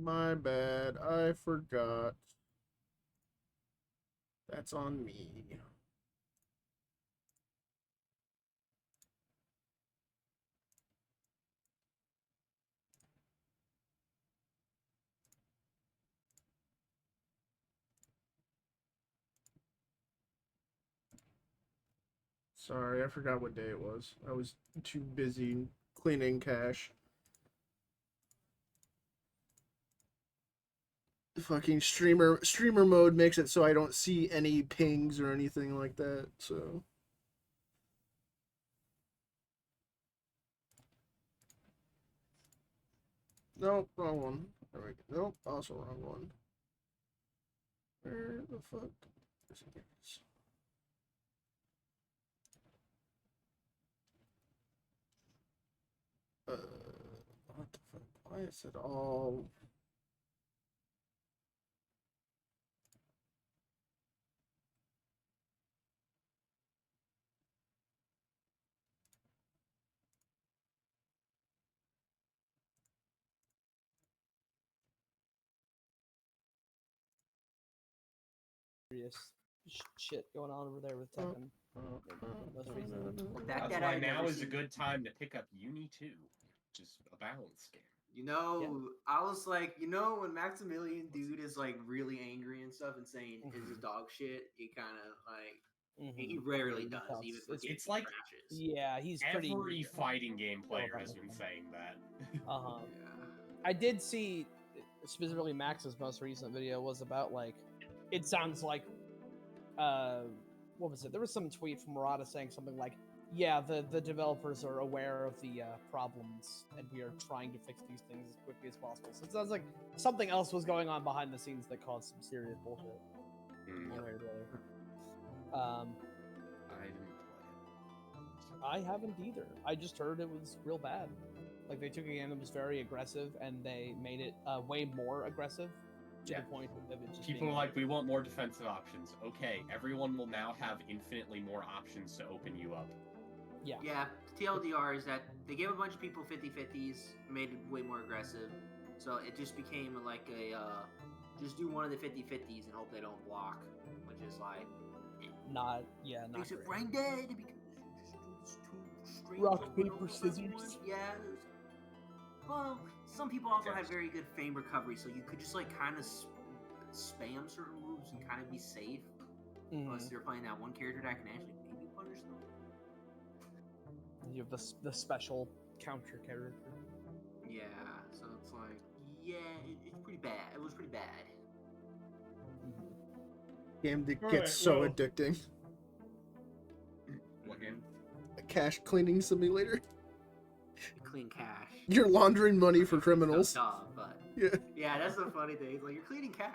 My bad. I forgot. That's on me. Sorry, I forgot what day it was. I was too busy cleaning cache. Fucking streamer mode makes it so I don't see any pings or anything like that. So nope, wrong one. There we go. Nope, also wrong one. Where the fuck is it? Uh, what the fuck? Why is it all? Shit going on over there with Tekken. Most recently. Well, That's that why I've now never is a seen. good time to pick up Uni 2, which is a balance game. You know, I was like, you know, when Maximilian dude is like really angry and stuff and saying is his dog shit, he kind of like he rarely does, even for games It's he like crashes. Yeah, he's pretty. Every fighting game player about has that been one. saying that. Uh-huh. Yeah. I did see specifically Max's most recent video was about like it sounds like what was it? There was some tweet from Murata saying something like, yeah, the developers are aware of the problems and we are trying to fix these things as quickly as possible. So it sounds like something else was going on behind the scenes that caused some serious bullshit. One way or the other. I didn't play it. I haven't either. I just heard it was real bad. Like they took a game that was very aggressive and they made it way more aggressive to the point of it just People being are like, we want more defensive options. Okay, everyone will now have infinitely more options to open you up. Yeah. Yeah, the TLDR is that they gave a bunch of people 50-50s, made it way more aggressive. So it just became like a just do one of the 50-50s and hope they don't block, which is like not makes it great. brain dead because you just do this two strings Rock, over and paper, over scissors. one. Yeah. Well, some people also have very good frame recovery, so you could just like kind of spam certain moves and kind of be safe. Unless they're playing that one character that can actually maybe punish them. You have the special counter character. Yeah, so it's like, yeah, it's pretty bad. It was pretty bad. Game that gets so addicting. What game? A cash cleaning simulator. You clean cash. You're laundering money for criminals. Duh, but yeah, that's the funny thing. It's like you're cleaning cash.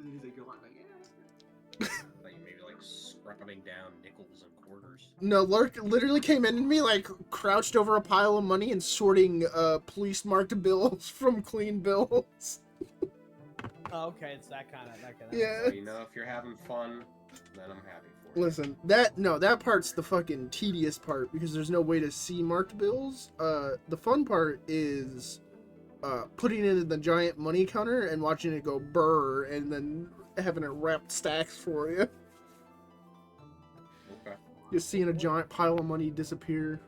And he's like, you're like, yeah. Like maybe like scrubbing down nickels and quarters. No, Lark literally came in and me like crouched over a pile of money and sorting police marked bills from clean bills. Oh, okay, it's that kind of Yeah. So, you know, if you're having fun, then I'm happy for you. Listen, that part's the fucking tedious part because there's no way to see marked bills. The fun part is putting it in the giant money counter and watching it go burr and then having it wrapped stacks for you. Okay. Just seeing a giant pile of money disappear.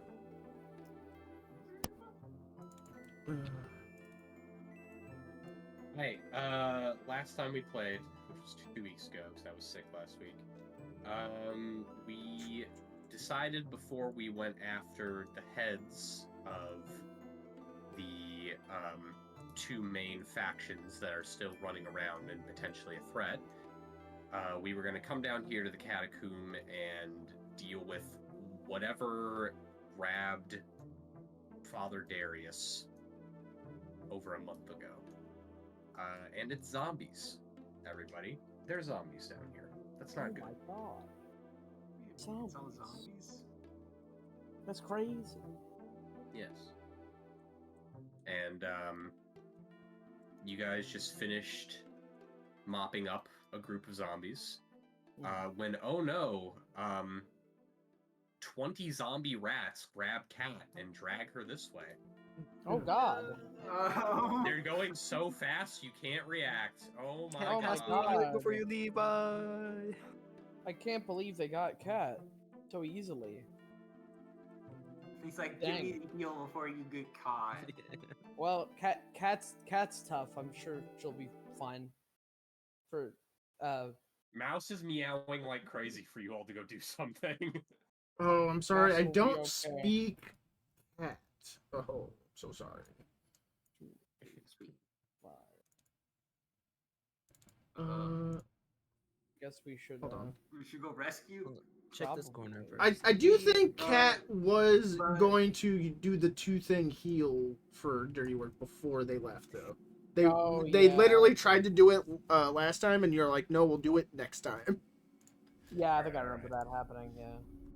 Hey, last time we played, which was 2 weeks ago, because I was sick last week, we decided before we went after the heads of the two main factions that are still running around and potentially a threat, we were going to come down here to the catacomb and deal with whatever grabbed Father Darius over a month ago. And it's zombies, everybody. There's zombies down here. That's not good. Oh my god. It's all zombies. That's crazy. Yes. And, you guys just finished mopping up a group of zombies. When, oh no, 20 zombie rats grab Cat and drag her this way. Oh God. They're going so fast you can't react. Oh my Oh my god. God. Before you leave, bye. I can't believe they got Cat so easily. He's like, Dang. give me the heal before you get caught. Well, Cat's tough. I'm sure she'll be fine. For Mouse is meowing like crazy for you all to go do something. Oh, I'm sorry. Mouse I will be don't okay. speak cat. Oh, so sorry. Sweet. Guess we should. Hold on. We should go rescue. Check this Probably. corner I first. do think Cat was but- going to do the 2-thing heal for dirty work before they left, though. They Oh, they yeah. literally tried to do it last time, and you're like, no, we'll do it next time. Yeah, I think I remember that happening. Yeah.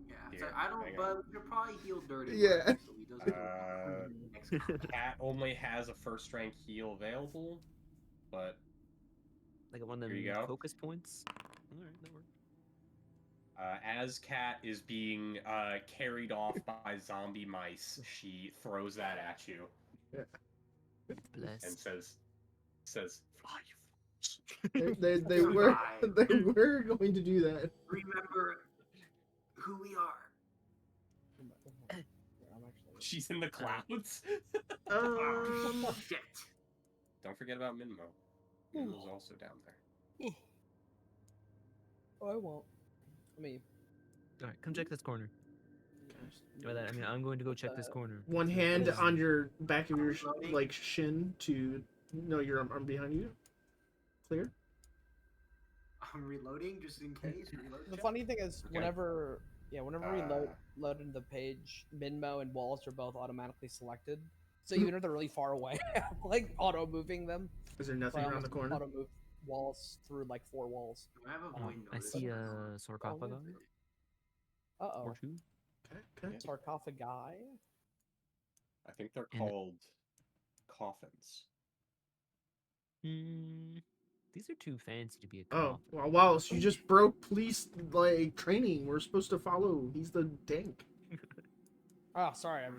Yeah, Here, so I don't. hang on. But we could probably heal dirty. Yeah. Work, so he doesn't. Next combat. Cat only has a first rank heal available, but Like one of Here you them go. focus points. All right, that works. as Cat is being carried off by zombie mice, she throws that at you Bless. and says, "Fly, They were they were going to do that. Remember who we are. I'm actually. She's in the clouds. Shit. Don't forget about Minmo. Minmo's also down there. Oh, I won't. I mean, All right, come check this corner. By that, I mean I'm going to go check this corner. One hand on your back of your like shin to know your arm behind you. Clear. I'm reloading just in case. Reload the check. funny thing is, Okay. whenever we Uh, load into the page, Minmo and Walls are both automatically selected. So even if they're really far away, I'm like auto moving them. Is there nothing around the corner? Auto move Walls through like 4 walls. I have a void I notice. see a sarcophagi Uh or oh. two. Okay. Sarcophagi. I think they're And- called coffins. These are too fancy to be a Oh, coffin. well, Wallace, you just broke police like training. We're supposed to follow. He's the tank. Oh, sorry. I'm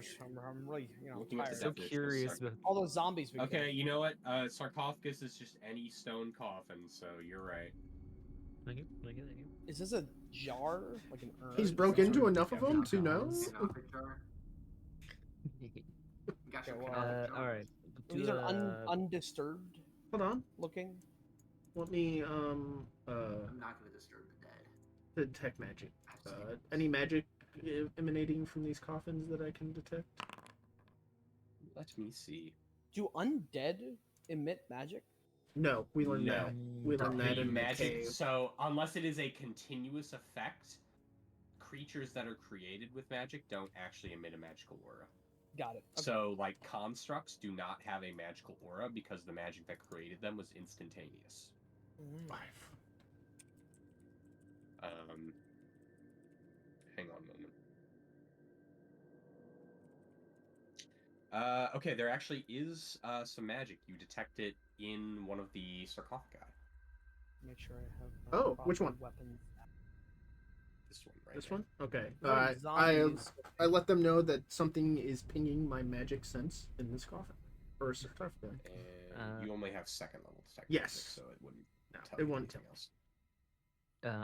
really Looking at the tired. So definition of curious sarc- about All those zombies we Okay, killed. you know what? Sarcophagus is just any stone coffin, so you're right. Thank you. Is this a jar? Like an urn? He's broke Sorry. into enough of them to Yeah. know. Canopic jar. Got your Okay, well, canopic jar. All right. These are undisturbed Hold on. looking. Let me I'm not gonna disturb the dead. detect magic. I've seen it. Any magic emanating from these coffins that I can detect? Let me see. Do undead emit magic? No, we learned No. that. We learned that The in the magic. cave. So unless it is a continuous effect, creatures that are created with magic don't actually emit a magical aura. Got it. Okay. So like constructs do not have a magical aura because the magic that created them was instantaneous. Mm. Hang on a moment. Okay, there actually is some magic. You detect it in one of the sarcophagi. Make sure I have. Oh, which proper one? Weapons. This one, right? This there. one? Okay. What zombies? I let them know that something is pinging my magic sense in this coffin. Or sarcophagus. And you only have second level detect Yes. magic, so it wouldn't No, tell it you won't anything else.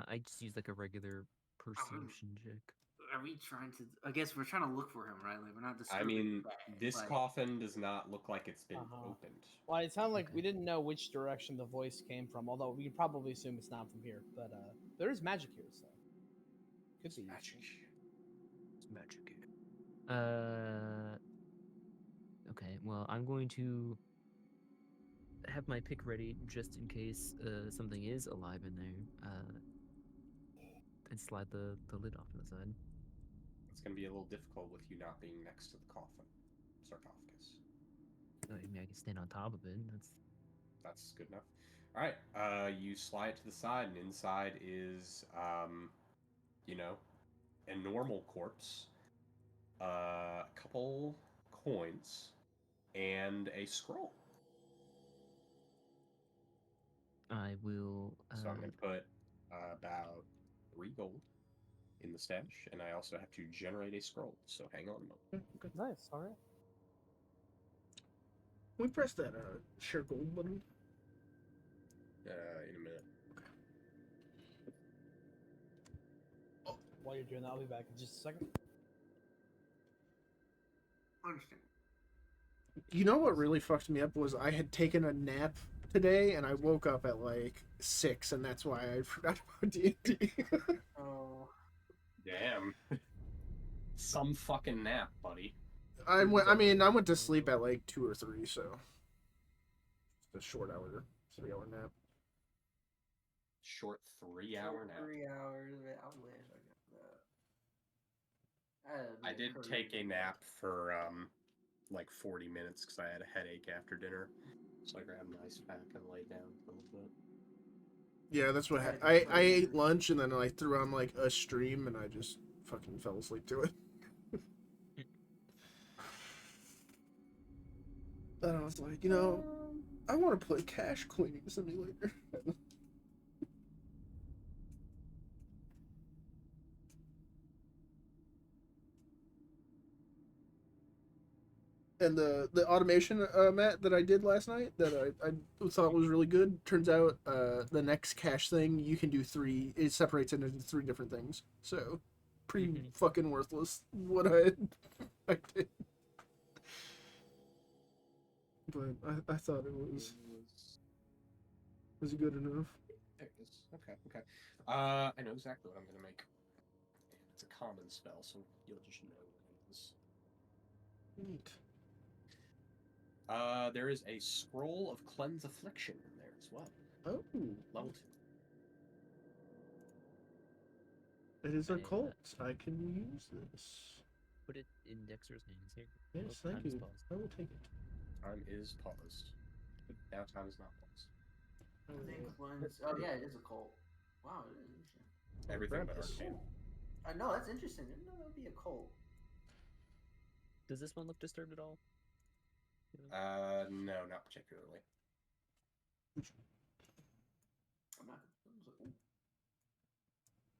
I just use like a regular perception check. Are we trying to? I guess we're trying to look for him, right? Like we're not I disturbing. mean, the dead, this like- coffin does not look like it's been Uh-huh. opened. Well, it sounded like we Okay. didn't know which direction the voice came from, although we could probably assume it's not from here. But there is magic here, so could It's be magic. It's magic. Okay. Well, I'm going to have my pick ready just in case something is alive in there. And slide the lid off to the side. It's going to be a little difficult with you not being next to the coffin sarcophagus. I mean, I can stand on top of it. That's good enough. All right, you slide it to the side, and inside is, a normal corpse, a couple coins, and a scroll. I will. So I'm going to put about 3 gold in the stash, and I also have to generate a scroll. So hang on a moment. Okay. nice. All right. We press that share gold button. In a minute. While you're doing that, I'll be back in just a second. Understand. You know what really fucked me up was I had taken a nap today and I woke up at like 6, and that's why I forgot about D&D. Oh. Damn. Some fucking nap, buddy. I went to sleep at like 2 or 3, so just a short hour, 3-hour nap. Short 3-hour nap. 3 hours. I wish I got that. I did take a nap for like 40 minutes because I had a headache after dinner. So I grabbed an ice pack and laid down for a little bit. Yeah, that's what I ate lunch and then I threw on like a stream and I just fucking fell asleep to it. And I was like, I want to play Cash Cleaning Simulator. And the automation, Matt, that I did last night that I thought was really good. Turns out the next cache thing you can do 3. It separates it into 3 different things. So pretty fucking worthless what I did. But I thought it was good enough. Okay. I know exactly what I'm gonna make. It's a common spell, so you'll just know what it is. Neat. There is a scroll of cleanse affliction in there as well. Oh. Level 2. It is a cult. I can use this. Put it in Dexter's hands here. Yes, thank you. I will take it. Time is paused. But now time is not paused. I think cleanse. Oh yeah, it is a cult. Wow, it is interesting. Everything but arcane. I know that's interesting. I didn't know that would be a cult. Does this one look disturbed at all? No, not particularly. I'm not.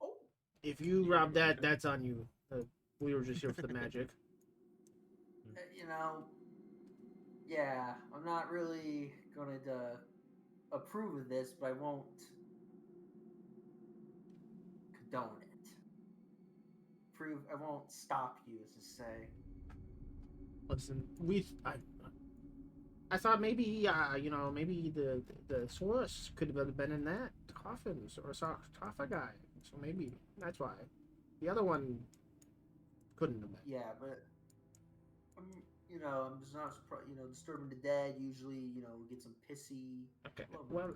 Oh. If you rob that, that's on you. We were just here for the magic. Yeah, I'm not really going to approve of this, but I won't condone it. I won't stop you, as to say. Listen, I thought maybe maybe the source could have been in that coffin or sarcophagi. So maybe that's why. The other one couldn't have been. Yeah, but I'm just not disturbing the dead. Usually, get some pissy. Okay. Well,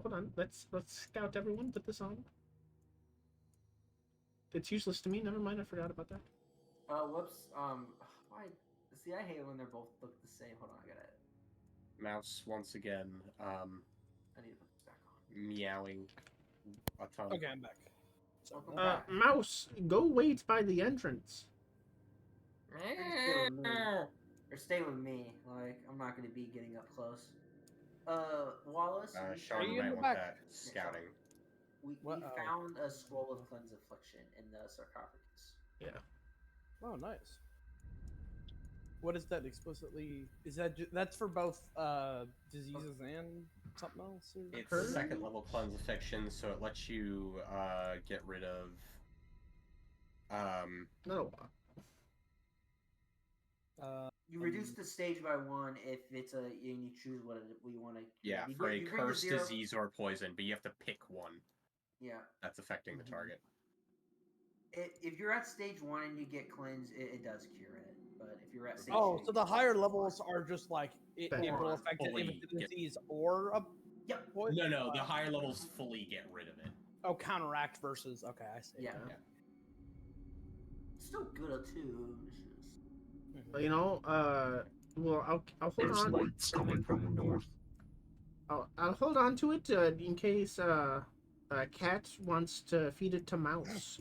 hold on. Let's scout everyone. Put this on. It's useless to me. Never mind. I forgot about that. Whoops. Why? See, I hate when they're both look the same. Hold on, I gotta. Mouse once again. I need to put this back on. Meowing a ton. Okay, I'm back. Mouse, go wait by the entrance. Or stay with me. Like, I'm not going to be getting up close. Wallace? Sean, you might want that scouting. We found a scroll of cleanse affliction in the sarcophagus. Yeah. Oh, nice. What is that explicitly? Is that's for both diseases and something else? Or? It's second level cleanse affliction, so it lets you get rid of. Not a lot. You reduce the stage by 1 if it's and you choose what you want to. Yeah, for a curse, disease, or poison, but you have to pick one. Yeah. That's affecting the target. If you're at stage 1 and you get cleanse, it does cure it. But if you're at stage so the higher levels are just like it will affect it if it's a disease or a poison? No, the higher levels fully get rid of it. Oh, counteract versus I see. Yeah. Still good too. Well, I'll hold on. Lights coming from the north. I'll hold on to it in case a cat wants to feed it to mouse.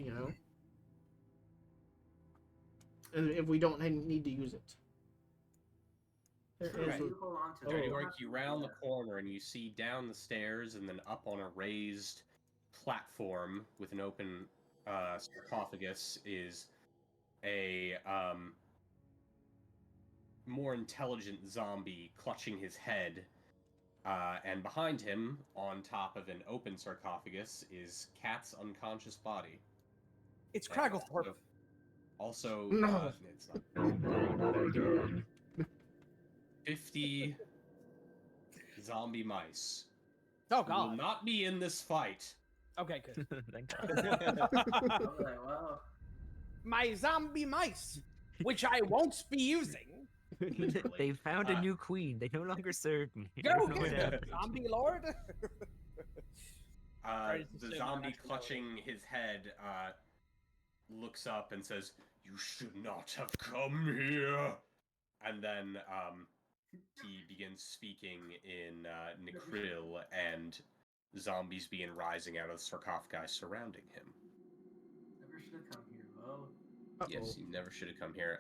And if we don't need to use it. You round the corner and you see down the stairs and then up on a raised platform with an open sarcophagus is a more intelligent zombie clutching his head, and behind him, on top of an open sarcophagus, is Cat's unconscious body. It's And Cragglethorpe. Also, No. it's not. Not again. 50 zombie mice. Oh Who will god. not be in this fight. Okay, good. Thank I was like, well, My zombie mice, which I won't be using. God. They found a Uh, new queen. They no longer serve me. I Go don't know what get them, happened. zombie lord. Sorry, just The assume I'm zombie actually clutching his head looks up and says, "You should not have come here." And then he begins speaking in Necril, and zombies begin rising out of the sarcophagi surrounding him. never should have come here. Well, Yes, you never should have come here.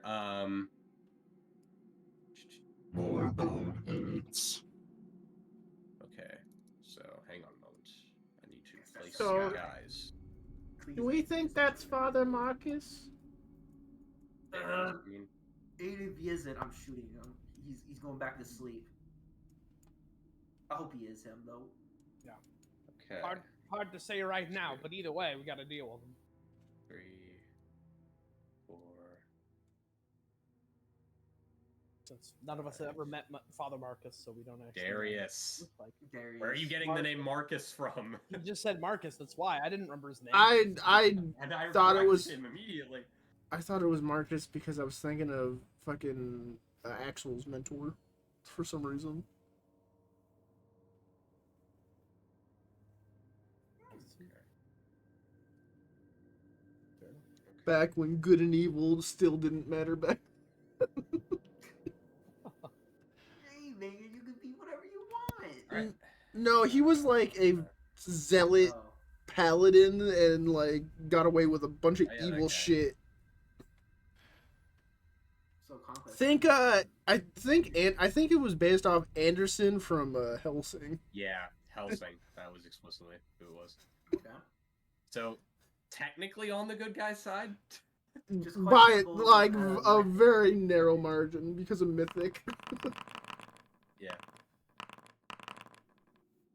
More boneheads. Okay, so hang on a moment. I need to place So- you guys. please. Do we think that's Father Marcus? And if he isn't, I'm shooting him. He's going back to sleep. I hope he is him though. Okay. Hard to say right now, but either way, we got to deal with them. 3, 4. Since none of us have ever met Father Marcus, so we don't actually know what Darius. he looks like. Darius. Where are you getting the name Marcus from? He just said Marcus. That's why I didn't remember his name. I And I Thought it corrected was- him immediately. thought it was Marcus because I was thinking of fucking Axel's mentor for some reason. Back when good and evil still didn't matter back. Hey man, you can be whatever you want. Alright. No, he was like a zealot Oh, paladin and like got away with a bunch of Oh, yeah, that evil guy. shit. so conquest. I think it was based off Anderson from Hellsing. Yeah, Helsing. That was explicitly who it was. Okay. So, technically on the good guy's side? Just By questionable, like a like- very narrow margin because of Mythic. Yeah.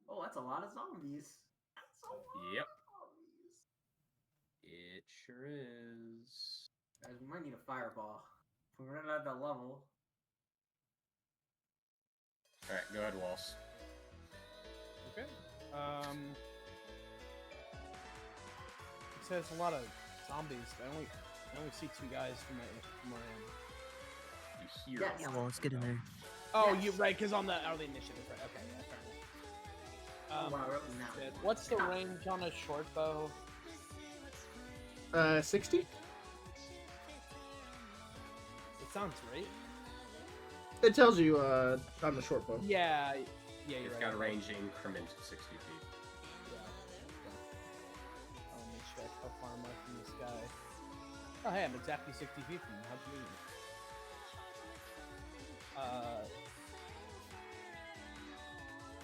Oh, that's a lot of zombies. That's a lot Yep. of zombies. It sure is. Guys, we might need a fireball. If we're not at that level. Alright, go ahead, Walls. Okay. It says a lot of zombies. I only see 2 guys from where I am. You hear Yes. Yeah, well, let's get in there. Oh, Yes. you right? Because on the initiative, right? Okay, yeah, fair enough. Oh, wow, we're up to now. Shit. What's the range on a short bow? 60? It sounds right. It tells you on the short bow. Yeah, you're It's right. got a range increment of 60 feet. Yeah. Let me check how far am I from this guy. Oh, hey, I'm exactly 60 feet from him. How convenient.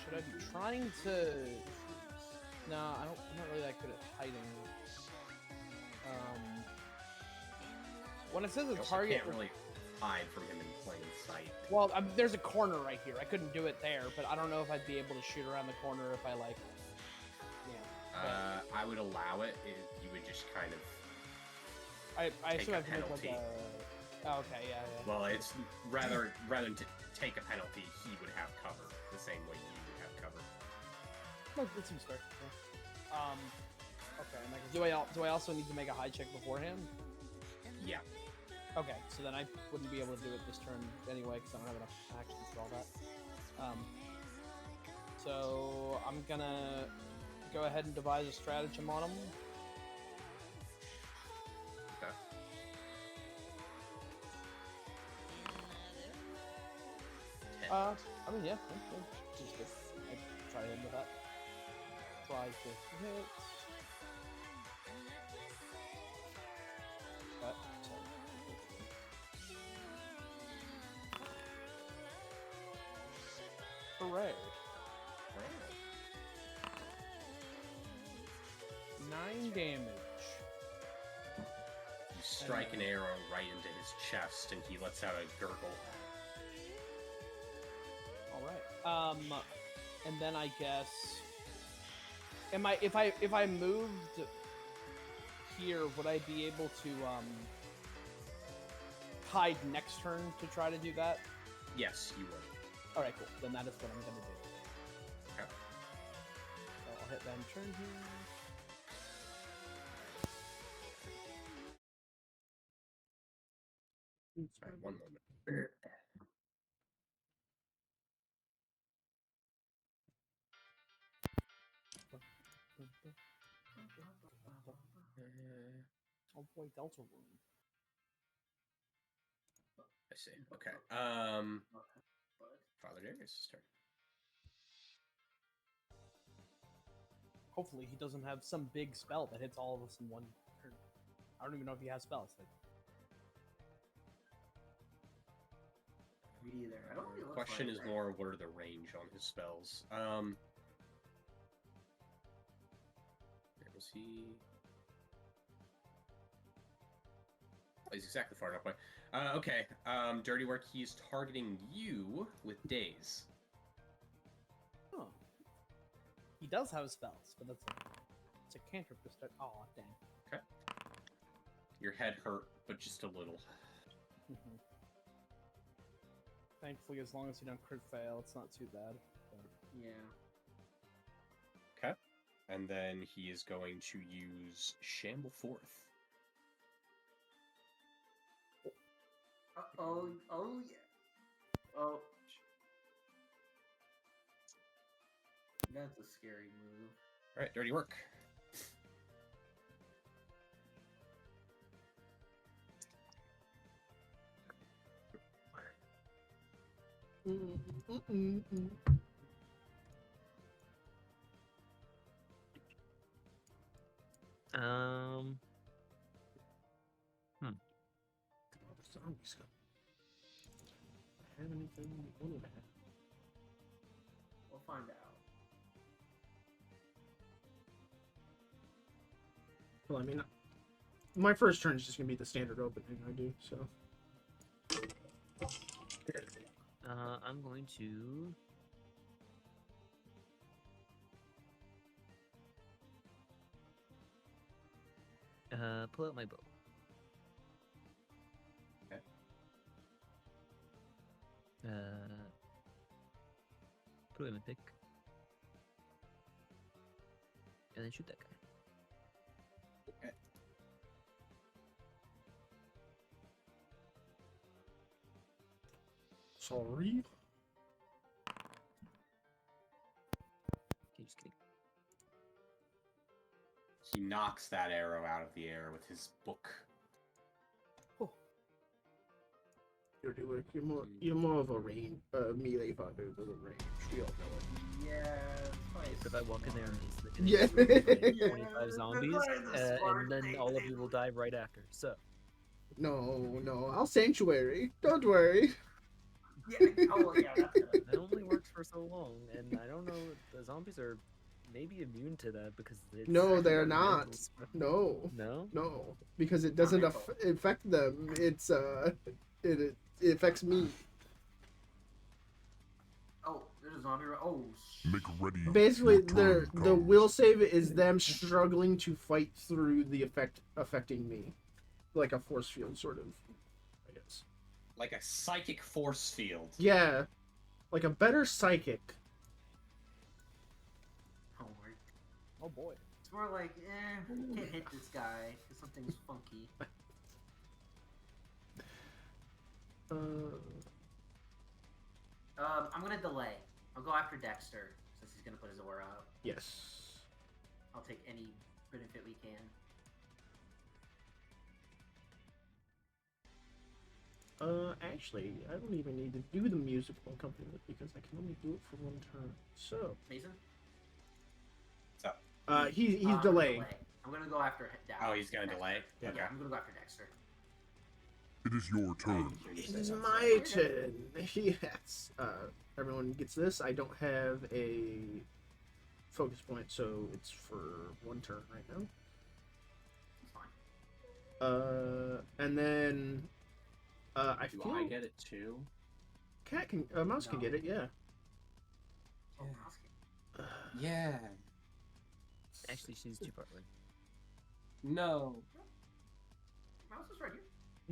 Should I be trying to? No, I'm not really that good at hiding. When it says You a also target, can't really hide from him in plain sight. well, there's a corner right here. I couldn't do it there, but I don't know if I'd be able to shoot around the corner if I like. Yeah. I would allow it if you would just kind of. I Take assume a I have to make like penalty. a. Oh, okay, yeah. Well, it's rather than take a penalty, he would have cover the same way you would have cover. No, that seems fair. Yeah. Okay. And do I also need to make a high check beforehand? Yeah. Okay, so then I wouldn't be able to do it this turn anyway because I don't have enough actions for all that. So I'm gonna go ahead and devise a stratagem on him. Okay. I mean, yeah, seems good. I try to hit with that. Try to hit. Sorry. Hooray. 9 damage. You strike an arrow right into his chest, and he lets out a gurgle. And then I guess, if I moved here, would I be able to hide next turn to try to do that? Yes, you would. All right, cool. Then that is what I'm gonna do. Okay. So I'll hit end turn here. Sorry, one moment. Oh boy, Delta Room. I see. Okay. Father Darius' turn. Hopefully he doesn't have some big spell that hits all of us in one turn. I don't even know if he has spells. Me either. I don't know what he looks Question like. is more, what are the range on his spells? Where was he? Oh, he's exactly far enough away. Okay. Dirty Work. He's targeting you with Daze. Oh. He does have spells, but it's a cantrip to start. Oh, dang. Okay. Your head hurt, but just a little. Thankfully, as long as you don't crit fail, it's not too bad. But... Yeah. Okay. And then he is going to use Shamble Forth. Oh yeah. Oh. That's a scary move. All right, Dirty Work. Zombies go. Have anything you want to have? We'll find out. Well, I mean, my first turn is just gonna be the standard opening I do. So. I'm going to pull out my bow. Okay. Put it in my pick, and then shoot that guy. Okay. Sorry. Okay, just kidding. He knocks that arrow out of the air with his book. Dirty Work. You're more of a melee fighter than a range. We all know it. Yeah. If I walk in there and Yeah. instantly Yeah, 25 that's zombies, probably the smart and then thing all to of you will do. die right after. So No, I'll sanctuary. Don't worry. Yeah. Oh yeah. That's good. that only works for so long, and I don't know. The zombies are maybe immune to that because it's No, a they're mental not. spell. No, No. no, because it doesn't mental. affect them. It's it affects me. Oh, there's a zombie. Oh. Make ready. Basically, Your turn the comes. will save is them struggling to fight through the affecting me, like a force field sort of. I guess. Like a psychic force field. Yeah, like a better psychic. Oh, my. Oh boy. It's more like, can't hit this guy because something's funky. I'm gonna delay. I'll go after Dexter since he's gonna put his aura out. Yes. I'll take any benefit we can. Actually, I don't even need to do the musical accompaniment because I can only do it for one turn. So, Mason? he's I'm gonna delaying. delay. I'm gonna go after Dexter. Oh, he's gonna delay? Yeah, Okay. I'm gonna go after Dexter. It is your turn. It is my turn. Yes. Everyone gets this. I don't have a focus point, so it's for one turn right now. It's fine. And then I Do feel I get it too? cat can mouse can No. get it. Yeah. Yeah. Actually, she's too far away. No. Mouse is right here.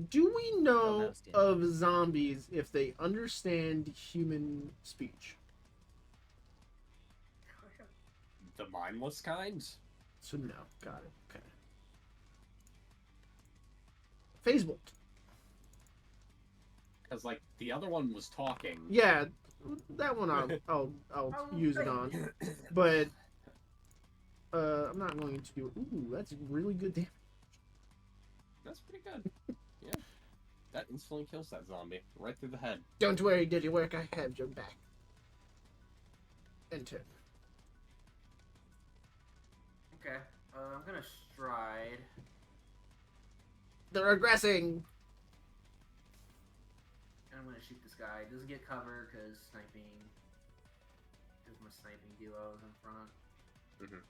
Do we know mouse damage. of zombies if they understand human speech? The mindless kind? So no, got it. Okay. Phase bolt. Because, like, the other one was talking. Yeah, that one I'll use it on, but I'm not going to do. Ooh, that's really good damage. That's pretty good. Yeah. That instantly kills that zombie. Right through the head. Don't worry, dirty work. I have your back. Enter. Okay. I'm gonna stride. They're aggressing. And I'm gonna shoot this guy. Doesn't get cover because sniping. Because my sniping duo is in front. Mhm.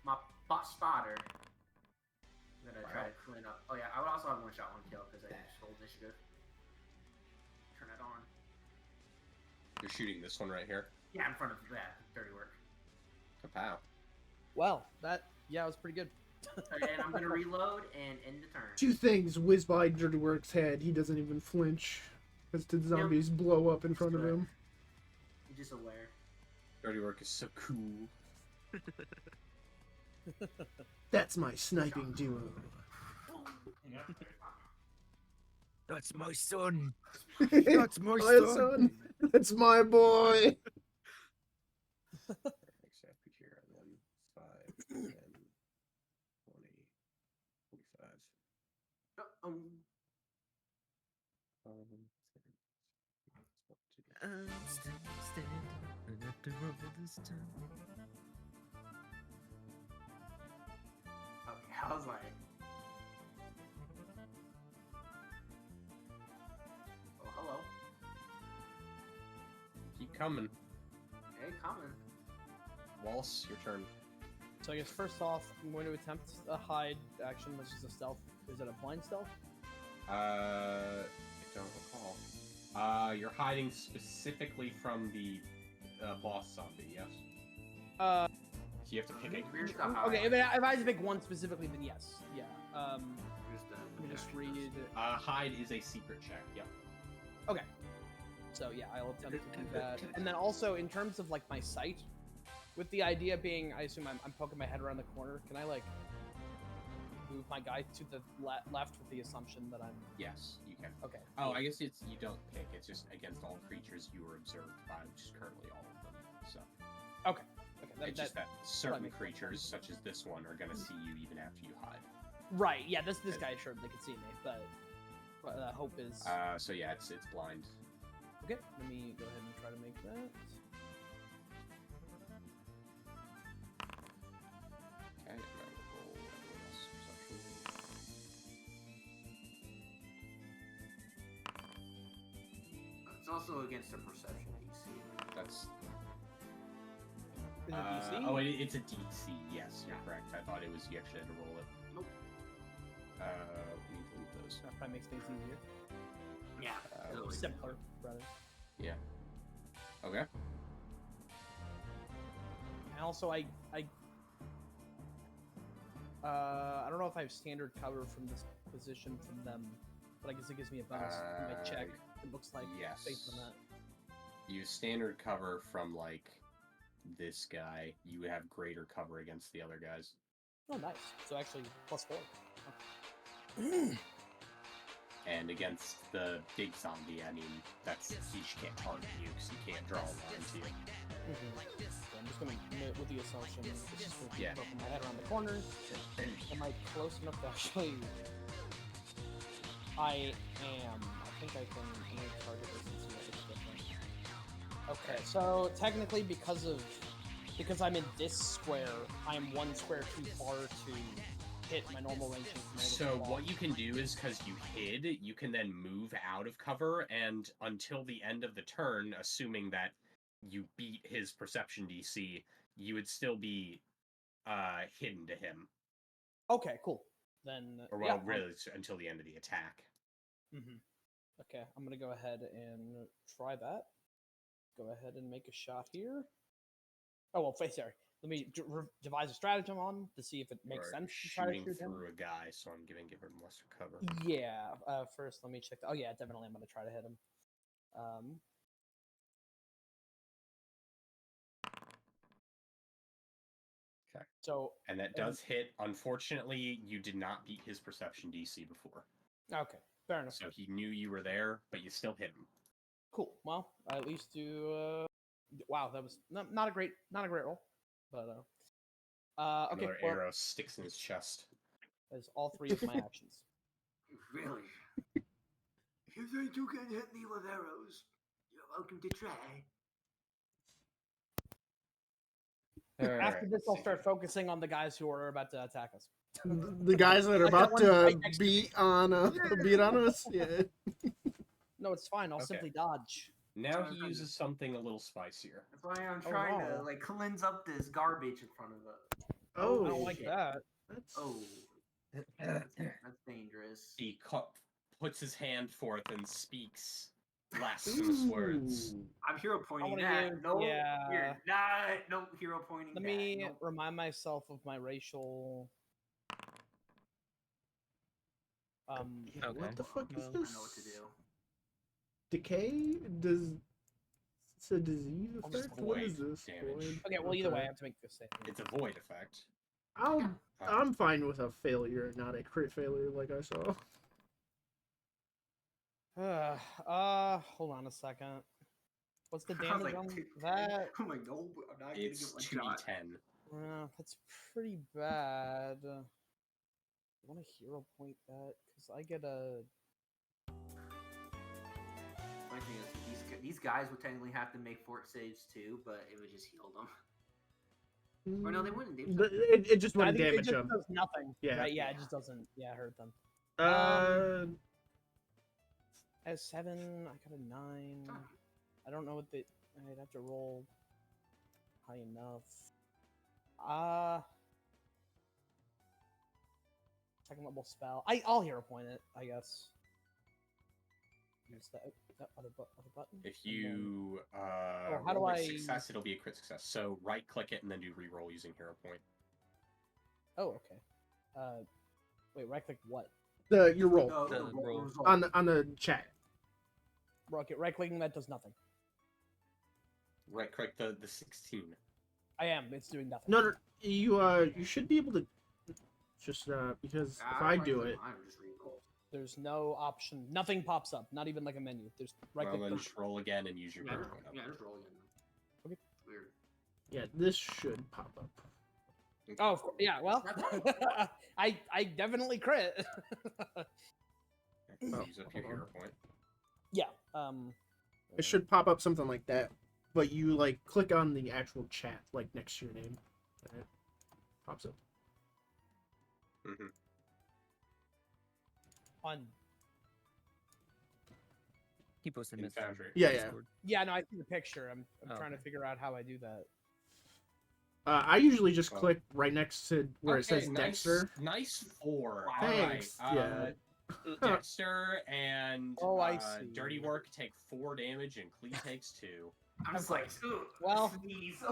My bot spotter. I'm gonna try Wow. to clean up. Oh yeah, I would also have one shot, one kill because I just rolled initiative. Turn it on. You're shooting this one right here. Yeah, in front of that. Dirty work. Kapow. Well, that was pretty good. Okay, and I'm gonna reload and end the turn. Two things whiz by Dirty Work's head. He doesn't even flinch as the zombies blow up in front of him. You're just aware. Dirty work is so cool. That's my sniping duo. That's my son. That's my son. That's my boy. Except here, 1, 5, 10, 20, 45. I'm still standing after all this time. Okay, I was like. Oh, hello. Keep coming. Hey, coming. Wallace, your turn. So I guess first off, I'm going to attempt a hide action, which is a stealth. Is it a blind stealth? I don't recall. You're hiding specifically from the boss zombie, yes? So you have to pick a Here's creature. the hide. Okay, if I had to pick one specifically, then yes. Yeah. Here's the Let me just read. Hide is a secret check, yep. Okay. So yeah, I'll attempt to do that. And then also in terms of like my sight, with the idea being, I assume I'm poking my head around the corner. Can I like move my guy to the left with the assumption that I'm? Yes, you can. Okay. Oh, I guess it's you don't pick. It's just against all creatures you were observed by, which is currently all of them. So Okay. it's just that certain makes sense. creatures, such as this one, are gonna see you even after you hide. Right. Yeah. This guy sure they can see me, but hope is. So yeah, it's blind. Okay. Let me go ahead and try to make that. Okay, and I will roll everyone else's perception. It's also against the perception DC. That's Is it DC? oh, it's a DC. Yes, you're correct. I thought it was you actually had to roll it. Nope. We need to leave those. That probably makes things easier. Yeah. Or simpler, rather. Yeah. Okay. And also, I don't know if I have standard cover from this position from them, but I guess it gives me a bonus in my check. It looks like yes. based on that. You standard cover from like this guy. You would have greater cover against the other guys. Oh, nice. So actually, +4. And against the big zombie, I mean, that's he can't target you because he can't draw a line to you. So I'm just gonna with the assumption. Just gonna Yeah. poke my head around the corner. Am I close enough to actually? I am. I think I can target this and see if it's different. Okay, so technically, because I'm in this square, I am 1 square too far to hit my normal range. So what you can do is, because you hid, you can then move out of cover, and until the end of the turn, assuming that you beat his perception DC, you would still be hidden to him. Okay, cool. Then Or well, really, it's until the end of the attack. Okay, I'm gonna go ahead and try that. Go ahead and make a shot here. Oh well, sorry. Let me devise a stratagem on him to see if it makes Right, sense to try to shooting shoot him. through a guy, so I'm giving him lesser cover. Yeah. First, let me check. Oh yeah, definitely. I'm gonna try to hit him. Okay. So. And that does hit. Unfortunately, you did not beat his perception DC before. Okay. Fair enough. So he knew you were there, but you still hit him. Cool. Well, I at least do. Wow, that was not a great roll, but okay. Another Well, arrow sticks in his chest. that's all 3 of my actions. Really? You think you can hit me with arrows? You're welcome to try. After this, I'll start focusing on the guys who are about to attack us. The guys that are Like that about one to right next to beat on us. Yeah. No, it's fine. I'll Okay. simply dodge. Now he uses something a little spicier. That's why I'm Oh, trying wow. to like cleanse up this garbage in front of it. I Oh, don't like shit. that. That's... Oh, that's dangerous. He puts his hand forth and speaks blasphemous words. Ooh. I'm hero pointing wanna that. use- No, yeah. you're not. No hero pointing Let that. me Nope. remind myself of my racial. Yeah, Okay. what the fuck is Well, this? I know what to do. Decay? It's a disease I'll just effect? What is void this? damage. Void? Okay, well, either way, I Okay. have to make this save. It's a void effect. I'm fine with a failure, not a crit failure like I saw. Hold on a second. What's the I was damage like, on "Dude, that? I'm like, no, I'm not gonna It's get one shot. 2d10. That's pretty bad. I want to hero point that because I get a. My thing is, these guys would technically have to make fort saves too, but it would just heal them. Or no, they wouldn't. They would It just I wouldn't think it damage just them. does nothing. Yeah. Right? Yeah, it Yeah. just doesn't. Yeah, hurt them. Uh, As 7, I got a 9. I don't know what the. I'd have to roll high enough. Second level spell. I'll hero point it, I guess. Use that other button. If and then- you how do roll a I- success, it'll be a crit success. So right click it and then do reroll using hero point. Oh, okay. Wait, right click what? your roll The roll. result. on the chat. Okay, right clicking that does nothing. Right click the 16. I am. It's doing nothing. No, you should be able to just because if I do it, I would just reroll. There's no option. Nothing pops up. Not even like a menu. There's right Well, click. then just roll again and use your Yeah, hero point up. yeah, just roll again. Okay. Weird. yeah, this should pop up. Oh, of course. Yeah. Well, I definitely crit. Use up your hold on. hero point. Yeah. It should pop up something like that, but you like click on the actual chat like next to your name, and it pops up. Mm-hmm. On. he posted a In message. on Foundry. Yeah, yeah. Discord. Yeah. No, I see the picture. I'm Oh, trying to okay. figure out how I do that. I usually just Oh. click right next to where it says Dexter. Nice 4. Thanks. All right. Yeah. Dexter and Oh, I see. Dirty Work take 4 damage and Clee takes 2. I'm just like, Well- sneeze.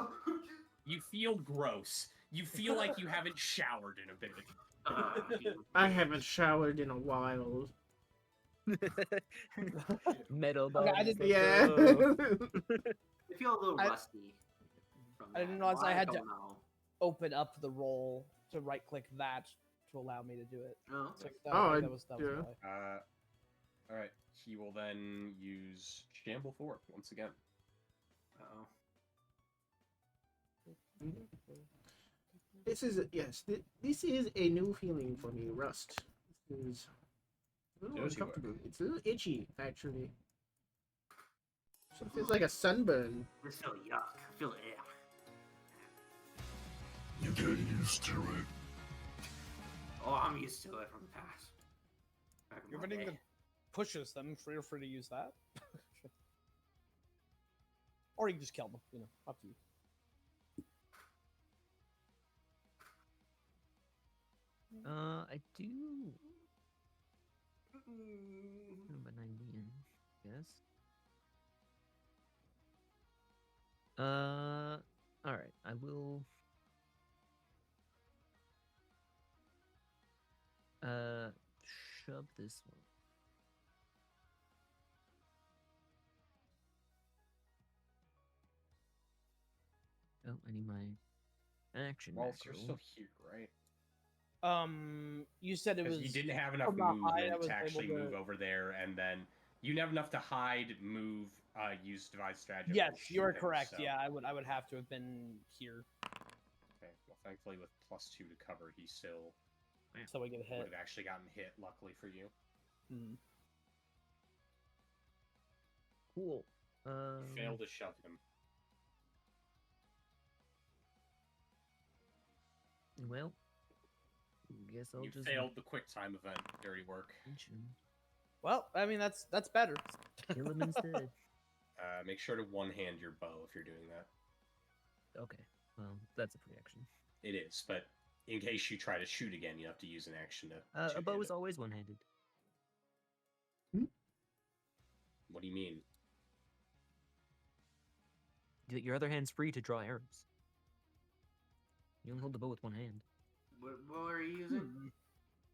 You feel gross. You feel like you haven't showered in a bit. I haven't showered in a while. Metal Okay, I bodies, didn't- let's Yeah. go. I feel a little I- rusty. From I didn't that. realize I had to- don't know. Open up the roll to right click that to allow me to do it. Oh, So okay. that was yeah. why. Alright. He will then use Shamble 4 once again. Uh-oh. This is this is a new feeling for me. Rust. This is a little Dirty work. uncomfortable. It's a little itchy, actually. So it feels like a sunburn. This feel yuck. I feel it. You get used to it. Oh, I'm used to it from the past. Back in You're my anything day. that pushes them. Feel free to use that. Or you can just kill them. You know, up to you. I do. About 90 in, yes. All right. I this one. Oh, I need my action Walls, you're macro. still here, right? You said it Because was. you didn't have enough from the height, I movement was to actually able to- move over there, and then you didn't have enough to hide, move, use device strategy. Yes, and shoot you are things, correct. so- Yeah, I would have to have been here, Okay. Well, thankfully, with +2 to cover, he still so we get would hit. have actually gotten hit. Luckily for you, Mm. Cool. you failed to shove him. Well, guess I'll You just failed the quick time event. Dirty work. punch him. Well, I mean that's better. Kill him instead. Make sure to one-hand your bow if you're doing that. Okay. Well, that's a free action. It is, but in case you try to shoot again, you have to use an action to. A bow two-hand is it. always one-handed. What do you mean? Your other hand's free to draw arrows. You only hold the bow with one hand. What are you using?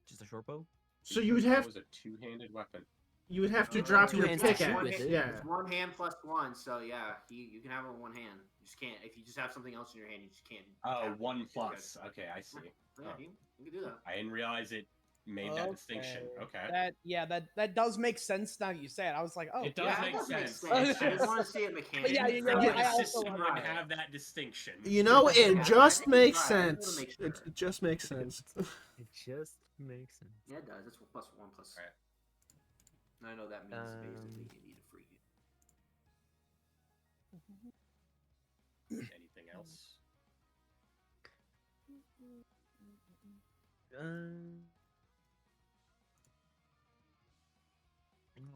Just a short bow? So you would That have was a two-handed weapon. to drop two your hands pick to shoot at with it. it. Yeah. It's 1 hand plus 1, so yeah, you can have it with 1 hand. You just can't if you just have something else in your hand. You just can't. Oh, have 1 it. plus. Okay, I see. Yeah, Oh. you can do that. I didn't realize it made that distinction. Okay. That does make sense now you say it. I was like, oh, It does Yeah, make it does make sense. sense. It's I just just- want to see it mechanically. Yeah, Every I also system want would that. have that distinction. You know, Yeah, it I just think makes you're right. I just wanna sense. make It sure. just makes sense. It just makes sense. Yeah, it does. It's plus 1 plus. Alright. I know that means basically you need a free hit. Anything else?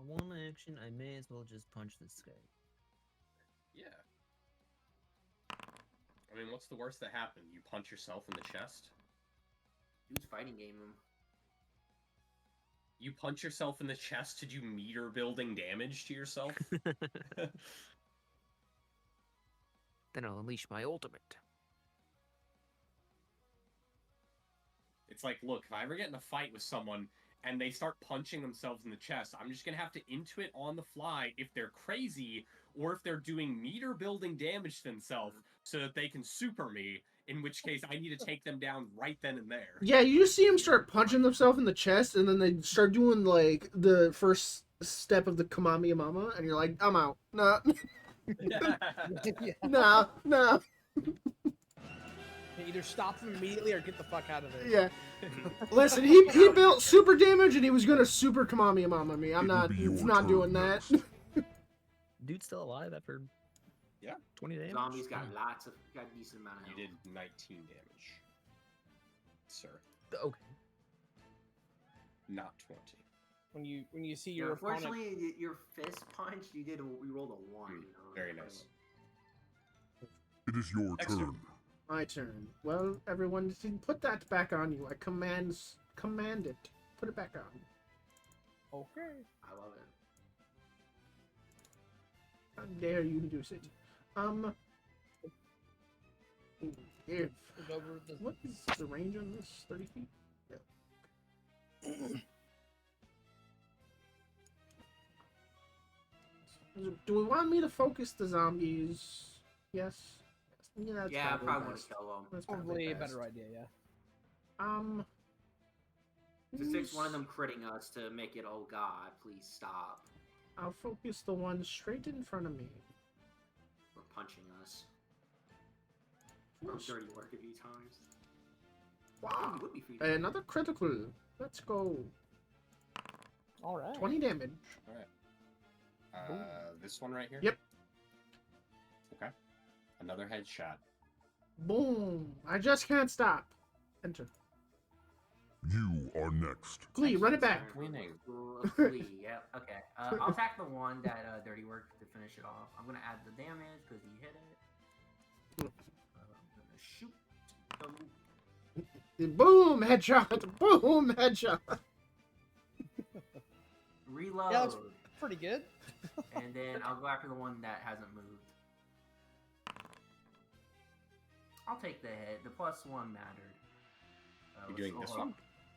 One action, I may as well just punch this guy. Yeah. I mean, what's the worst that happened? You punch yourself in the chest? Dude's fighting game him. You punch yourself in the chest to do meter building damage to yourself? Then I'll unleash my ultimate. It's like, look, if I ever get in a fight with someone and they start punching themselves in the chest, I'm just gonna have to intuit on the fly if they're crazy or if they're doing meter building damage to themselves so that they can super me, in which case I need to take them down right then and there. Yeah, you just see him start punching themselves in the chest, and then they start doing like the first step of the Kamami Mama, and you're like, I'm out. Nah, nah, nah. Either stop them immediately or get the fuck out of there. Yeah. Listen, he built super damage, and he was gonna super Kamami Mama me. I'm It will not. be It's your not turn doing that. next. Dude's still alive after Yeah. 20 damage. Zombies got Hmm. got a decent amount of You health. did 19 damage, sir. Okay. Not 20. When you see Yeah, your opponent, unfortunately, your fist punch, you rolled a 1. Hmm, You know, very like, nice. It is your Next turn. My turn. Well, everyone, put that back on you. I command it. Put it back on. okay. I love it. How dare you use it? If Go over the what is the range on this? 30 feet. Do we want me to focus the zombies? Yes. Yeah, that's Yeah, I probably want best. to kill them. That's probably a best. better idea. Yeah. Just takes one of them critting us to make it, oh god, please stop. I'll focus the one straight in front of me. Or punching us. Or dirty work a few times. Wow. Would be free to- Another critical. Let's go. All right. 20 damage. This one right here? Yep. Okay. Another headshot. Boom. I just can't stop. Enter. You are next. Glee, run it back. Winning. Glee, yep, okay. I'll attack the one that Dirty Work to finish it off. I'm gonna add the damage because he hit it. I'm gonna shoot. Boom, headshot. Boom, headshot. Reload. Yeah, that's pretty good. And then I'll go after the one that hasn't moved. I'll take the hit. The +1 mattered. You're doing this one?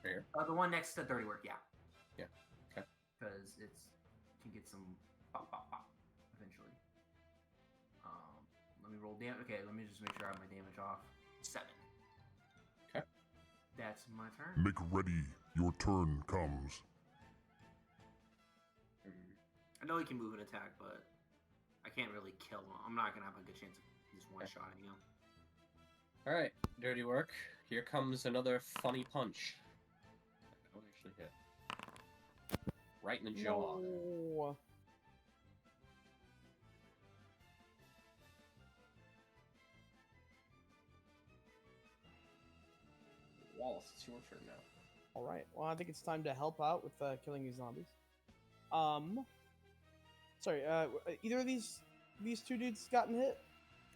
Right here. The one next to Dirty Work, yeah. Yeah. Okay. Because can get some pop pop pop eventually. Let me roll damage. Okay, let me just make sure I have my damage off. 7. Okay. That's my turn. Make ready. Your turn comes. I know he can move and attack, but I can't really kill him. I'm not gonna have a good chance of just one shot, you know. All right, dirty work. Here comes another funny punch. That one actually hit. Right in the jaw. No. Wallace, it's your turn now. All right. Well, I think it's time to help out with killing these zombies. Sorry. Either of these two dudes gotten hit?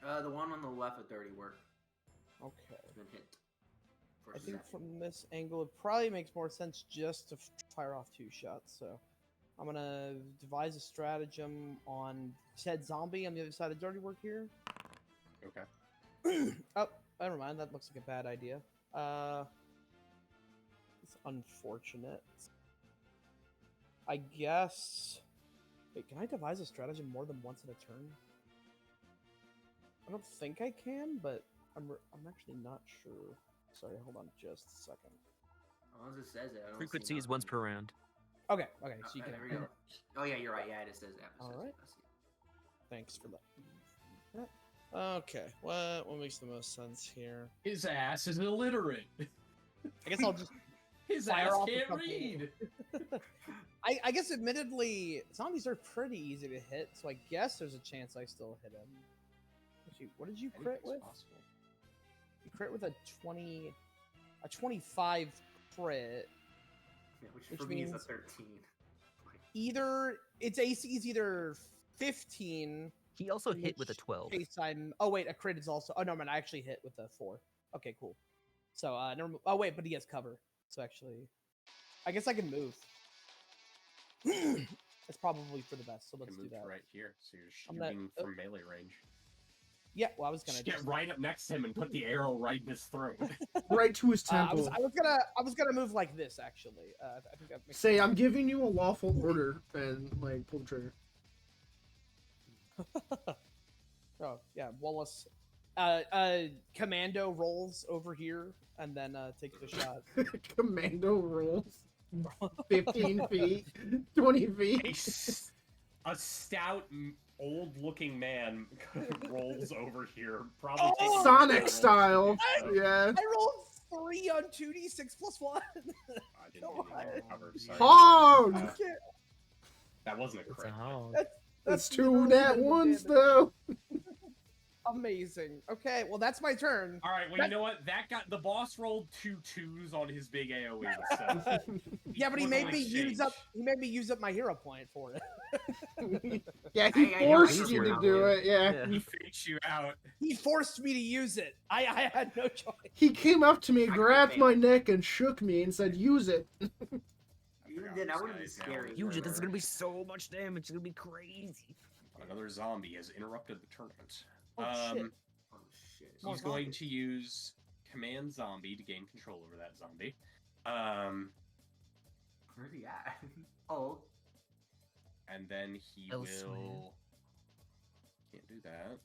The one on the left with dirty work Okay. has been hit. For I a think second. from this angle, it probably makes more sense just to fire off 2 shots. So I'm gonna devise a stratagem on said zombie on the other side of dirty work here. Okay. Oh, never mind. That looks like a bad idea. It's unfortunate. I guess. Wait, can I devise a stratagem more than once in a turn? I don't think I can, but I'm actually not sure. Sorry, hold on just a second. As long as it says it, I don't Frequency see is once nothing. per round. Okay, so you can. There we go. Oh yeah, you're right. Yeah, it says that. All right. I see it. Thanks for that. Okay, what makes the most sense here? His ass is illiterate. I guess I'll just His fire ass off a can't couple. read. I guess admittedly, zombies are pretty easy to hit, so I guess there's a chance I still hit him. Actually, what did you crit Anything's with? possible. You crit with a 25 crit. Yeah, which Which for me is a means- 13. Like, Either its AC is either 15. He also in hit with a which 12. Case I'm. Oh wait, a crit is also. Oh no, man, I actually hit with a 4. Okay, cool. So oh wait, but he has cover. So actually, I guess I can move. It's probably for the best. So You let's can do move that. right here, so you're I'm gonna- shooting from melee range. Yeah, well, I was gonna Just get just- right up next to him and put the arrow right in his throat. Right to his I temple. was gonna move like this actually. I think that makes Say, sense. I'm giving you a lawful order, and like pull the trigger. Oh yeah, Wallace. Commando rolls over here and then takes the shot. Commando rolls. 15 feet, 20 feet. A stout, old-looking man rolls over here, probably Oh! taking Sonic rolls style. to do so. Yeah. I rolled 3 on 2d6 plus 1. I didn't mean to get covered, sorry. Hog! Uh, that wasn't a It's crit. a hog. That's 2 literally nat minimum ones, damage. though. Amazing. Okay, well that's my turn. All right, well, you know what? The boss rolled 2 2s on his big AoE, so... Yeah, but he We're made going me use up. exchange. He made me use up my hero point for it. Yeah, he I forced know you you're to not do here. it, yeah. Yeah. He faked you out. He forced me to use it. I had no choice. He came up to me, I grabbed failed. my neck, and shook me and said, use it. Even then, that would've been scary. Huge, this is gonna be so much damage. It's gonna be crazy. Another zombie has interrupted the tournament. Oh, shit. Oh shit. More He's going zombies. to use Command Zombie to gain control over that zombie. Where's he at? Oh. And then he Elsewhere. will... Can't do that.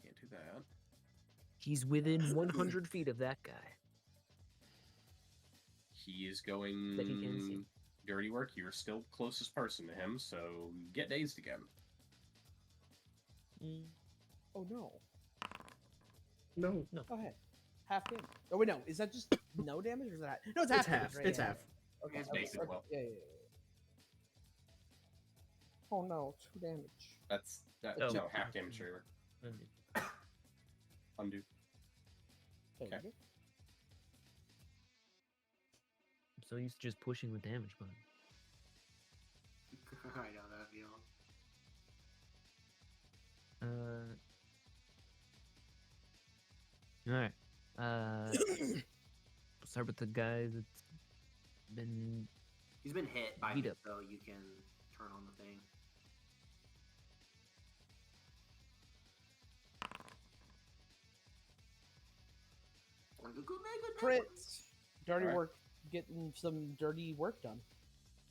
Can't do that. He's within 100 feet of that guy. He is going... That he can see. Dirty work. You're still closest person to him, so get dazed again. Oh no. No. Go ahead. Half damage. Oh wait, no. Is that just no damage or is that? No, it's half. It's damage, half. right? It's Yeah, half. yeah. Okay. It's okay, basic okay. well. Yeah. Oh no, 2 damage. That's... Oh. No, half damage trigger. Undo. There we Okay. go. I'm so used to just pushing the damage button. I know that feeling. Alright. Start with the guy that's been. He's been hit by Beat me, up. so you can turn on the thing. Crit. Dirty Alright. work. Getting some dirty work done.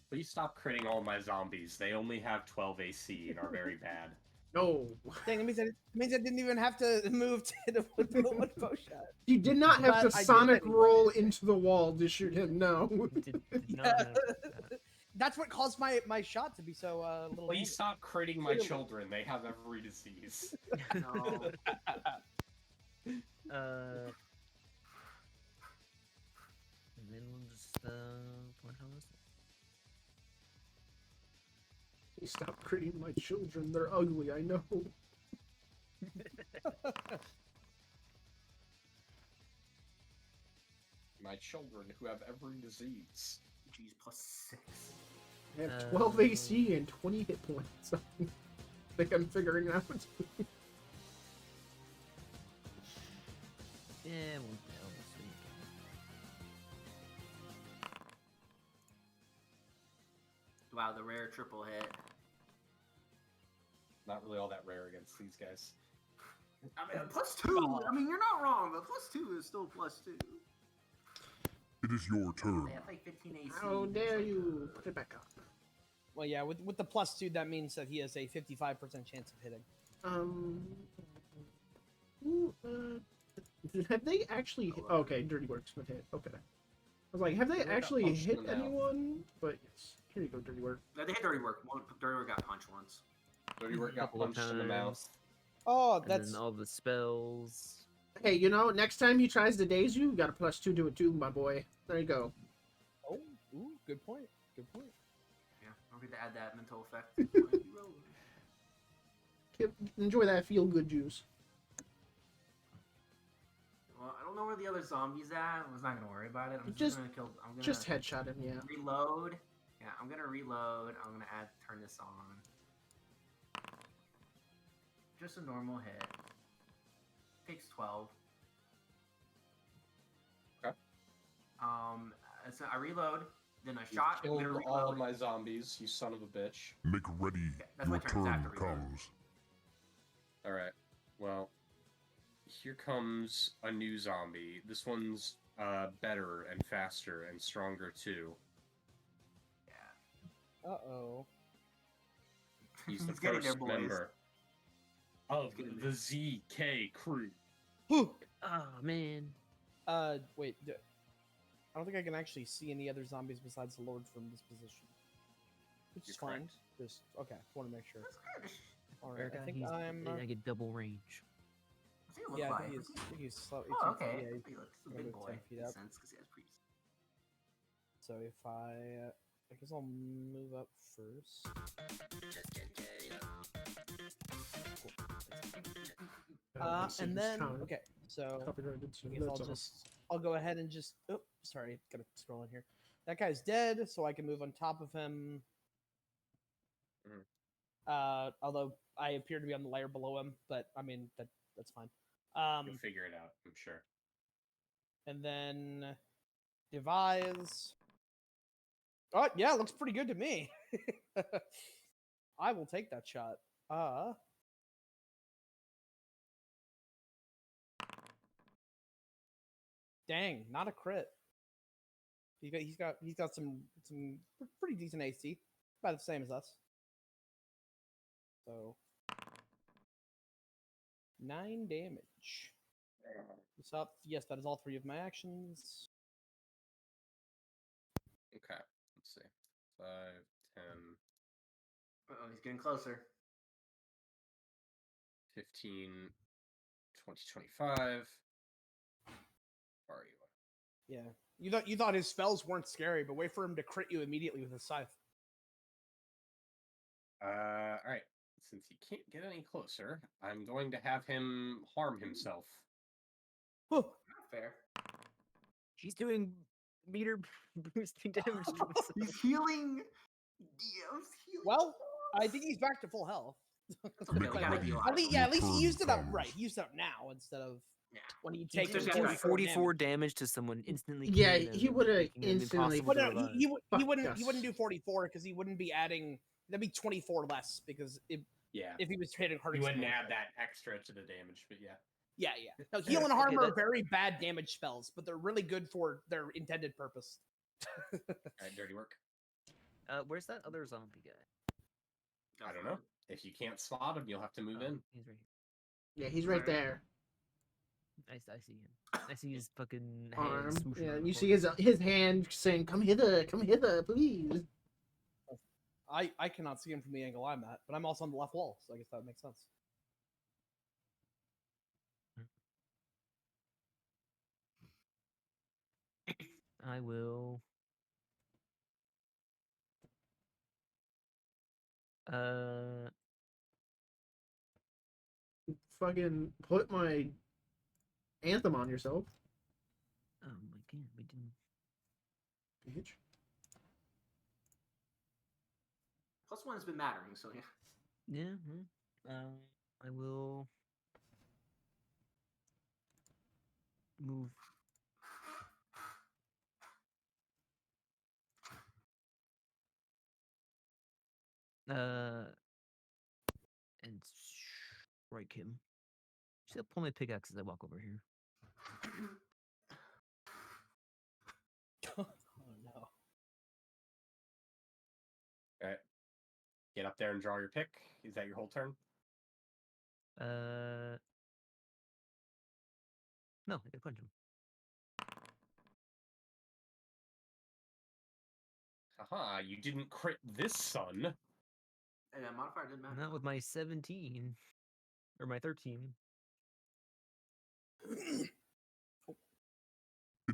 Please stop critting all my zombies. They only have 12 AC and are very bad. No. Dang, it means I didn't even have to move to the one bow shot. You did not have But to I did sonic anyway. roll into the wall to shoot him. No. Did not have that. That's what caused my shot to be so little. Please stop critting my children. They have every disease. No. And then we'll just punch on this. Stop critting my children. They're ugly. I know. My children who have every disease. Jeez, +6. I have 12 AC and 20 hit points. I think I'm figuring it out. Yeah, we'll see. Wow, the rare triple hit. Not really all that rare against these guys. I mean, +2. I mean, you're not wrong, but +2 is still +2. It is your turn. They have like 15 AC. How dare you? Put it back up. Well, yeah, with the +2, that means that he has a 55% chance of hitting. Have they actually hit? Okay, Dirty Work's been hit. Okay. I was like, have they They got actually punched in hit the mouth. anyone? But yes. Here you go, Dirty Work. They had Dirty Work. Dirty Work got punched once. Dirty Work got Couple of punched in the mouth. times. Oh, And that's then all the spells. Hey, you know, next time he tries to daze you, got a +2 to it too, my boy. There you go. oh, ooh, good point. Good point. Yeah, don't forget to add that mental effect. Enjoy that feel-good juice. Well, I don't know where the other zombies at. I was not gonna worry about it. I'm Just- gonna kill. I'm gonna Just headshot him, yeah. reload. Yeah, I'm gonna reload. I'm gonna turn this on. Just a normal hit. Takes 12. Okay. So I reload. Then I You shot. I'm killed gonna all reload. of my zombies, you son of a bitch. Make ready. Okay, that's my Your turn. It's turn after reload. comes. Alright, well, here comes a new zombie. This one's better and faster and stronger too. Yeah. Uh-oh. He's the getting there, first boys. member of getting the ZK crew. Whew. Oh man. Wait. I don't think I can actually see any other zombies besides the Lord from this position. Which is You're fine. correct. Just okay. Want to make sure. That's good. All right. Erica, I think he's, I'm. I get double range. What's he look Yeah, I like? think he's slow. Oh, okay. Yeah, He looks a maybe big 10 boy. feet Makes up. sense because he has previous. So if I guess I'll move up first. And then okay, so Copyrighted, so I guess that's I'll go ahead and just. Oh, sorry, gotta scroll in here. That guy's dead, so I can move on top of him. Although I appear to be on the layer below him, but I mean that's fine. You'll figure it out, I'm sure. And then devise. Oh yeah, looks pretty good to me. I will take that shot. Dang, not a crit. He's got some pretty decent AC, about the same as us. So 9 damage. What's up? Yes, that is all 3 of my actions. Okay, let's see. 5, 10, Oh, he's getting closer. 15, 20, 25. Where are you? Yeah, you thought his spells weren't scary, but wait for him to crit you immediately with his scythe. Alright. Since he can't get any closer, I'm going to have him harm himself. Huh. Not fair. He's doing meter boosting damage to himself. He's healing. Yeah, he's healing. Well, I think he's back to full health. It's okay, we Make gotta ready. heal At out. least, Your at least he turn used it up comes. right. He used it up now instead of Yeah. when he He takes just did got do right. 44 damage to someone instantly. Yeah, killing he them, would've making him instantly- impossible Well, to no, revive. he Fuck wouldn't do us. 44 because he wouldn't be adding. That'd be 24 less because Yeah. if he was hitting hard. You wouldn't add that extra to the damage, but yeah. Yeah. No, heal and Okay, harm are that- very bad damage spells, but they're really good for their intended purpose. Alright, dirty work. Where's that other zombie guy? I don't know. If you can't spot him, you'll have to move in. He's right Yeah, he's right there. here. I see him. I see his fucking Arm. hand swooshing Yeah, around and the you see corner. his hand saying, come hither, please. I cannot see him from the angle I'm at, but I'm also on the left wall, so I guess that makes sense. I will. Fucking put my anthem on yourself, Oh my god, we didn't. bitch. +1's been mattering, so yeah. Yeah. I will move. And strike him. Just gonna pull my pickaxe as I walk over here. Oh no. All right. Get up there and draw your pick. Is that your whole turn? No, I can punch him. Haha, you didn't crit this son. And that modifier didn't matter. Not with my 17 or my 13. It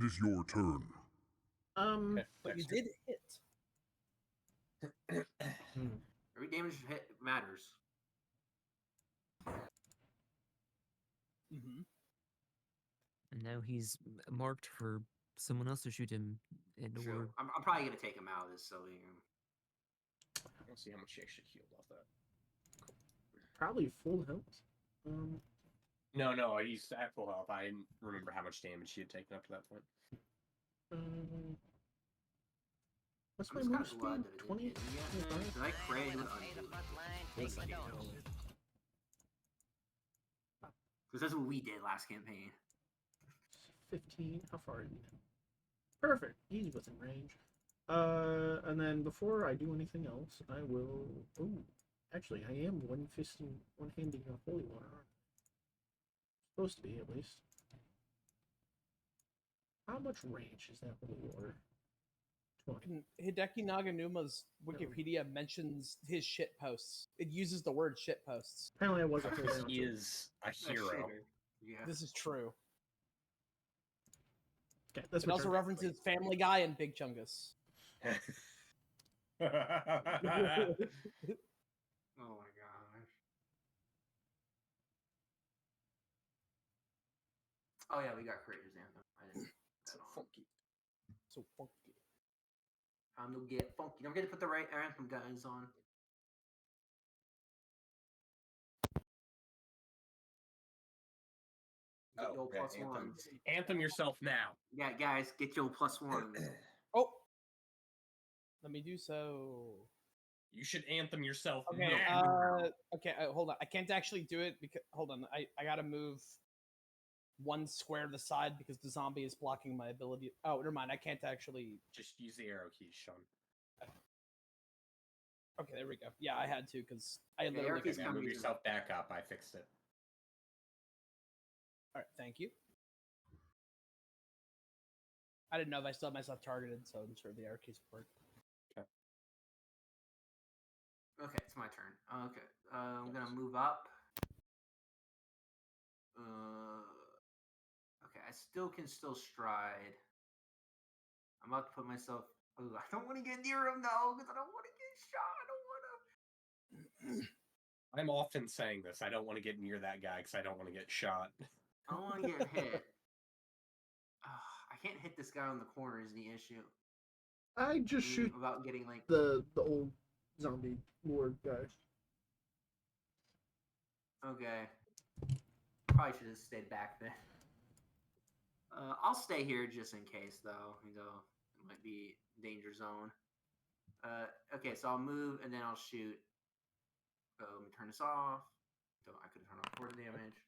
is your turn. Um, Okay, But you Dexter. did hit. Every damage hit matters. Mm-hmm. And now he's marked for someone else to shoot him. And True. or I'm probably gonna take him out of this, so we can... Let's see how much she actually healed off that. probably full health. No, he's at full health. I didn't remember how much damage she had taken up to that point. What's I'm my just kind move of glad speed? that it 20? didn't hit me yet. Did I crit? It would undo it. Because that's what we did last campaign. 15. How far is he? Perfect. He's within range. And then before I do anything else, I will. Oh, actually, I am one-handing a holy water. Supposed to be, at least. How much range is that holy water? 20. Hideki Naganuma's Wikipedia mentions his shit posts. It uses the word shit posts. Apparently, I wasn't Because full he down. is a hero. Yeah. This is true. Okay, that's It my also turn. references Family Guy and Big Chungus. Oh my gosh. Oh yeah, we got Creator's Anthem. I didn't. So funky. So funky. Time to get funky. Don't forget to put the right anthem guys on. Get your Okay, plus anthem. ones. Anthem yourself now. Yeah, guys, get your plus ones. Oh! Let me do so. You should anthem yourself Okay, now. hold on. I can't actually do it because hold on. I gotta move one square to the side because the zombie is blocking my ability. Oh, never mind. I can't actually. Just use the arrow keys, Sean. Okay, there we go. Yeah, I had to because I literally. arrow keys Yeah, come move using- yourself back up. I fixed it. All right, thank you. I didn't know if I still had myself targeted, so I'm sure the arrow keys work. Okay, it's my turn. Okay, I'm gonna move up. Okay, I can stride. I'm about to put myself. Ooh, I don't want to get near him though, because I don't want to get shot. I don't want to. I'm often saying this. I don't want to get near that guy because I don't want to get shot. I don't want to get hit. I can't hit this guy on the corner is the issue. I just shoot About getting like the old zombie lord guy. Okay. Probably should have stayed back then. I'll stay here just in case, though. You know, it might be danger zone. Okay, so I'll move and then I'll shoot. Let me turn this off. So I could turn off quarter damage.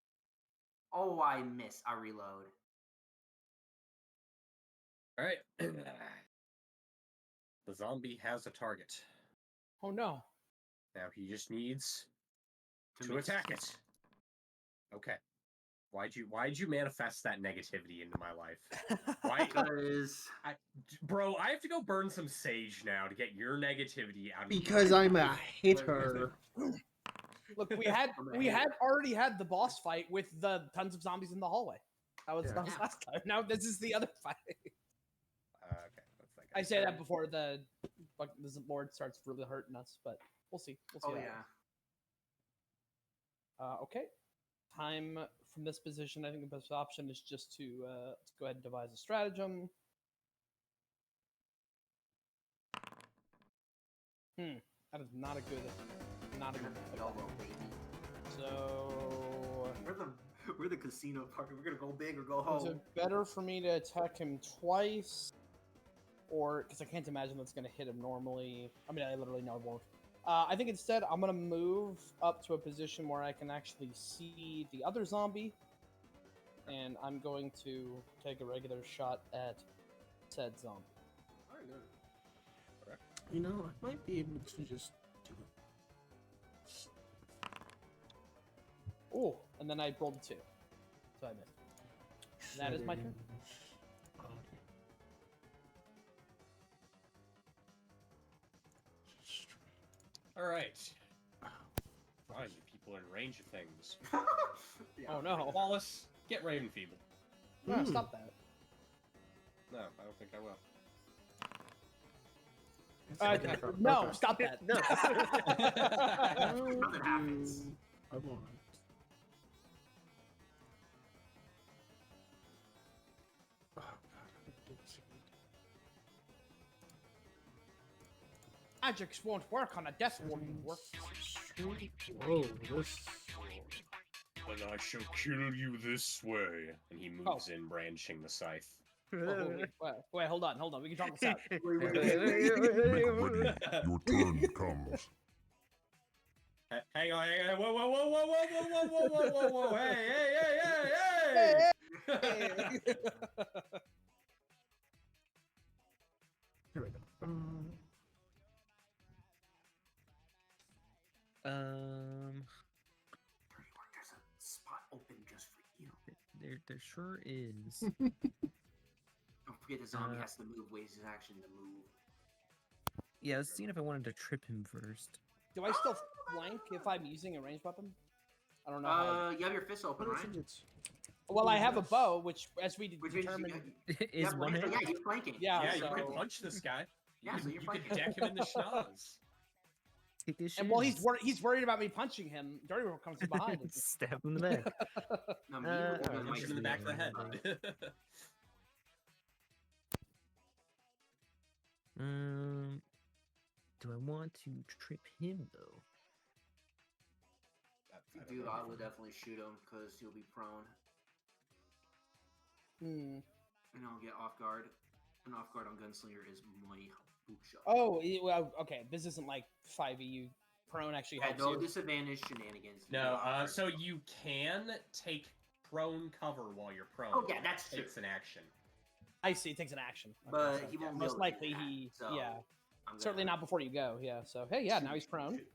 Oh, I miss. I reload. All right. The zombie has a target. Oh no. Now he just needs to miss. attack it. Okay. Why'd you manifest that negativity into my life? Why? Because Bro, I have to go burn some sage now to get your negativity out of Because I'm a hitter. Look, we had already had the boss fight with the tons of zombies in the hallway. That was Yeah. last time. Now this is the other fight. Okay, that's that I guy's say turn. that before the lord starts really hurting us, but we'll see. We'll see. oh how it yeah, goes. Okay. Time from this position. I think the best option is just to let's go ahead and devise a stratagem. That is not a good. YOLO, baby. So We're the casino party. We're gonna go big or go is home. it better for me to attack him twice, or because I can't imagine that's going to hit him normally? I mean, I literally know it won't. I think instead I'm going to move up to a position where I can actually see the other zombie, and I'm going to take a regular shot at said zombie. Alright, good. You know, I might be able to just do it. Oh, and then I rolled a 2, so I missed. That is my turn. All right. Finally, people are in range of things. Yeah. Oh no! Wallace, get Raven Feeble. No, stop that. No, I don't think I will. No, stop that. No. Nothing happens. I want. Oh, God. Magics won't work on a death warning work. Whoa, this. And I shall kill you this way. And he moves in, brandishing the scythe. Wait, hold on. We can talk this out. Make ready. Your turn comes. Hang on, whoa, hey, Here we go. There's a spot open just for you. There sure is. Don't forget the zombie has to move, waste his action to move. Yeah, I was seeing if I wanted to trip him first. Do I still flank if I'm using a ranged weapon? I don't know. How... You have your fist open, right? Well, I have a bow, which, as we Which means determined, Is one yeah, hand? you're flanking. Yeah, you so- could punch this guy. Yeah, so you're you could flanking. deck him in the schnoz. Take his and while shins. he's worried about me punching him, Dirty World comes from behind him. Stab him in the back. No, me Uh, with the alright, gun Punch might him in the back of the head. Do I want to trip him though? Dude, I would definitely shoot him because he'll be prone Hmm. and I'll get off guard. And off guard on Gunslinger is my bootshot. Oh, well, okay. This isn't like 5e. Prone actually Yeah, helps no you. disadvantage shenanigans. No, so you can take prone cover while you're prone. Oh, yeah, that's true. It's an action. I see. It takes an action. But so, he won't most know likely that, he. so Yeah. I'm Certainly gonna not before you go. Yeah. So hey, yeah. Now he's prone. shoot.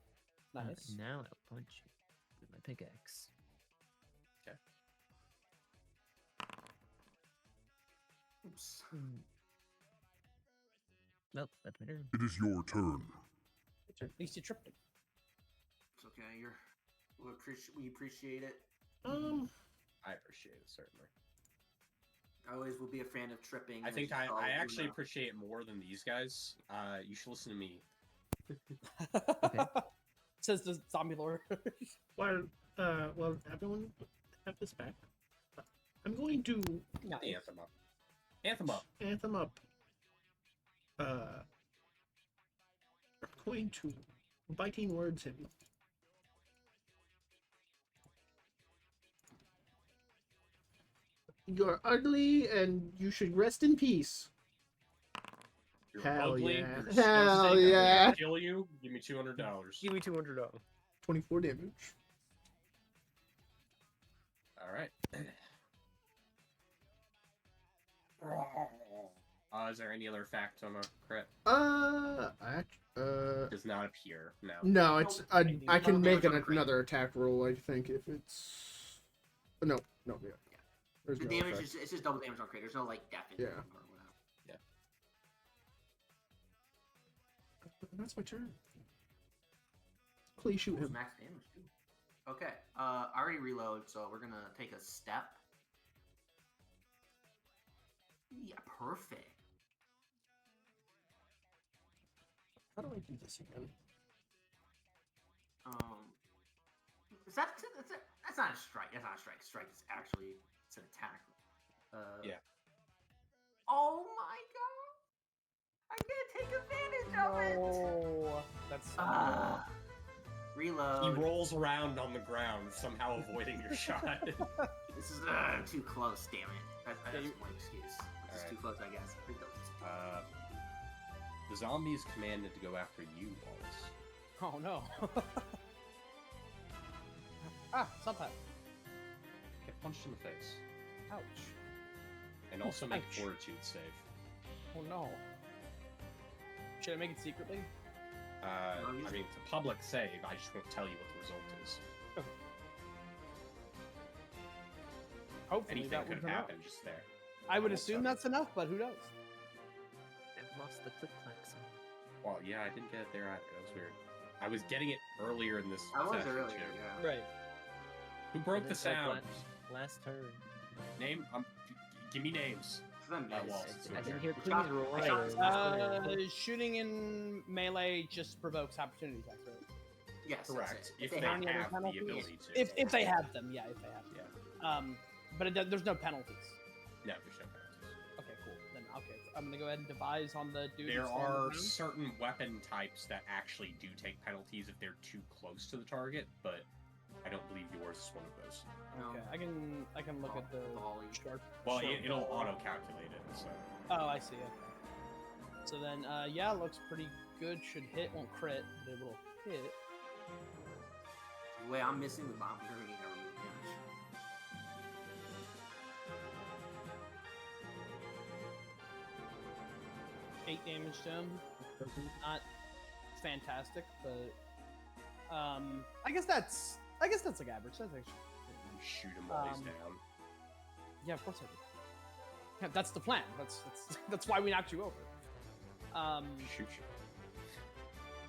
Nice. Now I'll punch you with my pickaxe. Oops. Nope, that's my turn. It is your turn. At least you tripped him. It's okay. We appreciate it. I appreciate it, certainly. I always will be a fan of tripping. I as think you I call it, actually you know. appreciate it more than these guys. You should listen to me. Says the zombie lord. Well, everyone have this back. I'm going to Get the anthem up. Anthem up. anthem up. I'm going to biting words him. You're ugly and you should rest in peace. You're Hell ugly. yeah. You're disgusting. Hell I'm yeah. gonna kill you. Give me $200. Give me $200. 24 damage. All right. is there any other effect on a crit? Does not appear. No. No, it's I can No make damage on a crit. another attack roll. I think if it's no, yeah. There's The no damage effect. is it's just double damage on crit. There's no like death in Yeah. it or whatever. That's my turn. Please shoot Who's him. max damage too. Okay. I already reload, so we're gonna take a step. Yeah, perfect. How do I do this again? Is that's not a strike. That's not a strike. Strike is actually it's an attack. Yeah. Oh my god! I can't take advantage of it. No, that's Ah. Reload. He rolls around on the ground, somehow avoiding your shot. This is too close. Damn it. That's one excuse. This is Alright. too close, I guess. The zombie is commanded to go after you, Wallace. Oh no. Sometimes. Get punched in the face. Ouch. And also make Ouch. a fortitude save. Oh no. Should I make it secretly? I mean, it's a public save, I just won't tell you what the result is. Hopefully Anything that could would have come out. happened just there. I would All assume sudden. that's enough, but who knows? I've lost the click clack song. Well, yeah, I didn't get it there either. That was weird. I was getting it earlier in this I was session, earlier, too. yeah. Right. Who broke And the it's like sound? Last turn. Name? Give me names. Then That miss. wall. I didn't hear I please shot- roll. I shot- Shooting in melee just provokes opportunity attacks, right? Yes, that's Correct. it. If they have any other have the penalties? ability to. If they have them, yeah, if they have them. Yeah. But there's no penalties. No, there's no penalties. Okay, cool. Then okay, I'm gonna go ahead and devise on the dude. There who's standing are around. certain weapon types that actually do take penalties if they're too close to the target, but I don't believe yours is one of those. No. Okay, I can look at the Volley. short. Well, short it'll bow. auto-calculate it, so... Oh, I see. Okay. So then, yeah, looks pretty good. Should hit, won't crit, but it will hit. The way I'm missing the bomb, you're gonna get remove damage. Eight damage to him. Not fantastic, but I guess that's like average. That's actually You shoot him while he's Um, down. yeah, of course I do. Yeah, that's the plan. That's why we knocked you over. Shoot you.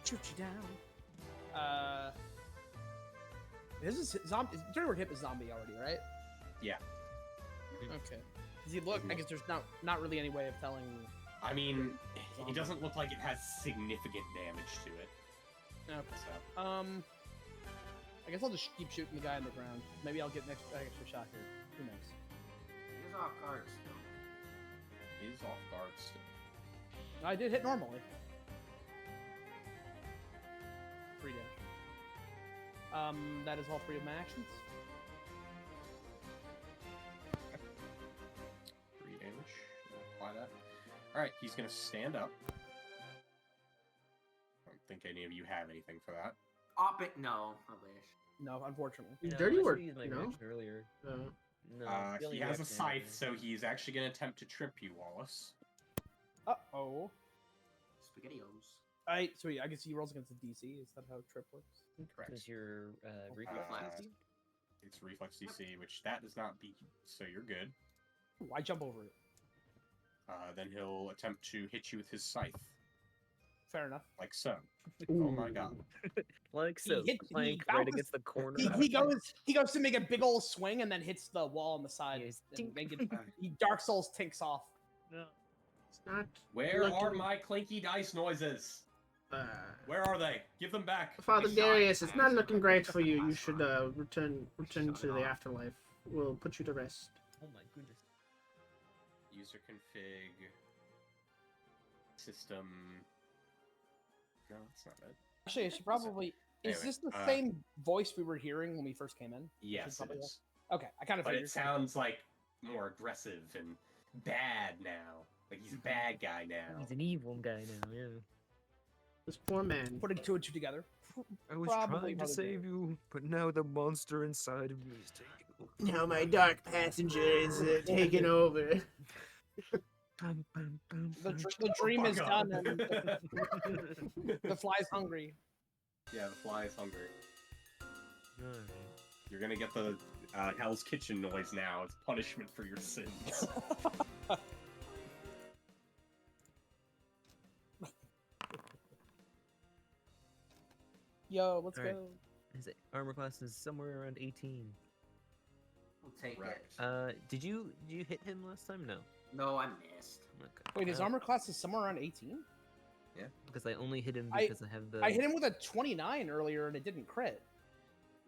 Shoot you down. This is zombie. Dirty Word Hip is zombie already, right? Yeah. Okay. Does he look? I guess there's not really any way of telling. I mean, it doesn't look like it has significant damage to it. Okay. So, I guess I'll just keep shooting the guy on the ground. Maybe I'll get an extra shot here. Who knows? He's off guard still. he's off guard still. I did hit normally. 3 damage. That is all 3 of my actions. 3 damage. Apply that. Alright, he's gonna stand up. I don't think any of you have anything for that. No, I wish. No, unfortunately. He's No, dirty I work, should've used my you know? reaction earlier. No, the only He has a reaction scythe, is- so he's actually gonna attempt to trip you, Wallace. Uh-oh. SpaghettiOs. Alright, sweet. I guess he rolls against the DC. Is that how trip works? Correct. Does your reflex Reflex. DC? It's reflex DC, which that does not beat, so you're good. Why jump over it? Then he'll attempt to hit you with his scythe, Fair enough. like so. Oh my god. Like so, he plank right bounces- against the corner. He goes to make a big old swing and then hits the wall on the side. Yeah, he's and dink. make it, he Dark Souls tinks off. No. It's not. Where looking- are my clinky dice noises? Where are they? Give them back. Father I shot Darius, it, it's man. not looking great for you. You Last should time. return Shut to it the off. afterlife. We'll put you to rest. Oh my goodness. User config. System. No, it's not it. Actually, I should probably. Is Anyway, this the same voice we were hearing when we first came in? Yes, it probably is. Okay, I kind of But figured. it sounds like more aggressive and bad now. Like he's a bad guy now. He's an evil guy now, yeah. This poor man. Putting 2 and 2 together. I was Probably trying to not a save good- you, but now the monster inside of me is taking over. Now my dark passenger is taking over. The dream is done, and the fly's hungry. Yeah, the fly is hungry. Alright. You're gonna get the Hell's Kitchen noise now as punishment for your sins. Yo, let's Alright. go. His armor class is somewhere around 18. We'll take Correct. it. Did you hit him last time? No. No, I missed. Okay. Wait, his armor class is somewhere around 18? Because I only hit him I- because I have the. I hit him with a 29 earlier, and it didn't crit.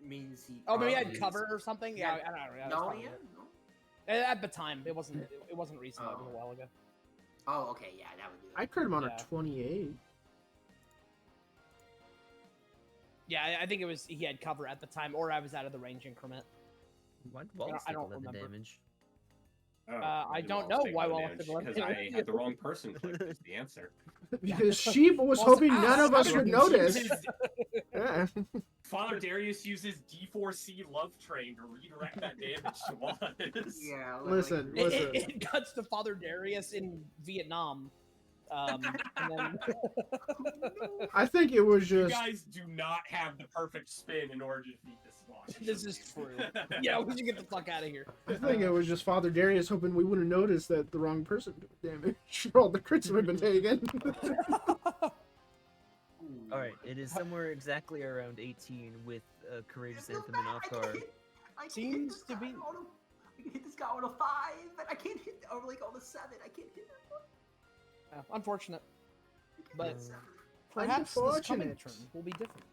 Means he. Oh, maybe I probably had cover or something. Yeah, Yeah. I don't know. Yeah, that's No, probably yeah. it. No. At the time, it wasn't. It wasn't recent. It was a while ago. Oh, okay. Yeah, that would do it. I crit him on Yeah. a 28. Yeah, I think it was he had cover at the time, or I was out of the range increment. Why'd I Wallace take don't 11 remember. damage? Oh, I did don't Wallace know take why one Wallace damage? took one Because I damage. had the wrong person clicked is the answer. Because Sheep was Well, hoping ow, none of how us did would you notice. Uses- Yeah. Father Darius uses D4C love train to redirect that damage to Wallace. Yeah. Listen, It, listen. it cuts to Father Darius in Vietnam, and then I think it was You just. guys do not have the perfect spin in order to defeat this boss. this is true. Yeah, we should get the fuck out of here. I think it was just Father Darius hoping we wouldn't notice that the wrong person took damage for all the crits we've been taking. Alright, it is somewhere exactly around 18 with Courageous Anthem and Off-Guard. Seems to be. I can hit this guy on a 5, but I can't hit or like on a 7. I can't hit him. Unfortunate. I can't But- hit a 7. Perhaps this coming Unfortunate. turn will be different.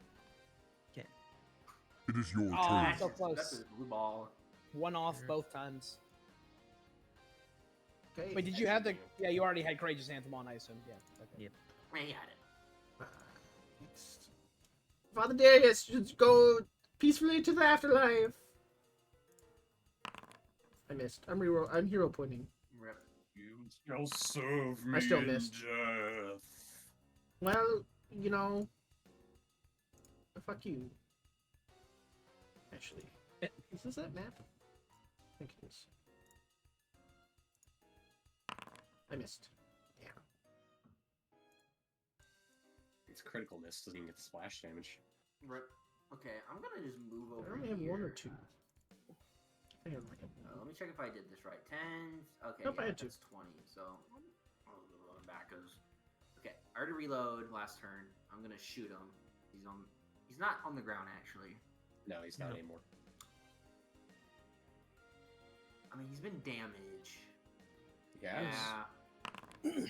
It is your Ah, turn. so close. That's a blue ball. One off both times. Okay. Wait, did you have the? Yeah, you already had Courageous Anthem on, I assume. Yeah. Okay. Yep. Man, he had it. Next. Father Darius, just go peacefully to the afterlife. I missed. I'm hero pointing. Rip. You shall serve me I still in missed. death. Well, you know. Fuck you. Actually. Is this that map? I think it is. I missed. Yeah. It's critical miss, doesn't even get splash damage. Rip. Okay, I'm gonna just move I over only have here. one or two. I think I might have Let me check if I did this right. 10. Okay, Nope, I yeah, had two. that's 20. So I'll go back. Cause okay, I already reload last turn. I'm gonna shoot him. He's on. He's not on the ground actually. No, he's not No. anymore. I mean, he's been damaged. Yes. Yeah.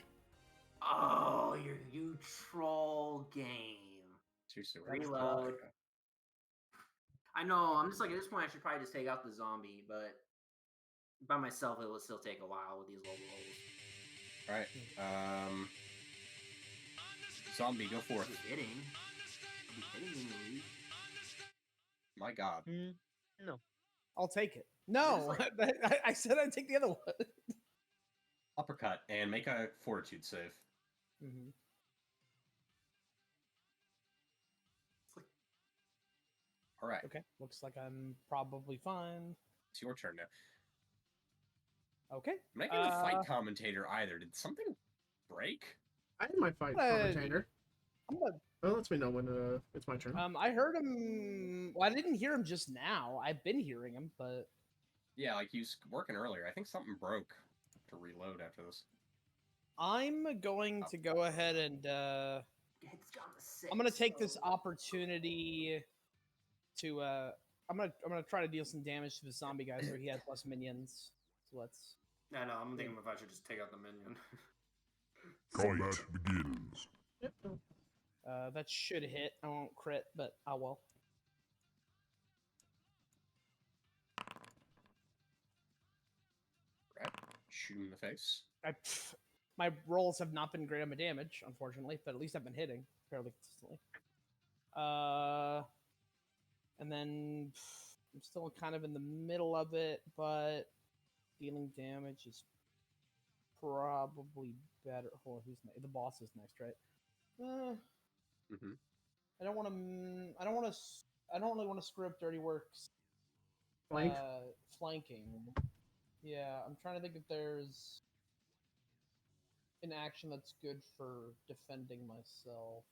Oh, you troll game. Seriously, Reload. I know. I'm just like at this point, I should probably just take out the zombie, but by myself, it will still take a while with these low rolls. Alright. Zombie, go forth. I'll be hitting. I'll be hitting in the lead. My god. No. I'll take it. No, I said I'd take the other one. Uppercut and make a fortitude save. Mm-hmm. Alright, Okay, looks like I'm probably fine. it's your turn now. Okay. I'm not getting a fight commentator either. Did something break? I had my fight commentator. I'm gonna. Oh, lets me know when it's my turn. I heard him. Well, I didn't hear him just now. I've been hearing him, but Yeah, like he was working earlier. I think something broke to reload after this. I'm going to go ahead and Hit this guy on the 6. I'm gonna take this opportunity to I'm gonna try to deal some damage to the zombie guy so he has less minions. So let's. No, I'm thinking if I should just take out the minion. Combat begins. Yep. No. That should hit. I won't crit, but I will. Right? Shoot him in the face. My rolls have not been great on my damage, unfortunately, but at least I've been hitting fairly consistently. And then I'm still kind of in the middle of it, but dealing damage is probably better. Hold on, who's next? The boss is next, right? Mm-hmm. I don't want to. I don't really want to screw up Dirty Works. Flank. Flanking. Yeah, I'm trying to think if there's. an action that's good for defending myself.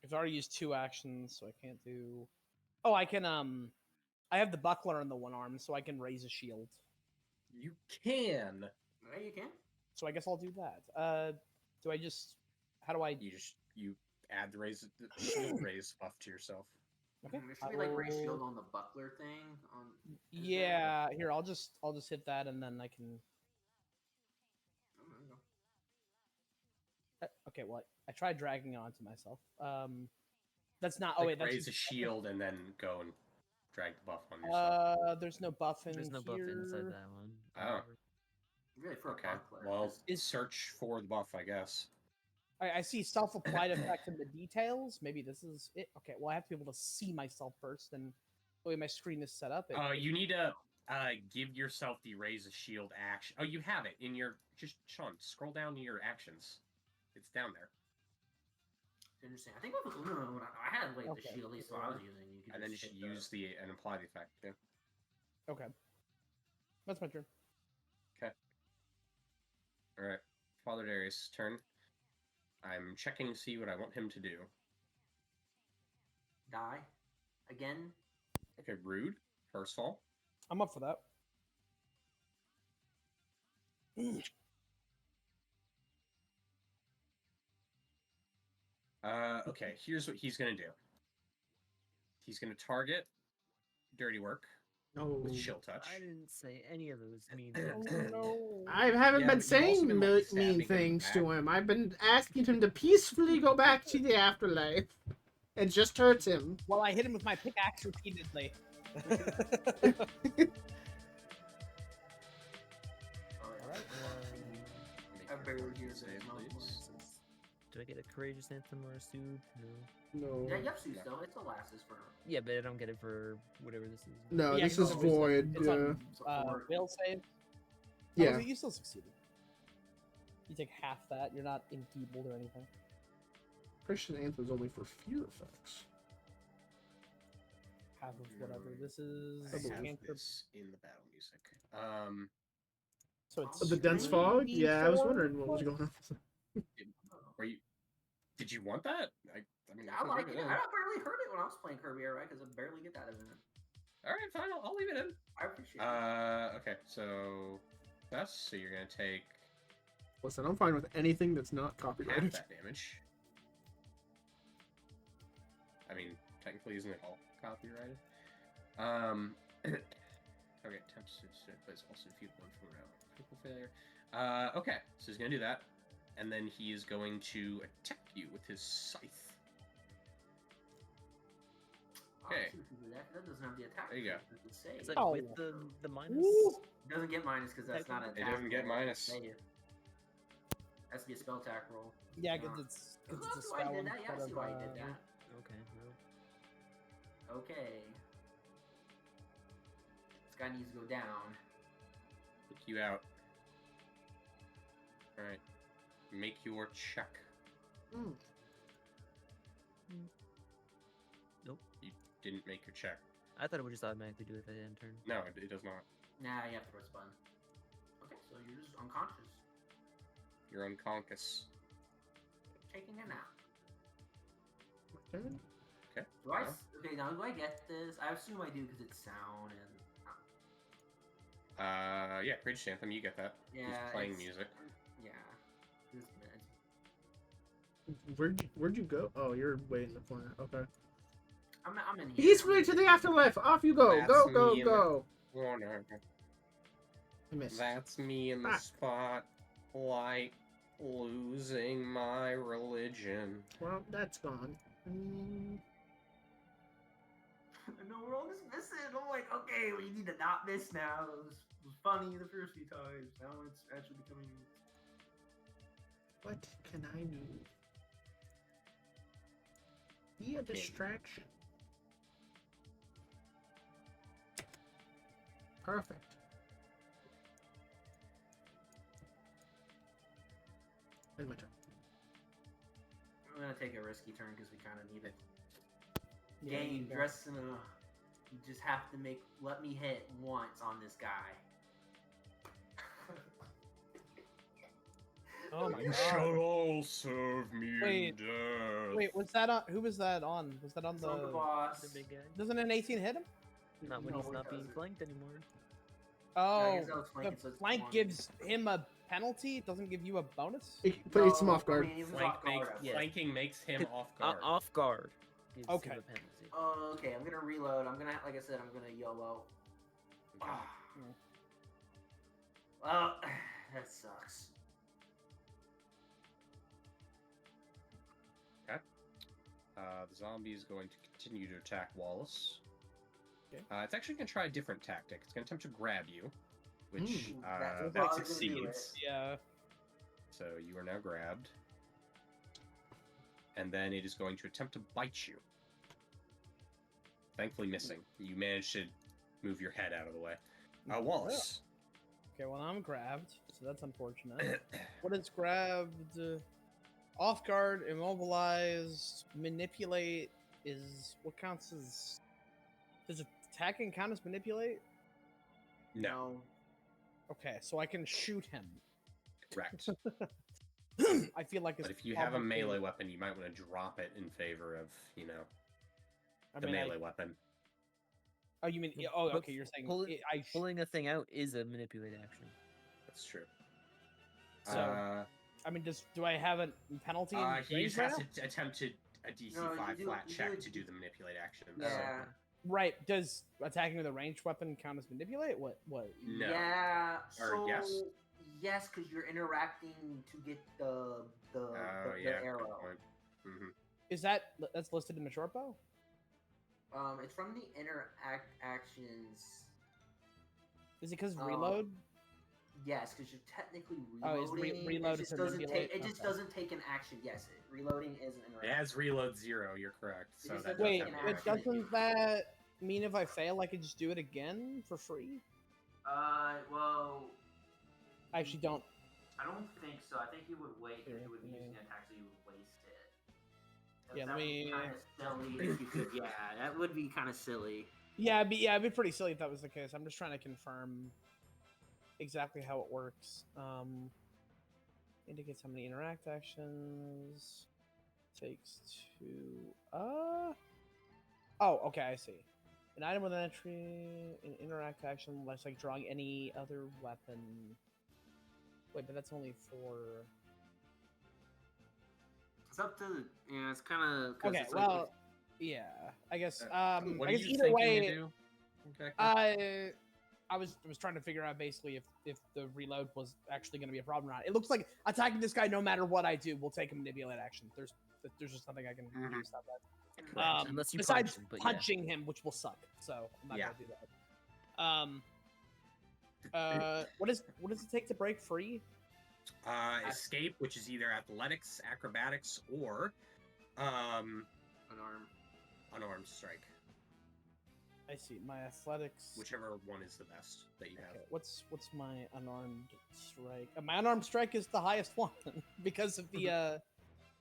I've already used 2 actions, so I can't do. Oh, I can. I have the buckler in the one arm, so I can raise a shield. You can. Yeah, you can. So I guess I'll do that. Do I just? How do I? You add the shield raise buff to yourself. Okay. There should be like raise shield on the buckler thing. On. Yeah. Here, I'll just hit that, and then I can. Oh, there you go. Okay. Well, I tried dragging it onto myself. That's not. Like, Oh wait, that's raise a shield and then go and drag the buff on yourself. There's no buff in There's no buff inside that one. Oh. Really for Okay. a buckler. Well, 'cause- search for the buff, I guess. I see self-applied effect in the details. Maybe this is it. Okay. Well, I have to be able to see myself first, and the way my screen is set up. You need to give yourself the raise a shield action. Oh, you have it in your. Just Sean, scroll down to your actions. It's down there. Interesting. I think with Uno, when I had like the Okay. shield, at least what I was using. You could And then just just hit use the and apply the effect. Yeah. Okay. That's my turn. All right. Father Darius' turn. I'm checking to see what I want him to do. die again. Okay, rude. First fall. I'm up for that. Okay, here's what he's gonna do. He's gonna target Dirty Work No. with Chill Touch. I didn't say any of those mean Oh, things. no. I haven't Yeah, been but you've also saying been, like, mean stabbing him things to back. him. I've been asking him to peacefully go back to the afterlife. It just hurts him. Well, I hit him with my pickaxe repeatedly. Alright. Make I your barely fortune use it, save, no. please. Do I get a courageous anthem or a soothe? No. No. Yeah, yep, Sue, though. It's a lasses for. Yeah, but I don't get it for whatever this is. No, Yeah, this it's is on- void. It's on Yeah. will save. Yeah. Oh, you still succeeded. You take half that. You're not enfeebled or anything. Christian Anthem is only for fear effects. Half of whatever this is. I have cantrip. this in the battle music. So it's The dense fog? Yeah, I was 3d4 wondering what was plus- going on. Were you? Did you want that? I mean, I can like leave it. in. I barely heard it when I was playing Kirby Air, right? Because I barely get that event. All right, fine. I'll leave it in. I appreciate it. Okay, so you're gonna take Listen, I'm fine with anything that's not half copyrighted. that damage. I mean, technically, isn't it all copyrighted? Okay, attempts to but it's also defeat one from round. Critical failure. Okay, so he's gonna do that, and then he is going to attack you with his scythe. Okay. That doesn't have the attack. There you go. It's save. It's like Oh. with the minus. Ooh. It doesn't get minus because that's not an It attack. doesn't get roll, minus. it's save. Has to be a spell attack roll. Yeah, because it's a I see spell why you did that. Yeah, instead I see of, why you did that. Okay, no. Okay. This guy needs to go down. Look you out. All right, make your check. Mm. Nope. You didn't make your check. I thought it would just automatically do it at the end turn. No, it does not. Nah, you have to press a button. Okay, so you're just unconscious. You're unconscious. Taking a nap. Okay. Okay. Do I? Okay, now do I get this? I assume I do because it's sound and. Yeah, Courageous Anthem, you get that. Yeah. He's playing it's- music. Yeah. It's- Where'd you go? Oh, you're way in the corner. Okay. I'm in here. Peacefully to the afterlife. Off you go. That's Go, me go, in the- go. Corner. I missed. That's me in the Ah. spotlight, losing my religion. Well, that's gone. No, we're all just missing. I'm like, okay, we need to not miss now. It was funny the first few times. Now it's actually becoming. What can I do? Be a distraction. Perfect. End my turn. I'm gonna take a risky turn because we kind of need it. Yeah, Gain you go. dressed in a You just have to let me hit once on this guy. Oh my You god. shall all serve me Wait, in death. Wait, was that on? Who was that on? Was that on It's on the the? boss. The big guy. Doesn't an 18 hit him? Not when No, he's it not being doesn't. flanked anymore. I Oh, guess that was flanking, the so it's flank 20. gives him a penalty. It doesn't give you a bonus. But it's him No, off guard. I mean, he was Flank off guard. makes, Yeah. Flanking makes him off guard. Off guard. Gives Okay. him a penalty. Oh, okay. I'm gonna reload. I'm gonna, like I said, I'm gonna YOLO. Okay. Well, that sucks. The zombie is going to continue to attack Wallace. Okay. It's actually going to try a different tactic. It's going to attempt to grab you, which That's that probably gonna do succeeds. Yeah. So you are now grabbed. And then it is going to attempt to bite you. Thankfully missing. You managed to move your head out of the way. Wallace. Okay, well I'm grabbed, so that's unfortunate. What is grabbed? Off guard, immobilized, manipulate is what counts as. Does attacking count as manipulate? No. Okay, so I can shoot him. Correct. I feel like it's. But if you have a probably- melee weapon, you might want to drop it in favor of, I the mean, melee weapon. Oh, you mean? Oh, But okay. You're saying pulling- I. Pulling a thing out is a manipulate action. That's true. So, I mean, do I have a penalty? in He range just right has now? to attempt a DC No, you 5 do- flat you check do- to do the manipulate action. Yeah. Right. Does attacking with a ranged weapon count as manipulate? What? No. Yeah. Or So yes? yes, because you're interacting to get the Yeah, arrow. good point. Mhm. Is that's listed in the short bow? It's from the interact actions. Is it because Um, reload? Yes, because you're technically Oh, is reloading. reload it is just a doesn't manipulate? take. It just Okay. doesn't take an action. Yes, reloading is an It interaction. has reload 0, you're correct. It So just that doesn't does Wait, have an an but action. action. doesn't that mean if I fail, I can just do it again for free? Well, I actually don't. I don't think so. I think you would wait if Here, you would be let me- using an attack, so you would waste it. Yeah, That let would be me- kind of silly if you could. Yeah, that would be kind of silly. Yeah, it'd be pretty silly if that was the case. I'm just trying to confirm exactly how it works. Indicates how many interact actions. Takes 2. Oh, okay, I see. An item with an entry, an interact action, less like drawing any other weapon. Wait, but that's only for. It's up to it's kind of Okay, it's well, yeah, I guess. What I are guess you either thinking way, to do? Exactly. I was trying to figure out basically if the reload was actually going to be a problem or not. It looks like attacking this guy, no matter what I do, will take a manipulate action. There's just nothing I can do to stop that. Correct. Unless you Besides punch him, but yeah. punching him, which will suck. So I'm not Yeah. gonna do that. What does it take to break free? Escape, which is either athletics, acrobatics, or unarmed strike. I see. My athletics. Whichever one is the best that you have. Okay, what's my unarmed strike? My unarmed strike is the highest one because of the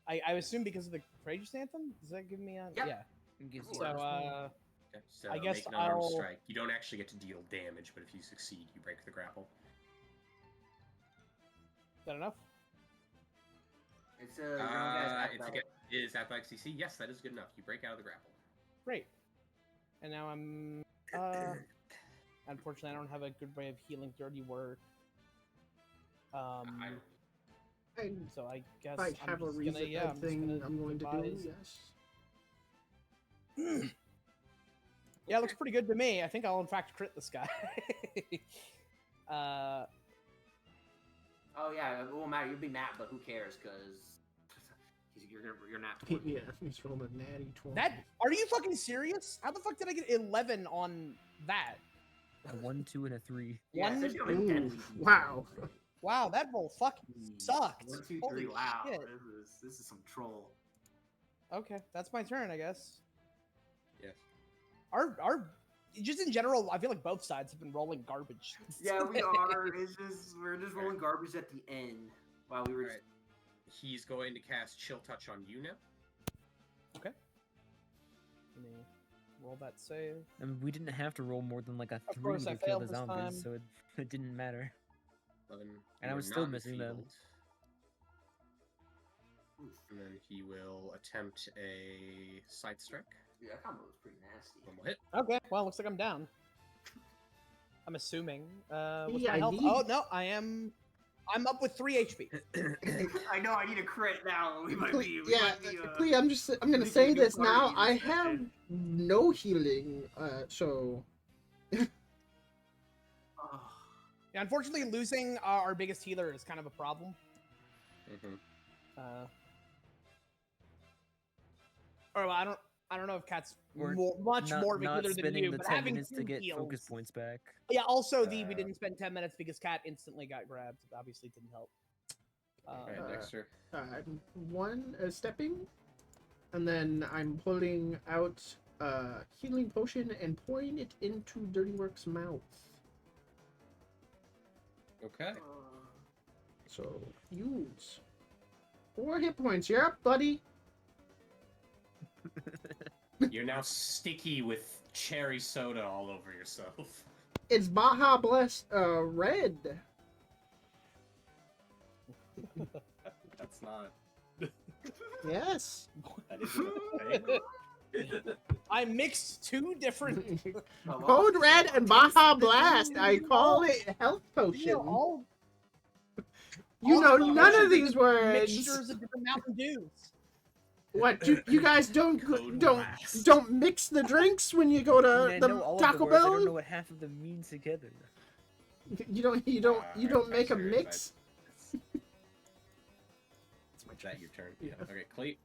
I assume because of the courageous anthem. Does that give me a Yep. yeah? It gives you So a- Okay, so I guess make an unarmed I'll- strike. You don't actually get to deal damage, but if you succeed, you break the grapple. Is that enough? It's a Is athletics CC? Yes, that is good enough. You break out of the grapple. Great. And now I'm unfortunately I don't have a good way of healing dirty work. So I guess I I'm have a just reason. gonna, yeah, I'm just thing gonna I'm going to do. advise- Yes. Yeah, it looks pretty good to me. I think I'll in fact crit this guy. Oh yeah, it won't matter. You'll be mad, but who cares? Because you're not. 20. Yeah, he's rolling a natty 20. That are you fucking serious? How the fuck did I get 11 on that? A 1, 2, and a 3. Yeah, One- especially on a Ooh, deadly. wow. Wow, that roll fucking sucked. 1, 2, 3. Holy Wow, shit. this is some troll. Okay, that's my turn, I guess. Yes. Our just in general, I feel like both sides have been rolling garbage. Yeah, we are. We're just rolling garbage at the end while we were. Alright. He's going to cast Chill Touch on you now. Give me roll that save. I mean, we didn't have to roll more than like a Of 3 course, I to kill failed the this zombies, time. so it didn't matter. 11. And I You was are still not missing them. enfeebled. And then he will attempt a side strike. Yeah, that combo was pretty nasty. One will hit. Okay, well, looks like I'm down. I'm assuming. What's Yeah, my I health? need- Oh no, I'm up with 3 HP. I know I need a crit now. We might be. Clee, I'm gonna we say can do this now. party I in this have session. no healing, so Oh, Yeah, unfortunately, losing our biggest healer is kind of a problem. Mm-hmm. Or I don't know if Cat's Or much not, more of a not healer than spending you, the but 10 having minutes to 2 get heals. focus points back. Yeah, also we Uh, didn't spend 10 minutes because Cat instantly got grabbed. It obviously didn't help. Alright, Uh, Dexter. I'm stepping, and then I'm pulling out healing potion and pouring it into Dirty Work's mouth. Okay. So use 4 hit points. You're up, buddy. You're now sticky with cherry soda all over yourself. It's Baja Blast red. That's not. Yes. That isn't a thing. I mixed 2 different. Code Red and Baja Blast. I call it health potion. all You know all none of these mixtures words. of different Mountain Dews. What? You guys don't Code don't Blast. don't mix the drinks when you go I mean, I to know the all of the Taco words, I don't know Bell? what half of them mean together. You don't make a Dexter, mix. Is that your turn? Yeah. Okay, Cleat.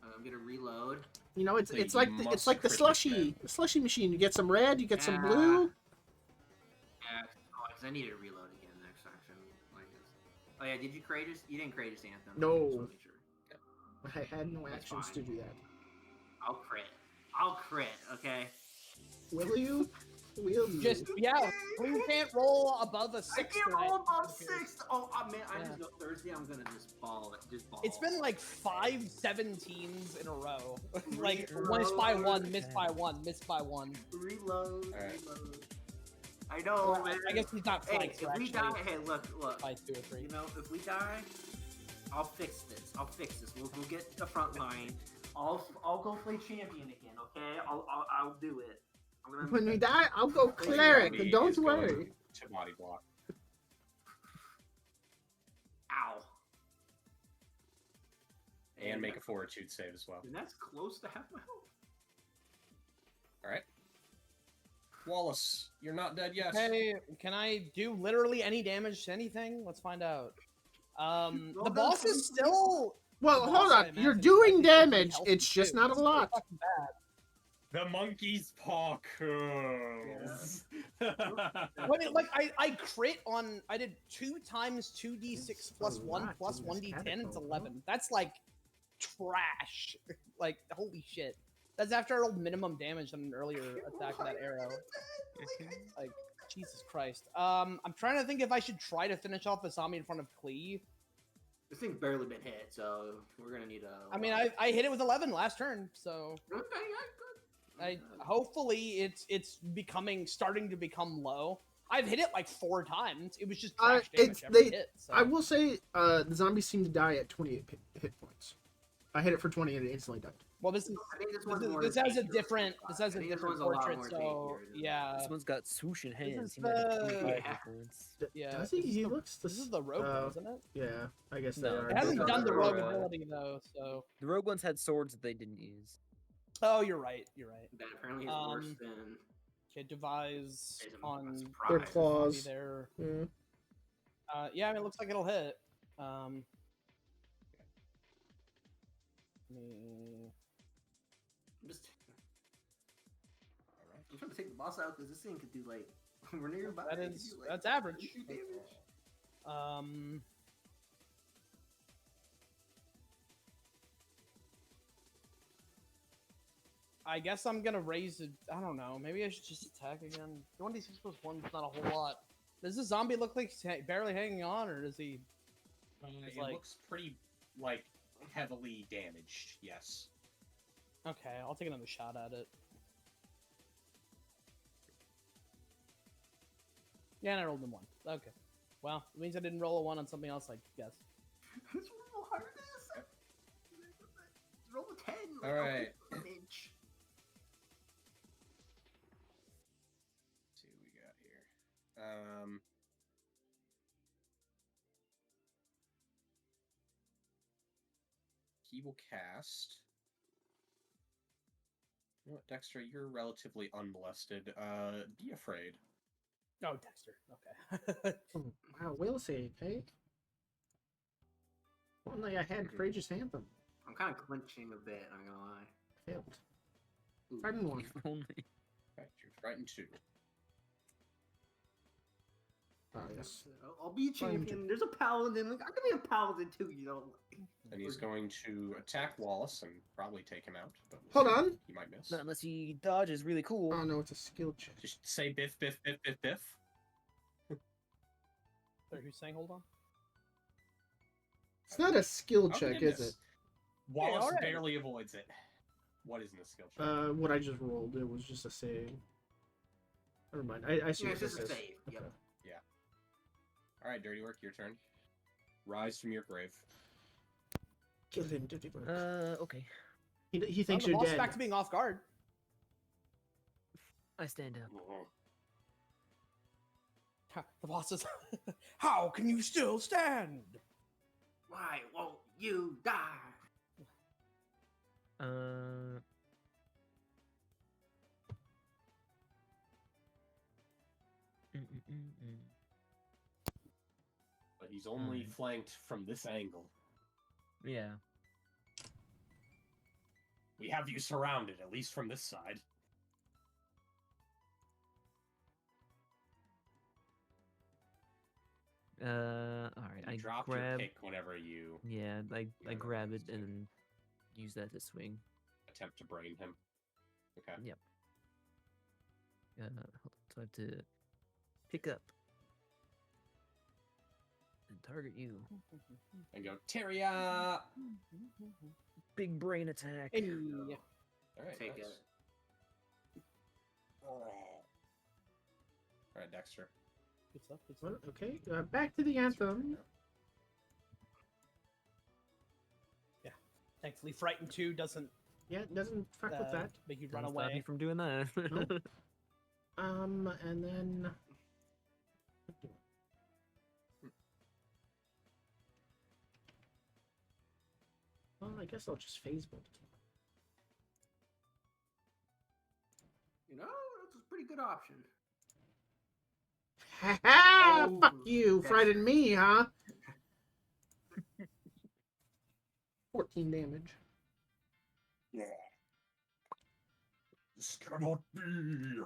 I'm gonna reload. You know, it's Please, it's like you the, must it's like the crit slushy machine. You get some red, you get some blue. Yeah, because I need to reload again next action. Like this. Oh yeah, did you create this? You didn't create this anthem. No. I just wanna make sure. I had no That's actions fine. to do that. I'll crit. I'll crit. Okay. Will you? Will you? Just we can't roll above a 6. I can't tonight. roll above 6. Oh man, I Yeah. just go Thursday. I'm gonna just ball it. Just ball. It's been like 5 17s in a row. Like Reload. miss by 1, miss by 1, miss by 1. reload. Alright. Reload. I know. Well, man. I guess he's not Hey, flanked, if so we actually die, hey, look. by 2 or 3. You know, if we die, I'll fix this. We'll get the front line. I'll go play champion again. Okay. I'll do it. I'm gonna. When we die, I'll go cleric. Body Don't is going worry. To body block. Ow. And make a fortitude save as well. And that's close to half my health. Alright. Wallace, you're not dead yet. Hey, can I do literally any damage to anything? Let's find out. Well The done, boss is Tim. still. Well, the hold boss, I on. imagine, You're is doing actually pretty damage. healthy, It's just too. not a It's pretty lot. fucking bad. The monkey's paw curls. I mean, like I crit on. I did 2 times 2d6 plus a 1 lot plus in this 1d10. It's catacomb, 11. That's like trash. Like holy shit. That's after I rolled minimum damage on an earlier attack of that arrow. Like Jesus Christ. I'm trying to think if I should try to finish off the zombie in front of Cleve. This thing's barely been hit, so we're gonna need a. I mean, I hit it with 11 last turn, so Okay, yeah, good. I hopefully it's starting to become low. I've hit it like 4 times. It was just trash damage every hit. So. I will say, the zombies seem to die at 28 hit points. I hit it for 20 and it instantly died. Well, this is I think this one's more this has a dangerous. different I think this one's a lot portrait. more So dangerous. yeah, This one's got swoosh in hands. is He might have the- 25 hit Yeah. points. yeah. Does he? this is He the- looks the This is the rogue one, isn't it? Yeah, I guess No. they are. It hasn't Those done are the the rogue rogue. ability though. So The rogue ones had swords that they didn't use. oh, you're right. You're right. That apparently is worse Um, than. Okay, devise I'm on surprised. Their zombie claws. there. Yeah. Yeah, I mean, it looks like it'll hit. I'm just. I'm trying to take the boss out because this thing could do like. We're nearby. That it could is do, like, that's average. 32 damage. I guess I'm gonna raise it. I don't know. Maybe I should just attack again. 1d6 plus 1 is not a whole lot. Does the zombie look like he's barely hanging on, or does he? It like- looks pretty, like, heavily damaged, yes. Okay, I'll take another shot at it. Yeah, and I rolled a 1. Okay. Well, it means I didn't roll a 1 on something else, I guess. It's a little harder than this. Roll a 10. Like, All right. Damage. Let's see what we got here. He will cast. You know what, Dexter? You're relatively unmolested. Be afraid. Oh, Dexter. Okay. Wow, will save, hey? Only I had Courageous Anthem. I'm kind of clenching a bit, I'm gonna lie. Failed. Ooh. Frightened 1. Only. Right, you're frightened 2. Yes. I'll be a champion. There's a paladin. Like, I could be a paladin too, you know. And he's going to attack Wallace and probably take him out. But Hold on. He might miss. Not unless he dodges really cool. Oh no, it's a skill check. Just say biff, biff, biff, biff, biff. Sorry, who's saying hold on? It's not a skill Oh, check, goodness. is it? Wallace alright. barely avoids it. What isn't a skill check? What I just rolled, it was just a save. Never mind. I see Yeah, what it's this just a is. save. Yep. Okay. All right, Dirty Work, your turn. Rise from your grave. Kill him, Dirty Work. Okay. He thinks the you're boss dead. back to being off guard. I stand up. The boss is. How can you still stand? Why won't you die? But he's only Alright. flanked from this angle. Yeah. We have you surrounded, at least from this side. Alright. You I drop your grab. pick whenever you Yeah, I Yeah, grab it that's good. and use that to swing. attempt to brain him. Okay. Yep. Hold on. So I have to pick up and target you. And go, Terria! Big brain attack. Hey. Alright, Take nice. it. Alright, Dexter. Good stuff. Good Well, stuff. okay, back to the anthem. Thankfully, Frightened 2 doesn't Yeah, it doesn't fuck with that. make you run Doesn't stop away. you from doing that. Nope. And then. Well, I guess I'll just phase bolt. You know, that's a pretty good option. Ha ha! Oh, Fuck you! that's- Frightened me, huh? 14 damage. This cannot be!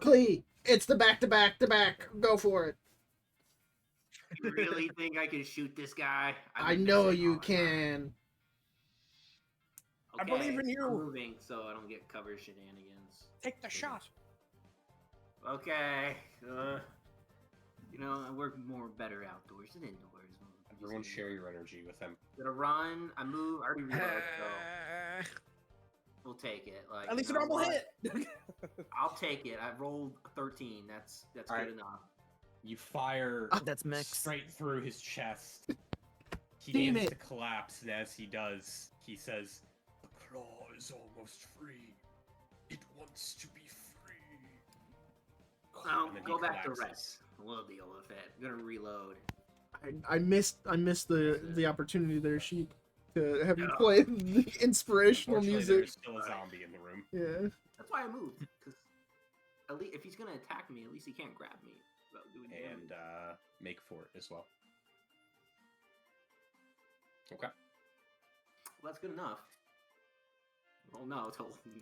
Clee! It's the back. Go for it. You really think I can shoot this guy? I would miss know it you all the time. can. I believe in you. I'm moving so I don't get cover shenanigans. Take the shot. Okay. You know, I work better outdoors than indoors. Everyone share your energy with him. Gonna run. I move. I already reload, so we'll take it. Like At least a you know normal what? hit. I'll take it. I rolled 13. That's good Alright. enough. You fire That's Mex. straight through his chest. He Damn begins it. to collapse, and as he does, he says, "The claw is almost free. It wants to be free." I'll And then go he back to collapses. rest. We'll deal with it. I'm gonna reload. I missed the opportunity there, Sheep, to have you Yeah. play the inspirational Unfortunately, music. there's still a zombie in the room. Yeah. That's why I moved. Because at least if he's gonna attack me, at least he can't grab me without doing And damage. make for it as well. Okay. Well, that's good enough. Oh no!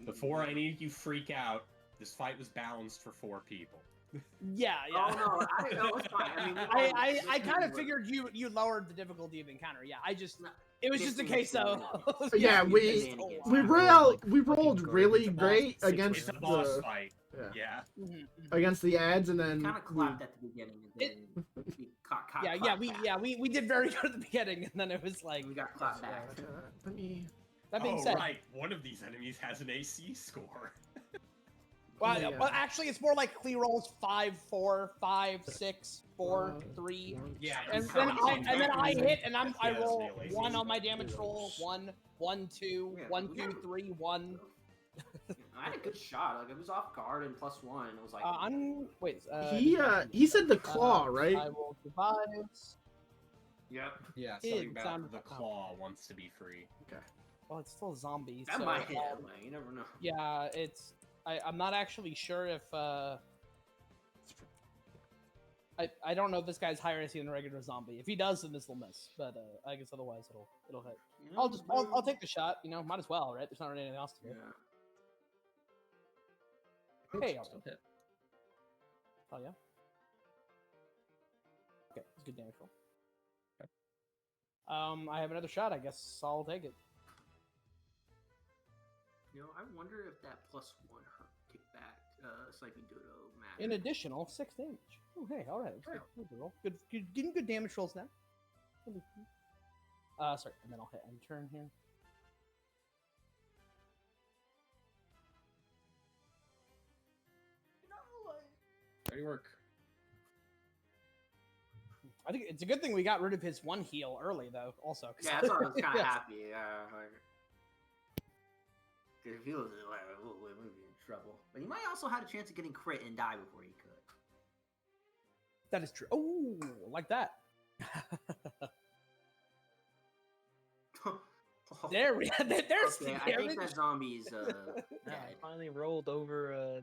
Before any of you freak out, this fight was balanced for 4 people. Yeah, Oh yeah. no! It's fine. I mean, I kind of figured you lowered the difficulty of encounter. Yeah, it was just a Mixing case of Yeah, we rolled Fucking really garbage. great Boss against It's a the boss fight. yeah, Yeah. Mhm. against the ads, and then kind of clapped at the beginning, and then we caught we did very good at the beginning, and then it was like we got clapped back. let me. that being Oh, said, right. One of these enemies has an AC score. Well, Yeah. well, actually, it's more like clear rolls 5, 4, 5, 6, 4, 3. Yeah, And you then count I them. hit, and I Yes, roll really. 1 on my damage roll. 1, 1, 2, Yeah, 1, we 2, got- 3, 1. I had a good shot. Like it was off guard and +1. It was like He said the claw, right? I rolled 2 5s. Yep. Yeah, It something about sounded the like- oh. claw wants to be free. Well, it's still zombies. That so, might hit. Like, you never know. yeah, it's. I'm not actually sure if. I don't know if this guy's higher AC than a regular zombie. If he does, then this will miss. But I guess otherwise it'll hit. You I'll take the shot. You know, might as well, right? There's not really anything else to do. Yeah. Hey, Still hit. oh yeah. Okay, it's a good damage roll. Okay. I have another shot. I guess I'll take it. You know, I wonder if that +1 hurt kickback Sniping Dodo matters. An additional 6 damage. Oh, hey, all right. Good roll. Good, getting good damage rolls now. Sorry, and then I'll hit end turn here. Ready work. I think it's a good thing we got rid of his 1 heal early, though. Also, 'cause- Yeah, that's why I was kind of Yes. happy. Yeah, like, because if he was like, oh, we'd be in trouble. But he might also had a chance of getting crit and die before he could. That is true. Oh, like that. There we. There's. Okay, I think that zombie is I dead. finally rolled over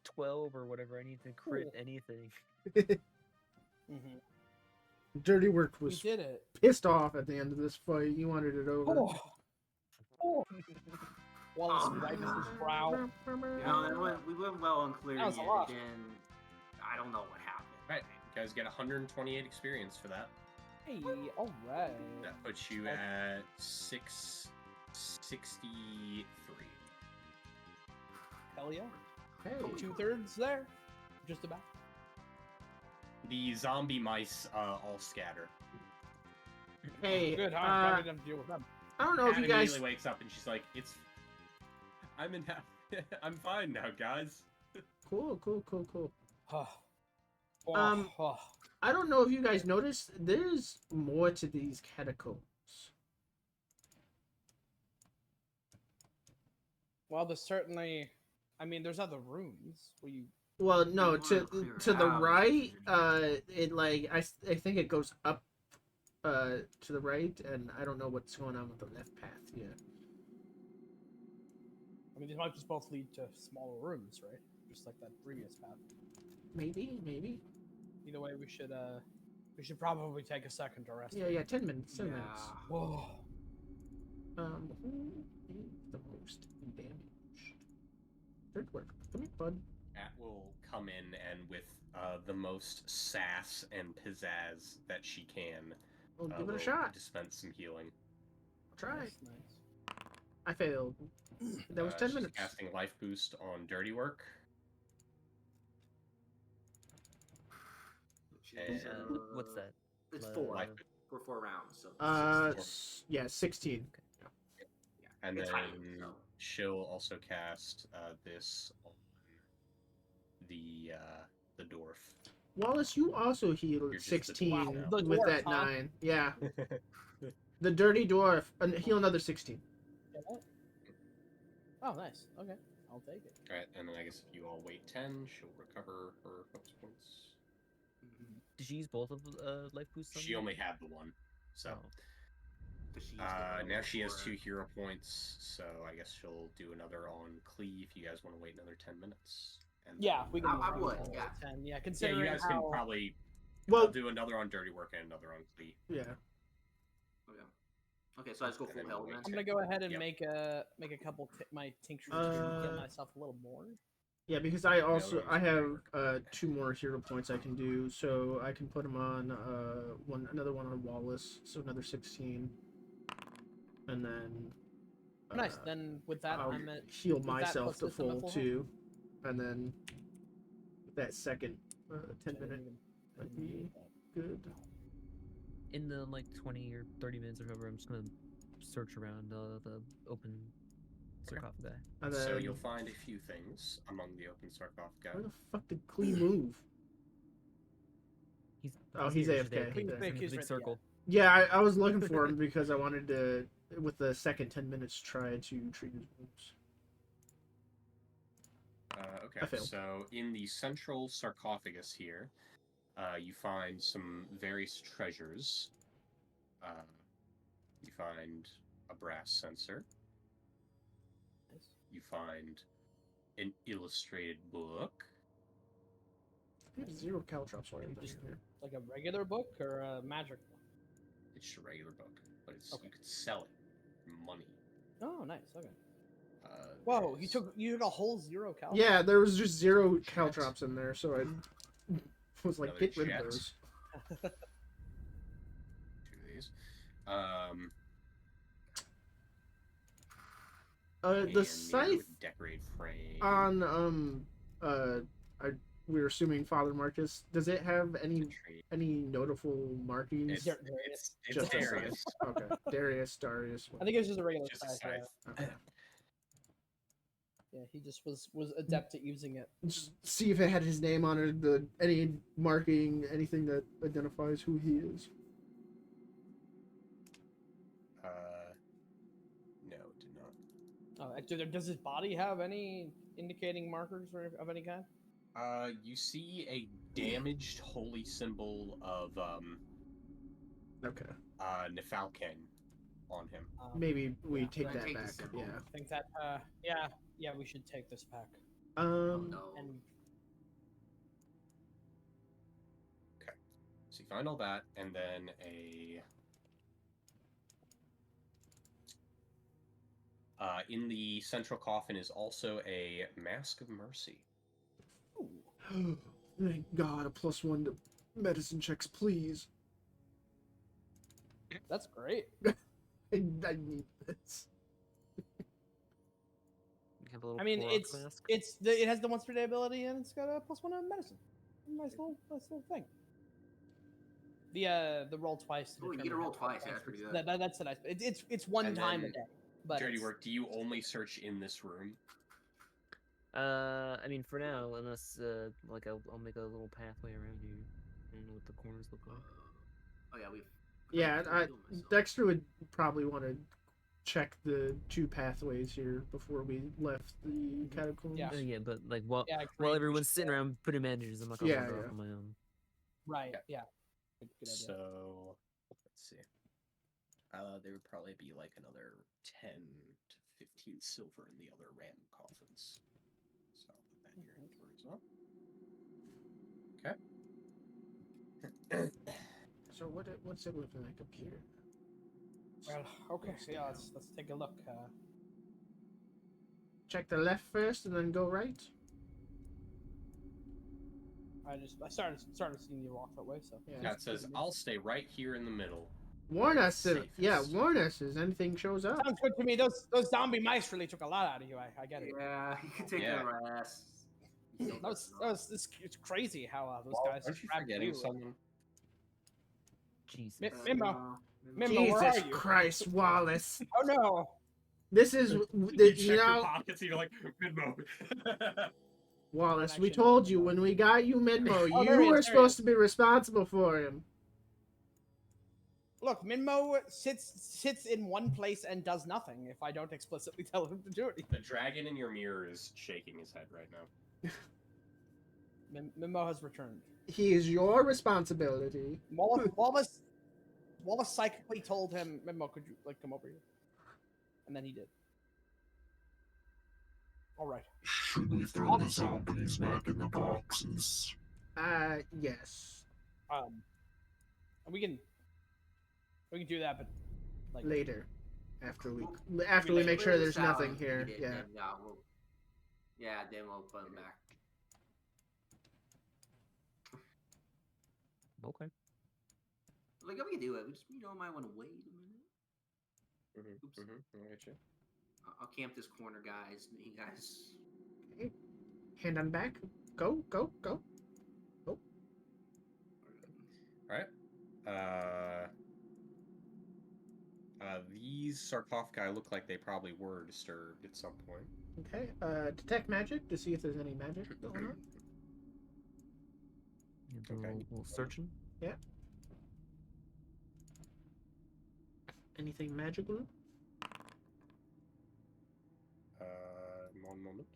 12 or whatever. I need to crit anything. Mhm. Dirty Work We was did it. pissed off at the end of this fight. He wanted it over. Oh. Oh. Wallace wipes his brow. You know, we went well on clear That was a yet, lot. then I don't know what happened. Right, you guys get 128 experience for that. Hey, all right. That puts you at 663. Hell yeah. Hey, 2/3 there. Just about. The zombie mice all scatter. hey, Good. I'm probably gonna deal with them. I don't know if Kat you guys. immediately wakes up and she's like, I'm fine now, guys. Cool. Oh, Um, oh. I don't know if you guys noticed. There's more to these catacombs. Well, there's certainly. I mean, there's other rooms where you. Well, no, wanna to clear to the out. right. It like I think it goes up. To the right, and I don't know what's going on with the left path yet. I mean, these might just both lead to smaller rooms, right? Just like that previous path. Maybe. Either way, we should probably take a second to rest. Yeah, 10 minutes. 10 minutes. Whoa. Who is the most damaged? Third work. Come here, bud. Kat will come in and with the most sass and pizzazz that she can, Well, give it will a shot. dispense some healing. I'll try. Nice, nice. I failed. That was 10 She's minutes. casting life boost on dirty work. Jeez, And- What's that? It's Uh, 4 Life, for 4 rounds. So Yeah, 16. yeah, and it's then heightened, so. she'll also cast this on the dwarf. Wallace, you also healed You're just the 16 dwarf now. with The that dwarf, huh? 9. Yeah. The dirty dwarf. Heal another 16. Get that? Oh, nice. Okay, I'll take it. Alright, and then I guess if you all wait 10, she'll recover her focus points. Did she use both of life boosts? On She me? only had the one. So Oh. But she used it now she has before. 2 hero points, so I guess she'll do another on Klee if you guys want to wait another 10 minutes. And Yeah, then, we can. I move would, on to yeah. 10. Yeah, Yeah, considering you guys how... can probably Well, I'll do another on dirty work and another on Klee. yeah. Okay, so I just go And full then health we'll then. wait I'm gonna go ahead and Yep. make a couple my tinctures to heal myself a little more. Yeah, because I also those I are have pretty 2 more hero points I can do, so I can put them on another one on Wallace, so another 16, and then Nice. Then with that, I'll I'm at heal with that myself plus to this, I'm at full full health. too, and then that second 10 I minute didn't might even be get that. good. In the like 20 or 30 minutes or whatever, I'm just gonna search around the open sarcophagi. And then, So you'll find a few things among the open where sarcophagi. the fuck did Clee move? He's here, just AFK. He's there. in the big circle. Yeah, I was looking for him because I wanted to, with the second 10 minutes, try to treat his wounds. I Okay, failed. so in the central sarcophagus here, you find some various treasures. You find a brass censer. You find an illustrated book. I have 0 caltrops or anything Just- in here. Like a regular book or a magic book? It's just a regular book, but it's Okay. you could sell it for money. Oh, nice. Okay. Uh, Whoa, there's- you took a whole 0 cal. Yeah, there was just 0 Shit. caltrops in there, so I was like, Another get rid of jet. those. 2 of these. The And mirror scythe with decorate frame. on we're assuming Father Marcus. Does it have any notable markings? It's, Dar- it's Just a Darius. scythe. Okay, Darius. I think it was just a regular Just a size. Yeah. scythe. Okay. Yeah, he just was adept at using it. Just see if it had his name on it. Any marking, anything that identifies who he is. No, it did not. Does his body have any indicating markers or of any kind? You see a damaged holy symbol of Okay, Nefalken on him. maybe we yeah, take I that take the back. symbol. Yeah. I think that yeah, we should take this back. Oh no. And So you find all that, and then in the central coffin is also a mask of mercy. Thank God, a +1 to medicine checks, please. that's great. I need this. You have a little I mean, Clorox mask. it has the once per day ability and it's got a +1 on medicine. Nice little thing. The roll twice. To Oh, you get to determine roll how twice. Yeah, that's pretty good. That's a nice. It's one And time a then, day. But Dirty it's- work. Do you only search in this room? I mean, for now, unless like I'll make a little pathway around you. I don't know what the corners look like. Oh yeah, we've. Yeah, I feel myself. Dexter would probably want to check the 2 pathways here before we left the catacombs. Yeah. Yeah, but like while Yeah, while great. everyone's sitting around putting bandages, I'm not gonna Yeah, wander yeah. off on my own. Right. Yeah. Good idea. So let's see. There would probably be like another 10 to 15 silver in the other random coffins. So I'll put that in your inventory as well. Okay. So what's it looking like up here? Well, okay. So yeah, let's take a look. Check the left first and then go right. I started seeing you walk that way. So Yeah, it says I'll stay right here in the middle. Warn us if Safest. warn us as anything shows up. sounds good to me. Those zombie mice really took a lot out of you. I get it. Yeah, you can take Yeah. their ass. It's crazy how those Well, guys aren't you grabbed forgetting you. someone? Jesus. Mimbo. Mimbo, where Jesus are you? Christ, Wallace! Oh no! This is You check you your know, pockets and you're like, Midmo. Wallace. We Actually, told you when we got you Minmo, Oh, you there he were is, there he supposed is. to be responsible for him. Look, Minmo sits in one place and does nothing if I don't explicitly tell him to do anything. The dragon in your mirror is shaking his head right now. Minmo has returned. He is your responsibility. Wallace psychically told him, Minmo, could you come over here? And then he did. All right. Should we throw the zombies back in the boxes? Yes. And we can do that, but like Later. After we Later. make sure Clear there's this out nothing and here. beat it, Yeah. then, then we'll put them back. Okay. Like, if we can do it, we just, might want to wait a minute. Oops. I get you. I'll camp this corner, guys. You guys. Okay. Hand on back. Go. Alright. These sarcophagi look like they probably were disturbed at some point. Okay. Detect magic to see if there's any magic going on. You do Okay. a little searching. Anything magical? One moment.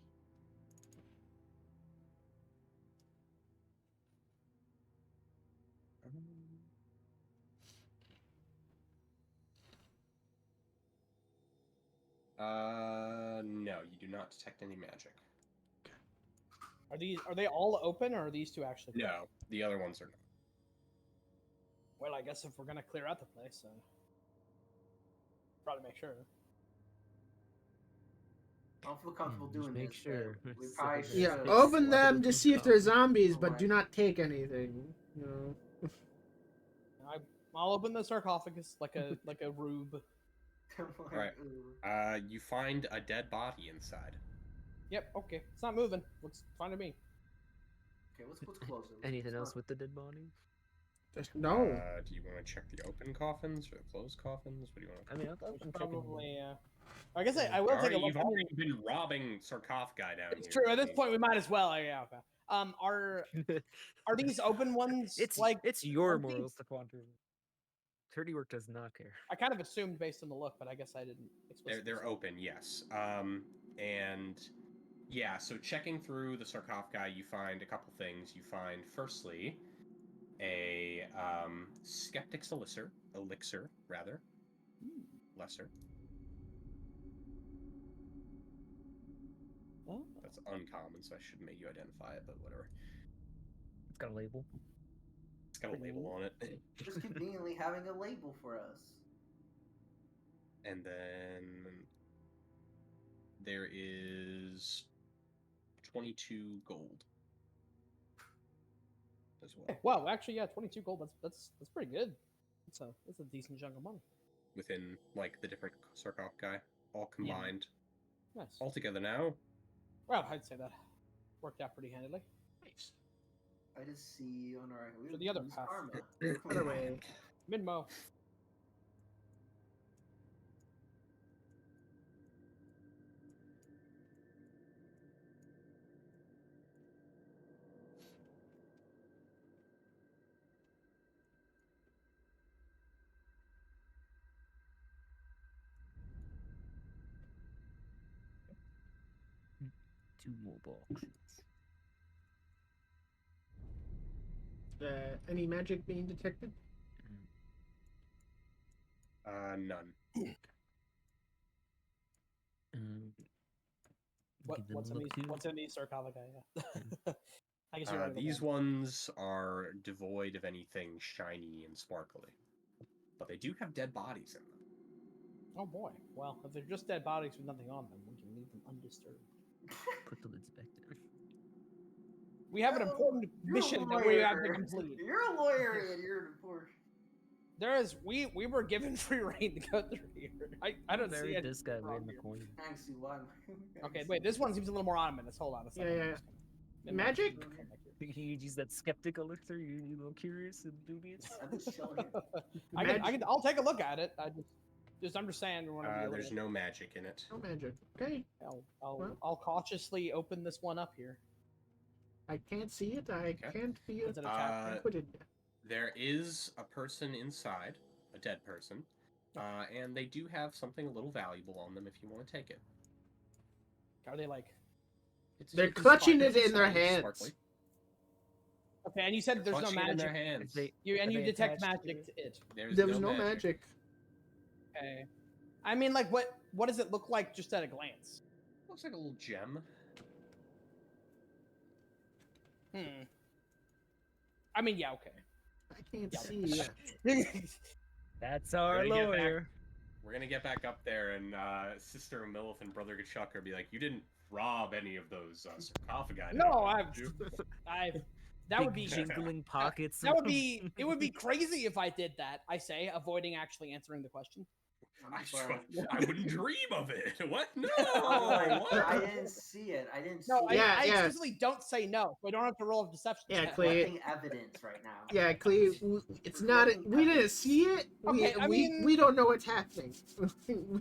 No, you do not detect any magic. Are they all open, or are these two actually? No, the other ones are not. Well, I guess if we're gonna clear out the place, probably make sure. I don't feel comfortable Just doing make this. sure. We So probably that should. Yeah. It's Open them like to a see if they're coffee. zombies, but Alright. do not take anything. You know. I'll open the sarcophagus like a rube. Right. You find a dead body inside. Yep. Okay. It's not moving. Looks fine to me. Okay, let's close it. Anything Let's else not- with the dead body? No. Do you want to check the open coffins or the closed coffins? What do you want to I mean, I'm checking. Probably. I guess I will take a look. You've already been robbing sarcophagi down It's here. true. At I this mean, point, we might as well. Yeah. Okay. Are these open ones like? it's your empty? morals to quantum. Dirty work does not care. I kind of assumed based on the look, but I guess I didn't. they're open, yes. And yeah, so checking through the sarcophagi, you find a couple things. You find, firstly, a skeptic's elixir, lesser. Oh. That's uncommon, so I shouldn't make you identify it, but whatever. It's got a label. It's got a label on it. Just conveniently having a label for us. And then there is 22 gold as well. Wow. Actually, yeah, 22 gold. That's pretty good. That's a decent chunk of money. Within like the different sarcophagi, all Yeah. combined. Nice. All together now. Well, I'd say that worked out pretty handily. Nice. I just see on our For the other use path. karma. Other way. Minmo. Two more boxes. Any magic being detected? None. What's in these sarcophagi? Yeah. I guess you're right. These ones are devoid of anything shiny and sparkly, but they do have dead bodies in them. Oh boy. Well, if they're just dead bodies with nothing on them, we can leave them undisturbed. Put the lids back down. We have an important You're a mission that we have to lawyer. complete. You're a lawyer and you're an important. We were given free reign to go through here. I don't see Bury it. this guy laying the coin. Actually, why? Okay, wait. This one seems a little more ominous. Hold on a second. Yeah. Magic? Think you use that skeptic elixir? You a little curious and dubious? I'm just chilling here. I'll take a look at it. I just understand. There's no magic in it. No magic. Okay. I'll cautiously open this one up here. I can't see it. I can't be Does it attack me? acquitted. There is a person inside, a dead person, and they do have something a little valuable on them if you want to take it. Are they like? They're clutching it in their hands. Sparkly. Okay, and you said there's no Clutching it in their magic. hands. You Are detect attached to magic to it. There was no magic. Okay. I mean, like, what does it look like just at a glance? Looks like a little gem. I mean, yeah, okay. I can't Yeah. see. That's our Gotta get back. lawyer. We're gonna get back up there, and Sister Milith and Brother Gachuk are be like, "You didn't rob any of those sarcophagi." No, did you?" that would be jingling pockets. That would be it would be crazy if I did that. I say, avoiding actually answering the question. I'm just like, I wouldn't dream of it. What? No. like, What? I didn't see it. I didn't see No, it. Yeah, I yeah. explicitly don't say no. So I don't have to roll a deception Yeah, check. Clay. Collecting evidence right now. Yeah, Cleve, it's not. We didn't see it. Okay, I mean- we don't know what's happening.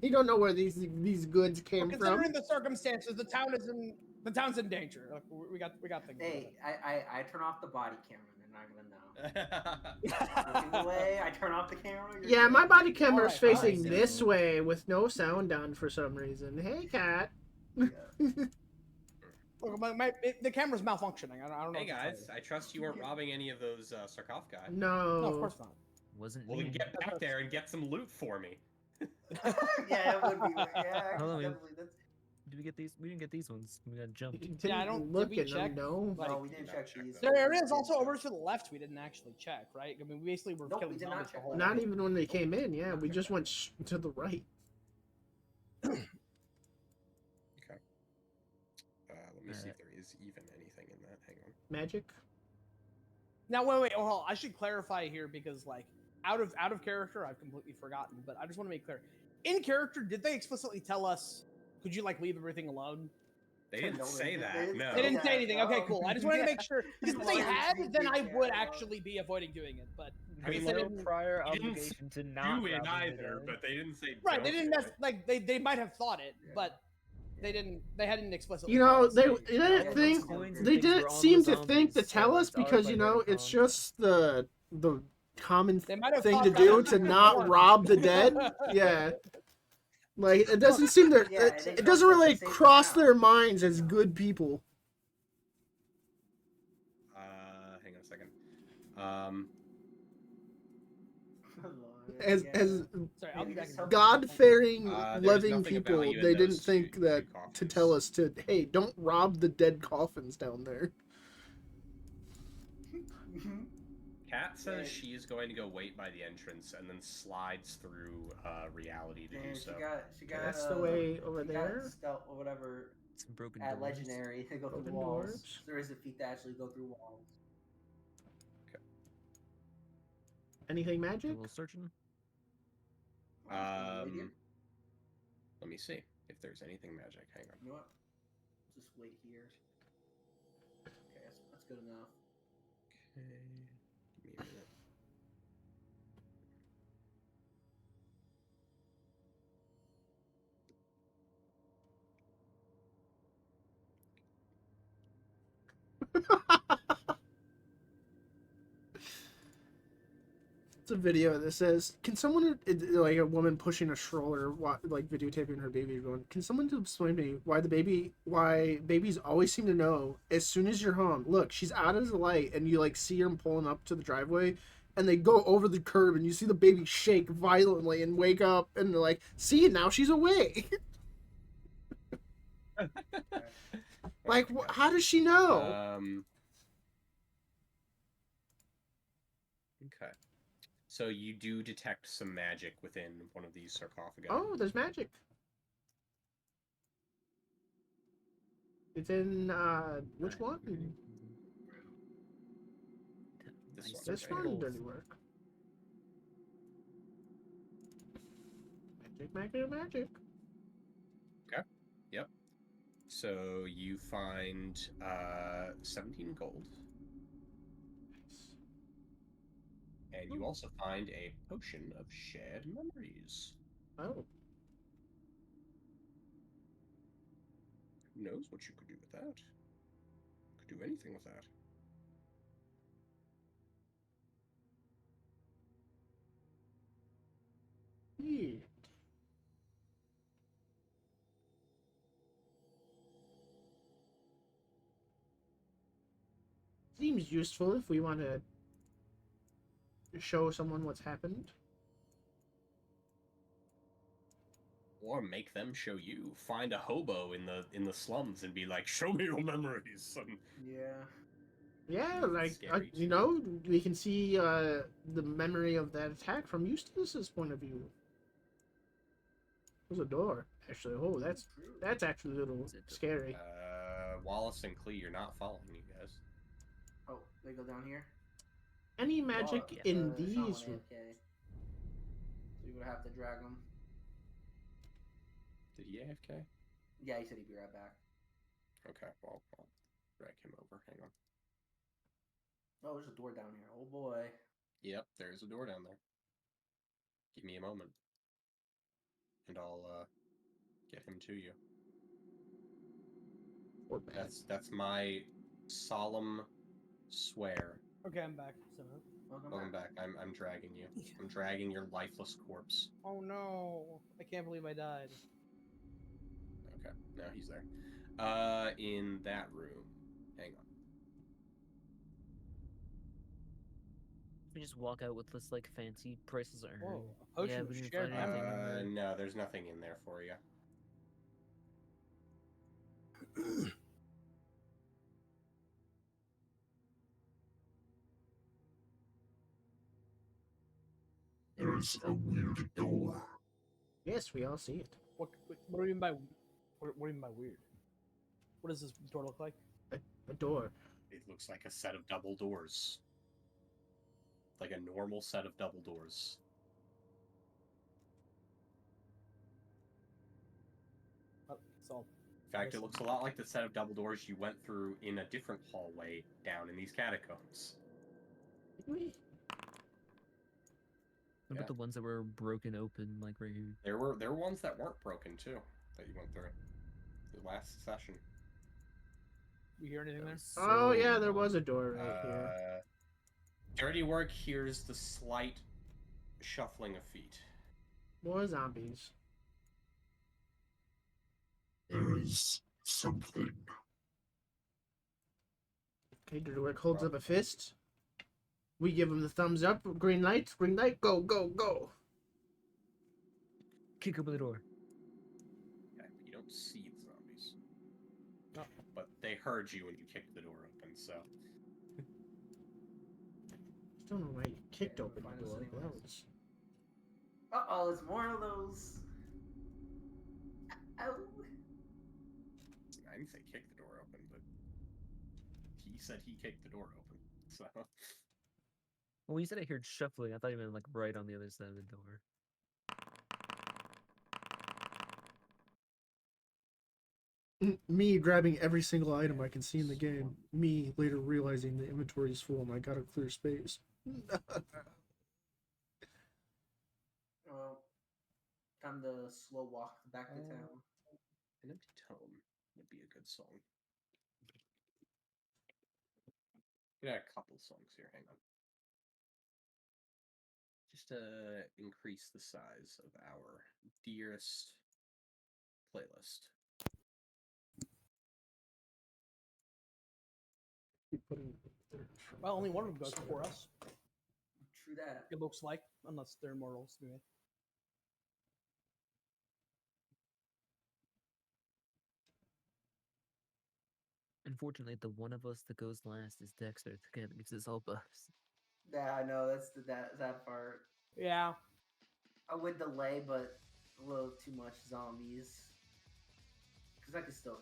We don't know where these goods Well, came from. considering the circumstances, the town's in danger. Like, we got things. Hey, I turn off the body camera. They're not gonna know. Looking away, I turn off the camera. you're Yeah, good. my body camera's Alright, facing alright, this so- way with no sound on for some reason. Hey, cat. Yeah. Look, the camera's malfunctioning. I don't know. Hey what to tell guys, I trust you weren't robbing any of those sarcophagi. No. you. No, of course not. Wasn't Well, me. then get back there and get some loot for me. Yeah, it would be. Yeah, Hold on, definitely. That's... Did we get these? We didn't get these ones. We got jumped. Didn't Yeah, I don't- look did we at them, check? no. Like- No, we didn't Not check check these. them. There is also over to the left. We didn't actually check, right? I mean, we basically were Nope, killing we did not zombies the check whole them. Not way. even when they came in. Yeah, we just went to the right. Let me see if there is even anything in that. Hang on. Magic. Now, wait, hold on. I should clarify here because, like, out of character, I've completely forgotten. But I just want to make clear. In character, did they explicitly tell us? Could you like leave everything alone? They didn't No, they say didn't. that. They didn't No. They didn't say Yeah, anything. Okay, no. cool. I just wanted to make sure because if they Well, had, it's then I big, would yeah. actually be avoiding doing it. But I mean, they no didn't- prior He didn't obligation to not do it rob either, them. but they didn't say. right, they don't didn't. do That's it. like they might have thought it, Yeah. but they didn't. They hadn't explicitly. You know, tell us, they hey, didn't Yeah, think. those coins They things were didn't on the seem to think to zombies, tell so us it's ours because by you know Reddit it's con. just the common They might have thing thought to that do was to super not important. rob the dead. Yeah. Like it doesn't seem to. Yeah, they It trust doesn't us to really save the cross town. their minds as good people. Hang on a second. As Sorry, I'll be back. in a minute. God-fearing, There's loving nothing of people, value in they those didn't think two that to coffins. tell us to, hey, don't rob the dead coffins down there. Kat says Right. she is going to go wait by the entrance and then slides through reality to do And so. she got. That's the way over she got there. Stealth or whatever Some broken at doors. legendary. They go through Broken walls. doors. There is a feat to actually go through walls. Anything A magic? little searching. Wait here. Let me see if there's anything magic. Hang on. You know what? Just wait here. Okay, that's good enough. Okay. Give me a minute. It's a video that says, "Can someone like a woman pushing a stroller, like videotaping her baby, going, can someone explain to me why babies always seem to know as soon as you're home? Look, she's out of the light, and you like see her pulling up to the driveway, and they go over the curb, and you see the baby shake violently and wake up, and they're like, see, now she's awake. Like, how does she know? Okay. So you do detect some magic within one of these sarcophagi. Oh, there's magic. It's in which one? This one. This right? one doesn't work. Magic. Yep. So you find 17 gold. And you also find a potion of shared memories. Oh. Who knows what you could do with that? Could do anything with that. Yeah. Seems useful if we want to show someone what's happened. Or make them show you. Find a hobo in the slums and be like, "Show me your memories." And Yeah. Yeah, like Scary, you too. know, we can see the memory of that attack from Eustace's point of view. There's a door, actually. Oh, that's actually a little scary. Wallace and Clee, you're not following you guys. Oh, they go down here. Any magic Well, in it's not these? one AFK. So you would have to drag them. Did he AFK? Yeah, he said he'd be right back. Okay, well, I'll drag him over. Hang on. Oh, there's a door down here. Oh boy. Yep, there's a door down there. Give me a moment. And I'll get him to you. Or bad. That's my solemn swear. Okay, I'm back. So. Welcome back. I'm dragging you. I'm dragging your lifeless corpse. Oh no! I can't believe I died. Okay, now he's there. In that room. Hang on. We just walk out with this like fancy prices are Whoa, earned. a potion Yeah, of we didn't shared find anything in memory. there. No, there's nothing in there for you. There's a weird door. Yes, we all see it. What do you mean by what do you mean by weird? What does this door look like? A door. It looks like a set of double doors. Like a normal set of double doors. So In fact, it looks a lot like the set of double doors you went through in a different hallway down in these catacombs. Did we? What about the ones that were broken open, like right here? There were ones that weren't broken too, that you went through. The last session. you hear anything there? Oh yeah, there was a door right here. Dirty Work hears the slight shuffling of feet. More zombies. There is something. Okay, Dirty Work holds up a fist. We give him the thumbs up. Green light, go, go, go. Kick open the door. Okay, you don't see the zombies. No. But they heard you when you kicked the door open, so. I don't know why you kicked open the door. That was... Uh-oh, it's more of those. Ow. I didn't say kick the door open, but he said he kicked the door open, so. Well, when you said I heard shuffling, I thought you meant like right on the other side of the door. Me grabbing every single item I can see in the game. Me later realizing the inventory is full and I gotta clear space. Well, time to slow walk back to town. An Empty Tome would be a good song. We got a couple songs here, hang on. Just to increase the size of our dearest playlist. Well, only one of them goes before us. True that. It looks like, unless they're immortals. Anyway. Unfortunately, the one of us that goes last is Dexter. That kind of gives us all buffs. Yeah, I know that's that part. Yeah. I would delay, but a little too much zombies. Because I could still.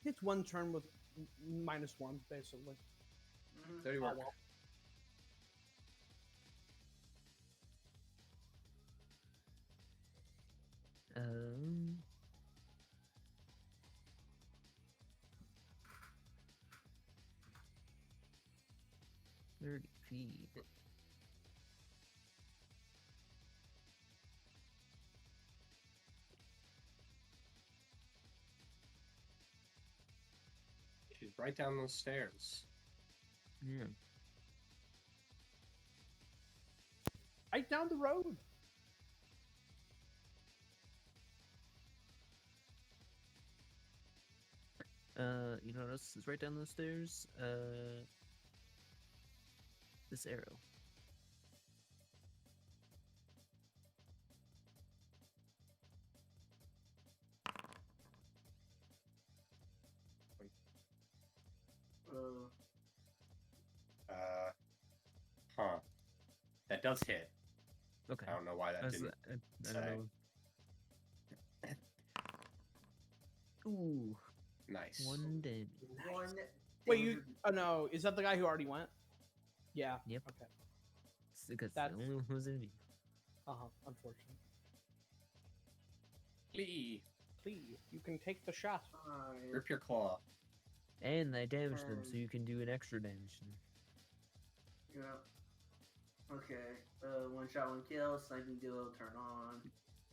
It's one turn with -1, basically. Dirty Work. well. Um. 30 feet. She's right down those stairs. Yeah. Right down the road. You know what else is right down those stairs? This arrow. Huh. That does hit. Okay. I don't know why that didn't. I don't know. Ooh, Nice. one damage. One. Wait, you? Oh no, is that the guy who already went? Yeah. Yep. Okay. Because That's- the only one who's in me. Unfortunately. Lee, Please, you can take the shot. rip your claw. And I damaged them, so And- you can do an extra damage. Yeah. Okay. One shot, one kill. Sniping duo, turn on.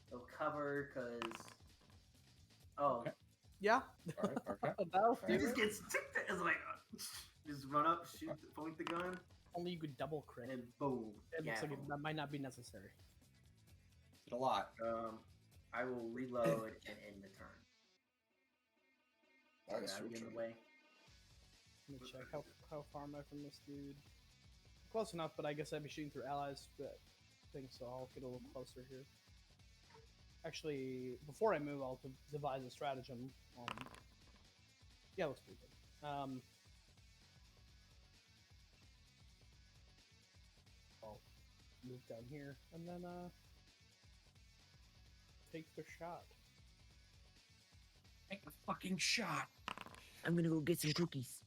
They'll cover, because... Oh. Okay. Yeah. All right, okay. That'll He do just it. gets... It's like... just run up, shoot, point the gun, Only you could double crit. and boom. It looks like gavel. that might not be necessary. Did a lot. I will reload and end the turn. That Get is out your of the turn. way. Let me check how far am I from this dude. Close enough, but I guess I'd be shooting through allies. But thing, so I'll get a little closer here. Actually, before I move, I'll devise a stratagem. Yeah, looks pretty good. I'll move down here and then take the shot. Take the fucking shot. I'm gonna go get some cookies.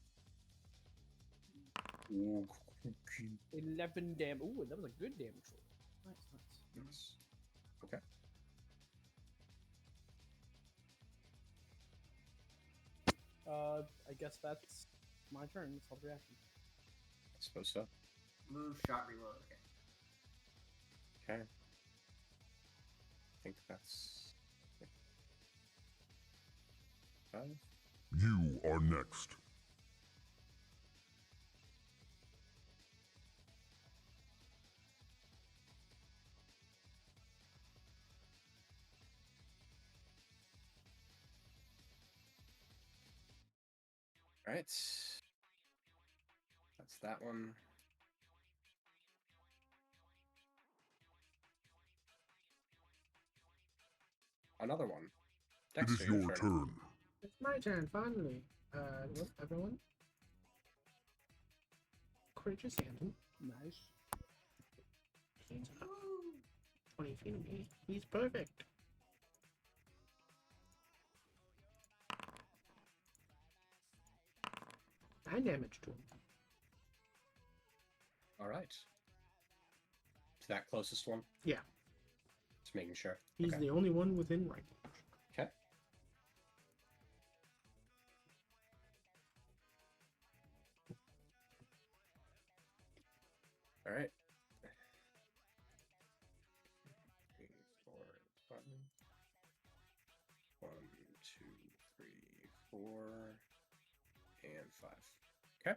Ooh, 11 damage. Ooh, that was a good damage roll. Nice, nice. yes. Okay. I guess that's my turn. It's all reaction. I suppose so. Move, shot, reload. Okay. Okay. I think that's 5. You are next. All right. That's that one. Another one. It is Dexter, your turn. It's my turn, finally. Look, everyone. Courageous Hampton. Nice. He's up 20 feet of me. He's perfect. I damaged him. All right. To that closest one? Yeah. Just making sure. He's Okay. the only one within range. Okay. All right. 3, 4, button. 1, 2, 3, 4, and 5. Okay.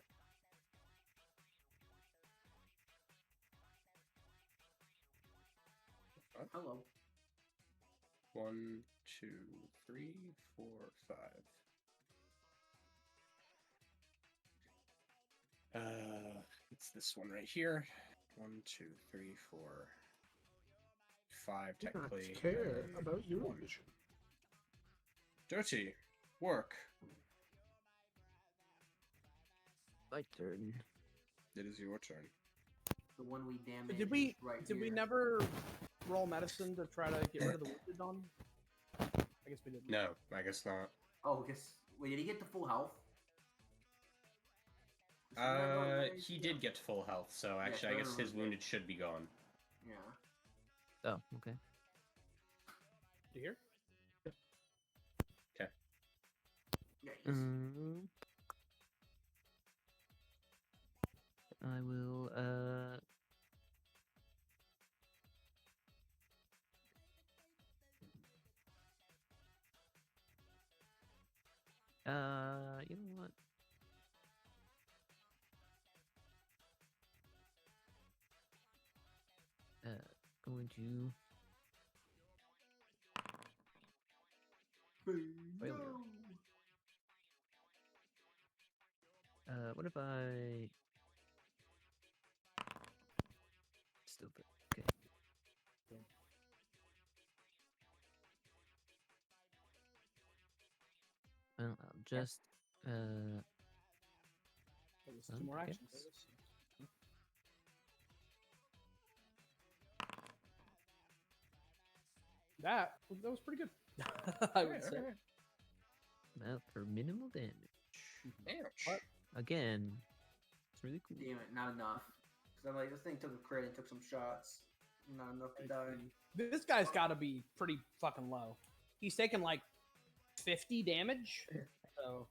Hello. 1, 2, 3, 4, 5. It's this one right here. 1, 2, 3, 4, 5 Do not technically. care and about your one. vision. Dirty work. My turn. It is your turn. The one we damaged. Did we is right did we here. never roll medicine to try to get rid of the wounded on? I guess we didn't. No, I guess not. Oh, guess. Wait, did he get to full health? Isn't that not what it is? He did get to full health, so actually, I guess his wounded should be gone. Yeah. Oh, okay. Do you hear? Yeah. He's... I will, you know what? Going to failure. What if I stupid? Okay. Well, I'll just There was 2 more Okay. actions. That was pretty good. I would say. well for minimal damage. Ouch. What? Again, it's really cool. Damn it, not enough. Because I'm like, this thing took a crit and took some shots. Not enough to die. This guy's got to be pretty fucking low. He's taking like 50 damage. So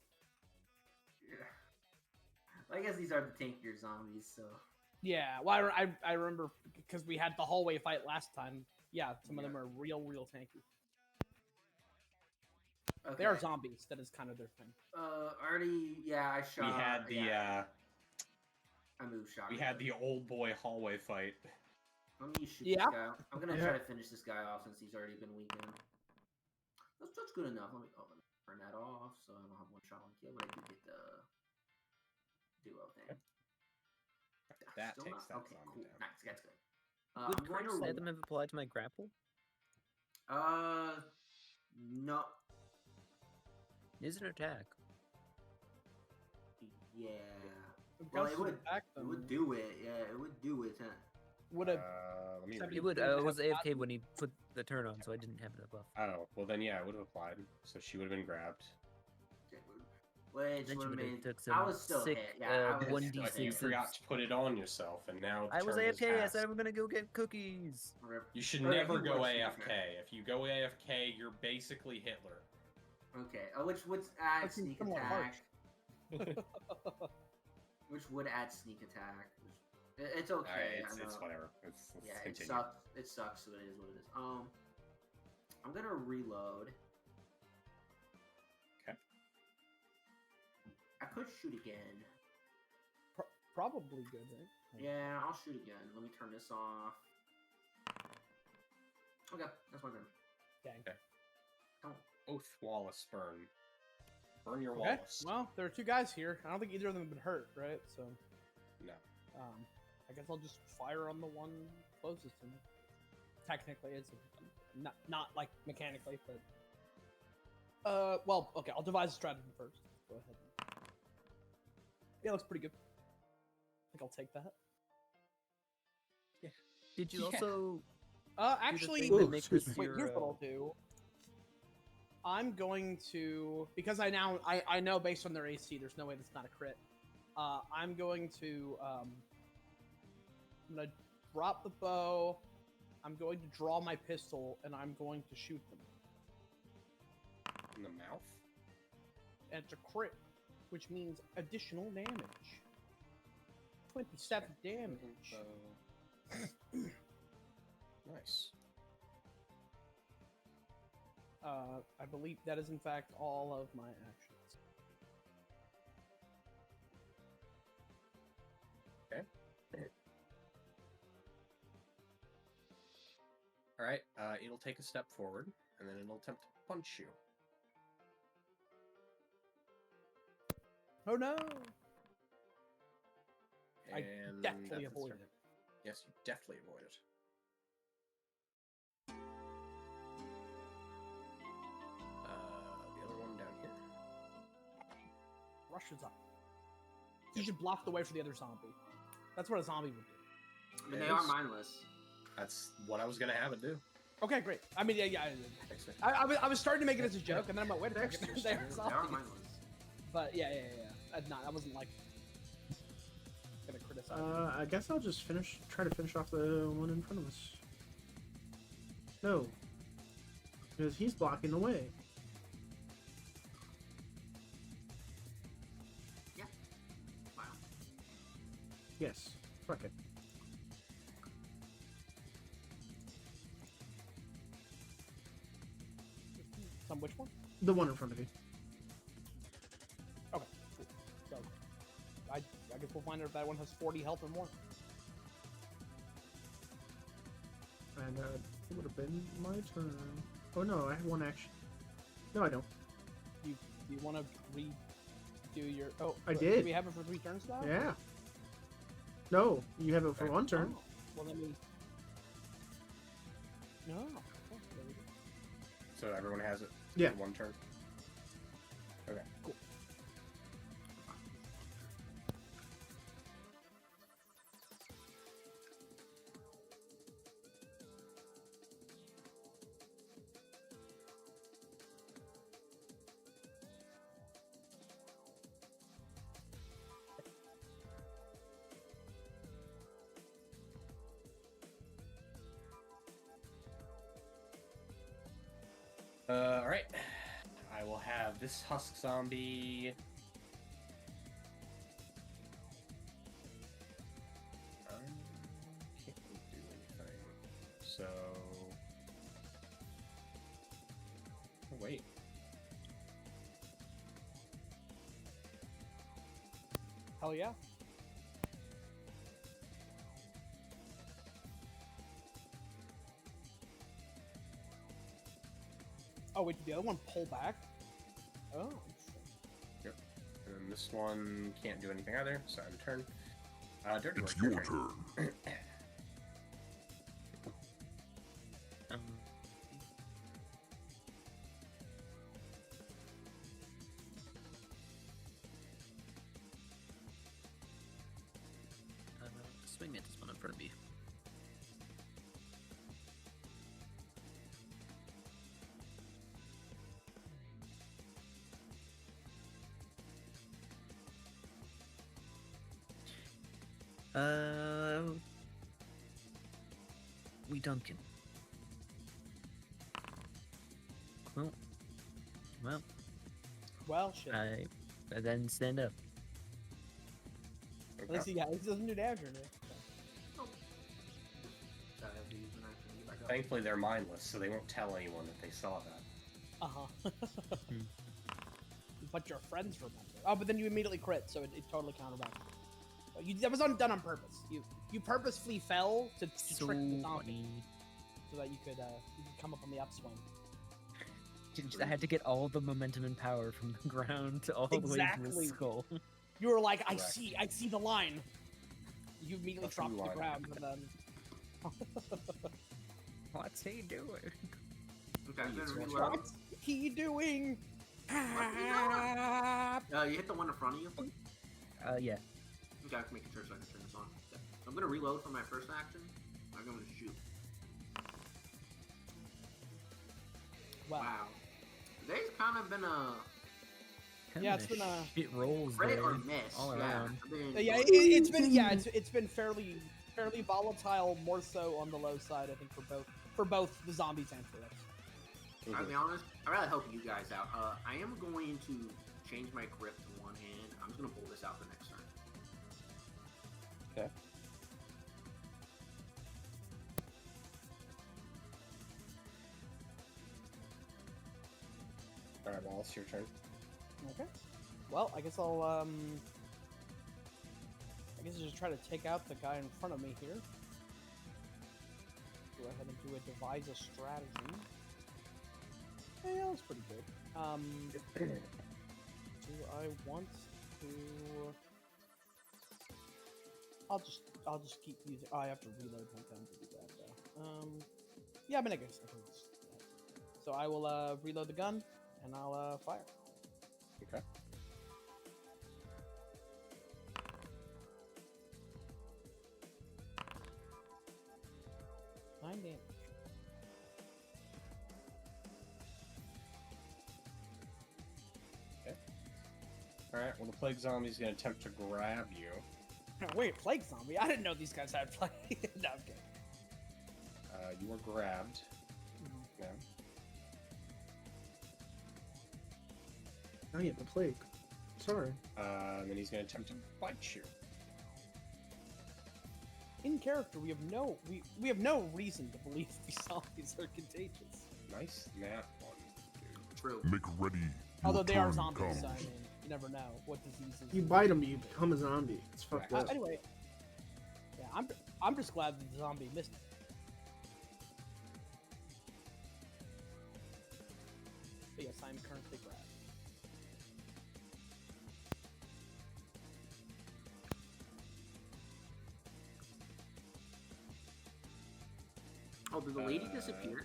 Yeah. I guess these are the tankier zombies, so. yeah, well, I remember because we had the hallway fight last time. Yeah, some of them are real tanky. Okay. They are zombies. That is kind of their thing. Already, yeah, I shot. We had the I moved shot. we had the old boy hallway fight. Let me shoot Yeah. this guy. I'm gonna try to finish this guy off since he's already been weakened. That's good enough. Let me turn that off so I don't have one shot on kill, but I do get the duo thing. That Still takes not? that Okay, zombie cool. down. Nice, that's good. Would I'm going Crunch to Fathom have applied to my grapple? no. Is an attack. Yeah. Well, it would. Attack It them. would do it. Yeah, it would do it. Huh? Would have. Let me Seventy- read. It would. would I have was AFK gotten- when he put the turn on, so I didn't have that buff. Oh, well then yeah, it would have applied. So she would have been grabbed. Which Then would you have would have made. took I some was still sick, hit. Yeah, I was 1d6 Like you of- forgot to put it on yourself, and now the I was turn is AFK. I passed. said I'm gonna go get cookies. You should Okay, never he go was AFK. If you go AFK, you're basically Hitler. Okay. Which add That seems sneak somewhat attack? harsh. Which would add sneak attack. It's okay. Alright, I it's know. whatever. Let's Yeah, it continue. sucks. It sucks. So it is what it is. I'm gonna reload. Okay. I could shoot again. Probably good, right? Yeah, I'll shoot again. Let me turn this off. Okay, that's my turn. Dang. Okay. Don't. Oath Wallace burn. Burn your Okay. Wallace. Well, there are two guys here. I don't think either of them have been hurt, right? So, No. I guess I'll just fire on the one closest to me. Technically, it's not like mechanically, but well, okay. I'll devise a strategy first. Go ahead. Yeah, looks pretty good. I think I'll take that. Did you Yeah. also? Actually, do the thing that Ooh, makes excuse me. wait. your, Here's what I'll do. I'm going to, because I know based on their AC, there's no way that's not a crit. I'm going to I'm gonna drop the bow. I'm going to draw my pistol, and I'm going to shoot them. In the mouth? And it's a crit, which means additional damage. 27 damage. Nice. I believe that is in fact all of my actions. Okay. Alright, it'll take a step forward, and then it'll attempt to punch you. Oh no! I And definitely that's its avoid turn. it. Yes, you definitely avoid it. The other one down here. Rushes up. You should block the way for the other zombie. That's what a zombie would do. I mean, they Yes. are mindless. That's what I was gonna have it do. Okay, great. I mean, yeah. Dexter. I was starting to make it as a joke, and then I'm like, wait a second, Dexter's they are turn. They are zombies. mindless. But yeah. I wasn't like gonna criticize. I guess I'll just try to finish off the one in front of us. No. Because he's blocking the way. Yeah. Wow. Yes. Fuck it. Some which one? The one in front of you. Okay, cool. So, I guess we'll find out if that one has 40 health or more. And it would have been my turn. Oh no, I have one action. No, I don't. You want to redo your? Oh, I do did. we have it for 3 turns now? Yeah. No, you have it for one turn. Oh, well, let me. No. Oh, there we go. So everyone has it Yeah. for one turn? Okay. Cool. All right. I will have this husk zombie. Can't really do anything. So. Oh, wait. Hell yeah. Oh, wait, did the other one pull back? Oh, interesting. Yep. And this one can't do anything either, so end turn. Dirty It's Work, your turn. Um, swing at this one in front of me. We Duncan. Well, Well, shit. I then stand up. At least he doesn't do damage or anything. Thankfully, they're mindless, so they won't tell anyone that they saw that. Uh-huh. But your friends remember. Oh, but then you immediately crit, so it totally counteracts. That was done on purpose. You purposefully fell to So trick the zombie, funny. so that you could come up on the upswing. I had to get all the momentum and power from the ground to all the way to the Exactly. skull. You were like, I Correct. see the line. You immediately That's the dropped to the line. ground, and then. What's he doing? Okay, I'm gonna Please, reload. What's he doing? You hit the one in front of you? Yeah. Okay, I'm making sure so I can turn this on. Okay. I'm gonna reload for my first action. I'm gonna shoot. Wow. Today's kind of been a Yeah, it's been a shit rolls crit there or miss. all Yeah, around. Yeah, it's been fairly volatile, more so on the low side, I think, for both the zombies and for us. I'll be honest, I'd rather help you guys out. I am going to change my grip to one hand. I'm just gonna pull this out the next turn. Okay. Alright, Wallace, your turn. Okay. Well, I guess I'll just try to take out the guy in front of me here. Go ahead and do a devise a strategy. Yeah, that looks pretty good. Do I want to? I'll just keep using. Oh, I have to reload my gun to do that though. Yeah, I mean, I guess I can just do that. So I will reload the gun and I'll fire. Okay. Nine damage. Alright, well, the plague zombie is going to attempt to grab you. Wait, plague zombie? I didn't know these guys had plague. No, I'm kidding. You were grabbed. Yeah. Oh yeah, the plague. Sorry. And then he's going to attempt to bite you. In character, we have no reason to believe these zombies are contagious. Nice nat one, dude. True. Make ready. Your Although they are turn zombies, comes. so I mean, you never know what diseases. You bite them, you become a zombie. It's fucked up. Anyway, yeah, I'm just glad that the zombie missed it. But yes, I'm currently grabbed. Oh, did the lady disappear?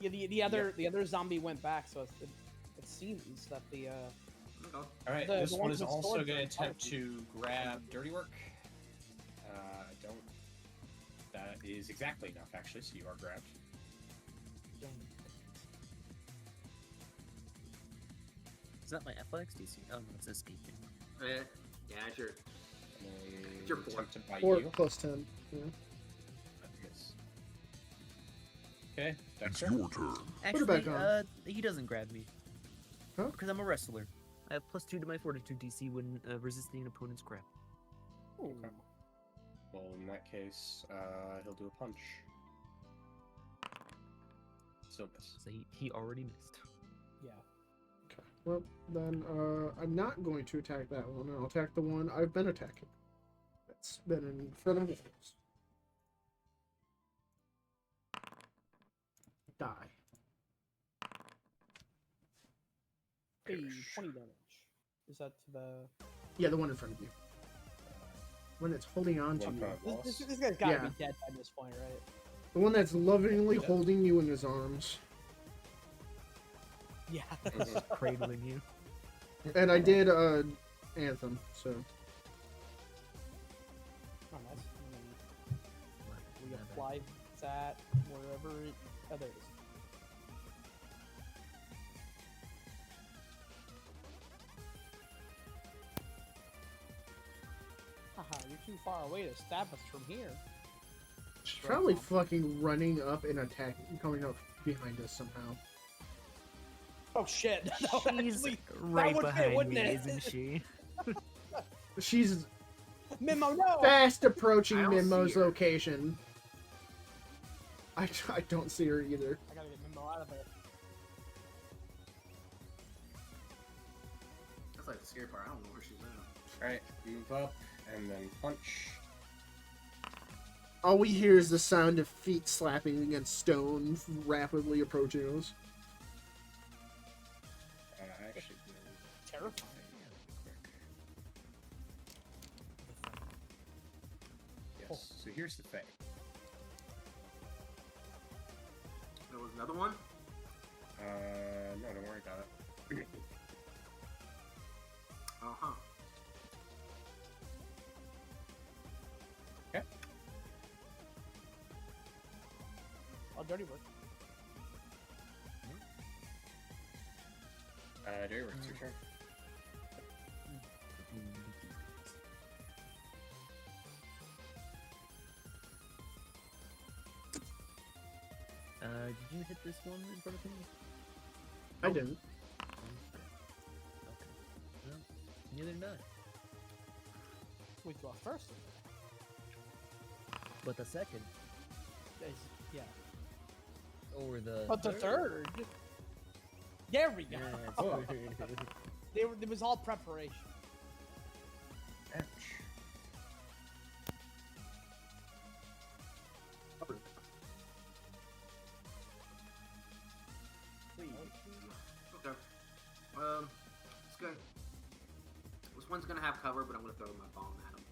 Yeah, the other zombie went back, so it seems that the Okay. Alright, The this one ones is with also swords going are to attempt intelligent. to grab Dirty Work. Don't. That is exactly enough, actually, so you are grabbed. Is that my athletics DC? Oh no, it's escaping. Yeah, sure. And Your they four. attempt to bite 4 you. plus 10. Yeah. Miss. Okay, It's Dexter? your turn. Actually, back on. he doesn't grab me. Huh? Because I'm a wrestler. I have +2 to my Fortitude DC when resisting an opponent's grab. Ooh. Okay. Well, in that case, he'll do a punch. Still miss. So he already missed. Yeah. Okay. Well, then I'm not going to attack that one. I'll attack the one I've been attacking. That's been in front of me. Die. Hey, Perish. 20 damage. Is that to the... Yeah, the one in front of you. When it's holding on to One you. front. This guy's gotta Yeah. be dead by this point, right? The one that's lovingly holding you in his arms. Yeah. Mhm. Cradling you. And I did Anthem, so Oh, nice. And then we apply that wherever it... Oh, there it is. Haha, you're too far away to stab us from here. she's probably fucking running up and attacking, coming up behind us somehow. Oh shit! No, She's actually, right would fit, behind wouldn't me, it? isn't she? She's Mimo, no! fast approaching I don't Mimo's see her. location. I don't see her either. I gotta get Mimo out of there. That's like the scary part. I don't know where she's at. Alright, move up, and then punch. All we hear is the sound of feet slapping against stone, rapidly approaching us. Actually, Terrifying. quick. Yes, so here's the thing. There was another one. No, don't worry about it. Uh huh. Okay. Oh, dirty work. Dirty Work's your turn. Did you hit this one in front of me? I didn't. Okay. Well, neither did I. We go first. But the second, Yeah. or the But the third. There we go. Yeah, it's Oh. weird. It was all preparation. Ouch. Okay. This guy. This one's gonna have cover, but I'm gonna throw my bomb at him.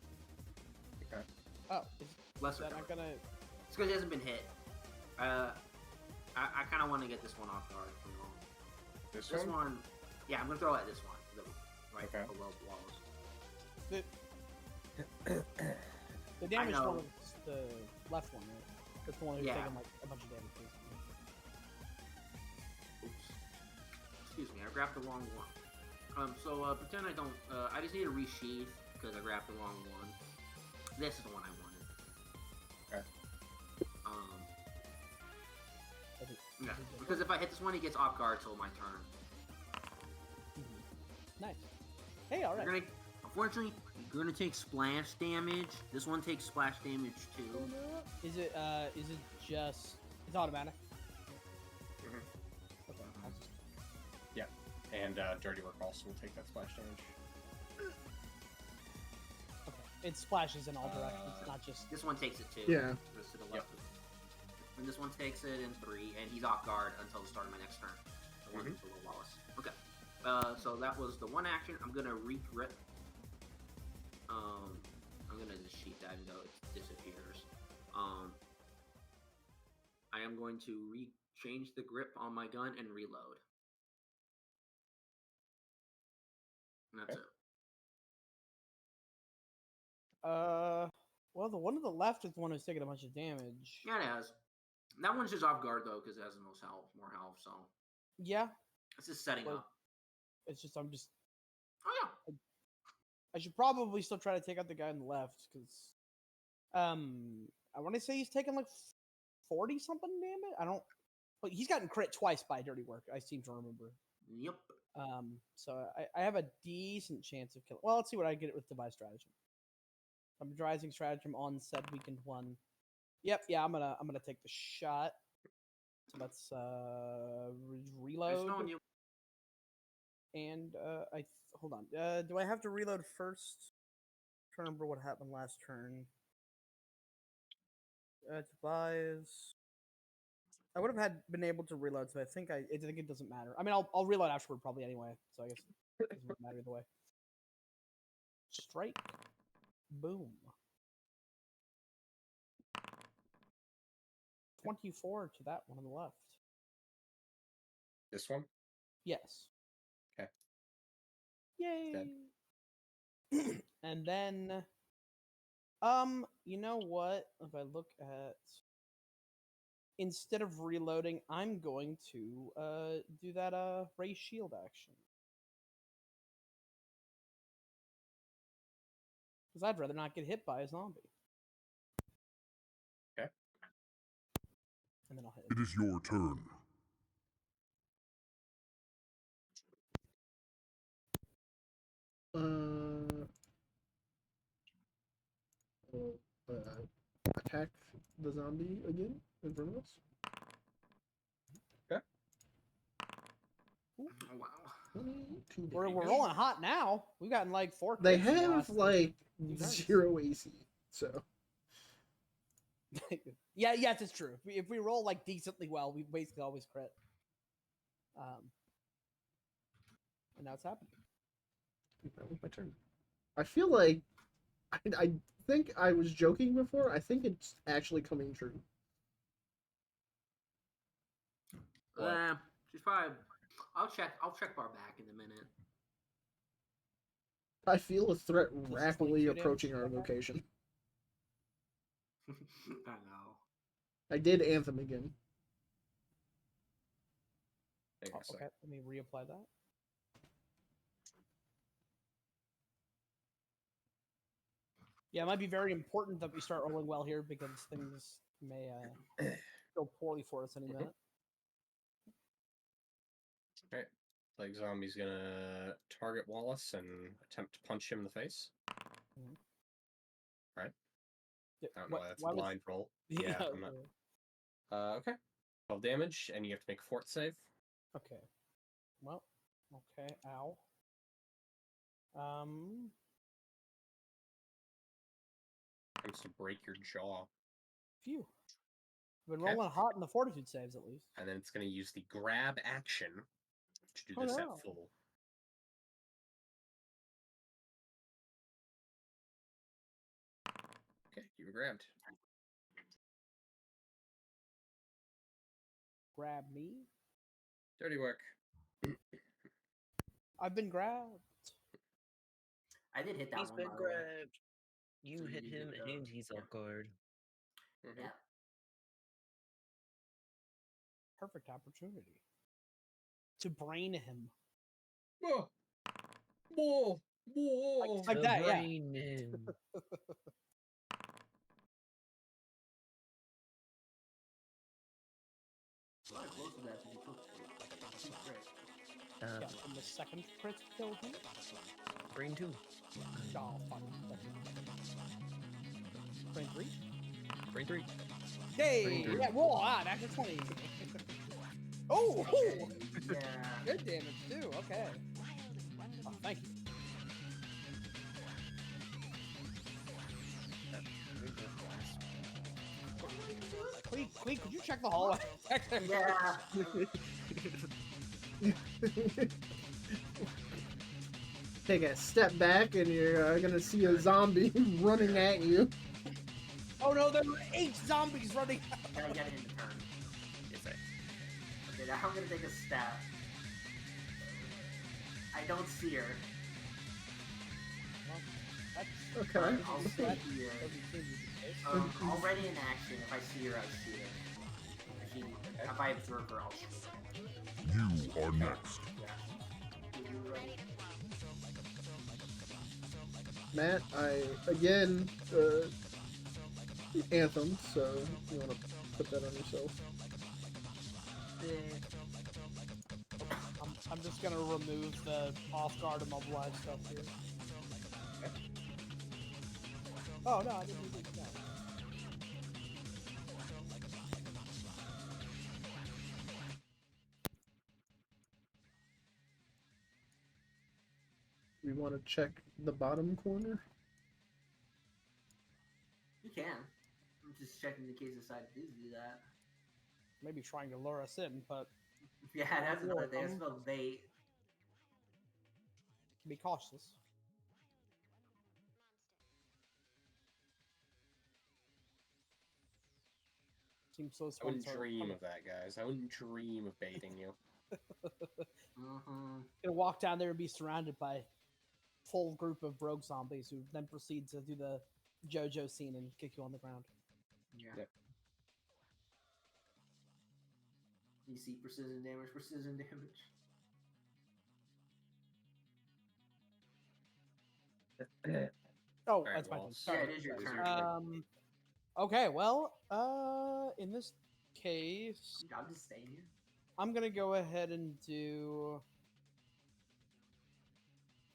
Okay. Oh, is Lesser that cover. not gonna... This guy hasn't been hit. I kind of want to get this one off guard. You know. This This one? one, yeah, I'm gonna throw at this one, right Okay. below walls. The damage know. one was the left one, right? That's the one who's Yeah. taking like a bunch of damage. Oops. Excuse me, I grabbed the wrong one. So pretend I don't. I just need to resheath because I grabbed the wrong one. This is the one I wanted. Okay. Yeah, because if I hit this one, he gets off guard till my turn. Nice. Hey, all right. You're gonna, unfortunately, you're gonna take splash damage. This one takes splash damage too. Is it just... It's automatic? Mhm. Okay, I'll just... And Dirty Work also will take that splash damage. Okay. It splashes in all directions, not just... This one takes it too. Yeah. Goes to the left. And this one takes it in 3, and he's off guard until the start of my next turn. The one Mhm. below Wallace. Okay. So that was the one action. I'm gonna re-grip. I'm gonna just sheet that and go. It disappears. I am going to change the grip on my gun and reload. And that's Okay. it. Well, the one to the left is the one who's taking a bunch of damage. Yeah, it has. That one's just off guard though, because it has the most health, more health. So Yeah. it's just setting Well, up. It's just, I'm just... Oh yeah. I should probably still try to take out the guy on the left, because... I want to say he's taking like 40 something damage. I don't Well, he's gotten crit twice by Dirty Work. I seem to remember. Yep. So I have a decent chance of killing. Well, let's see what I get with Devised Stratagem. I'm devising stratagem on said weakened one. Yep, yeah, I'm gonna take the shot. So let's reload. And hold on. Do I have to reload first? I'm trying to remember what happened last turn. Devise. I would have been able to reload, so I think it doesn't matter. I mean, I'll reload afterward probably anyway, so I guess it doesn't matter either way. Strike. Boom. 24 to that one on the left. This one? Yes. Okay. Yay. And then, you know what? If I look at, instead of reloading, I'm going to do that raise shield action. Because I'd rather not get hit by a zombie. Okay. And then I'll hit It is your turn. Attack the zombie again in front of us. Okay. Oh, wow. We're rolling hot now. We've gotten like 4 crits. They in the have last, like 2 turns. 0 AC, so. yeah, yes, it's true. If we roll like decently well, we basically always crit. And now it's happening. That was my turn. I feel like I think I was joking before. I think it's actually coming true. She's probably. I'll check bar back in a minute. I feel a threat Plus rapidly 22 damage. approaching our location. I know. I did Anthem again. Hang on a sec. Okay, let me reapply that. Yeah, it might be very important that we start rolling well here because things may go poorly for us any minute. Okay. Plague Zombie's gonna target Wallace and attempt to punch him in the face. Mhm. Right? Yeah, I don't know why that's a blind roll. Yeah, I'm not. Okay. 12 damage, and you have to make a fort save. Okay. Well, okay, ow. Attempts to break your jaw. Phew. I've been Okay. rolling hot in the fortitude saves at least. And then it's going to use the grab action to do Oh, this no. at full. Okay, you were grabbed. Grab me. Dirty work. I've been grabbed. I did hit that He's one. been by the way. grabbed. You So you hit did him, hit the- and he's off guard. Mhm. Yeah. Perfect opportunity to brain him. Whoa! Whoa! Whoa! Like The that, yeah. brain him. Probably close to that, so you took 2 crits. Yeah, from the second crit kill him. Brain 2. Oh, fuck. Brain 3? Brain 3. Yay! Brain three. Yeah, roll on after 20. Oh! Yeah. Good damage, too. Okay. Oh, thank you. Cleek, could you check the hallway? Yeah. Take a step back and you're gonna see a zombie running at you. Oh no, there were 8 zombies running. Gotta get it in the turn. Yes, I. Okay, now I'm gonna take a step. I don't see her. Okay. I'll stay here. Already in action. If I see her, I see her. If I observe her, I'll shoot her. You are next. Matt, I again Anthem, so you want to put that on yourself. I'm just gonna remove the off-guard immobilized stuff here. Oh no, I didn't even do that. We want to check the bottom corner. You can. I'm just checking the case decide to do that. Maybe trying to lure us in, but Yeah, that's another thing. I smell bait. be cautious. Seems so I wouldn't sponsored. dream of that, guys. I wouldn't dream of baiting you. Mm-hmm. Gonna walk down there and be surrounded by full group of rogue zombies who then proceed to do the JoJo scene and kick you on the ground. Yeah. Yep. You see precision damage, precision damage. Oh, Alright, that's my well, turn. Yeah, Sorry. it is your turn. Okay, well, in this case, I'm just staying here. I'm gonna go ahead and do.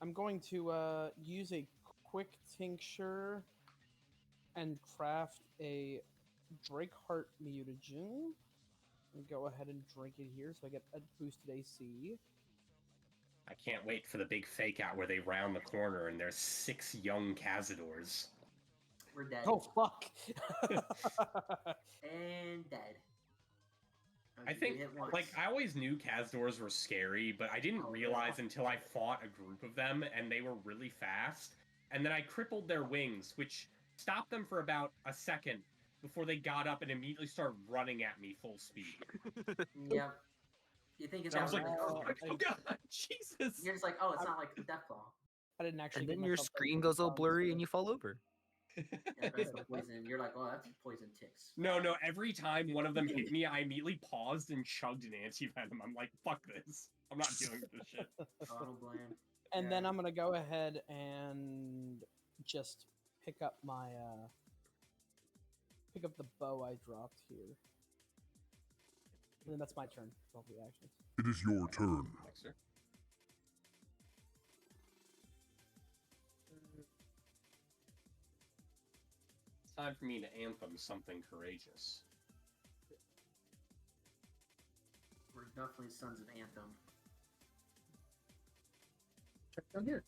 I'm going to use a quick tincture and craft a Drakeheart mutagen. And go ahead and drink it here, so I get a boosted AC. I can't wait for the big fake out where they round the corner and there's 6 young Cazadors. We're dead. Oh fuck! And dead. I think, like, I always knew Cazadors were scary, but I didn't realize until I fought a group of them and they were really fast. And then I crippled their wings, which stopped them for about a second before they got up and immediately started running at me full speed. Yeah. You think it's And I was like, I- oh god, Jesus! You're just like, oh, it's not like Deathclaw. I didn't actually. And give then your myself that screen goes all chance, blurry so- and you fall over. Yeah, that's the poison. You're like, oh, that's poison ticks. No, every time one of them hit me, I immediately paused and chugged an anti-venom. I'm like, fuck this. I'm not dealing with this shit. Oh, I don't blame. And Yeah. then I'm gonna go ahead and just pick up my pick up the bow I dropped here. And then that's my turn. All the actions. It is your turn. Thanks, sir. It's time for me to anthem something courageous. We're definitely sons of Anthem. Check down here.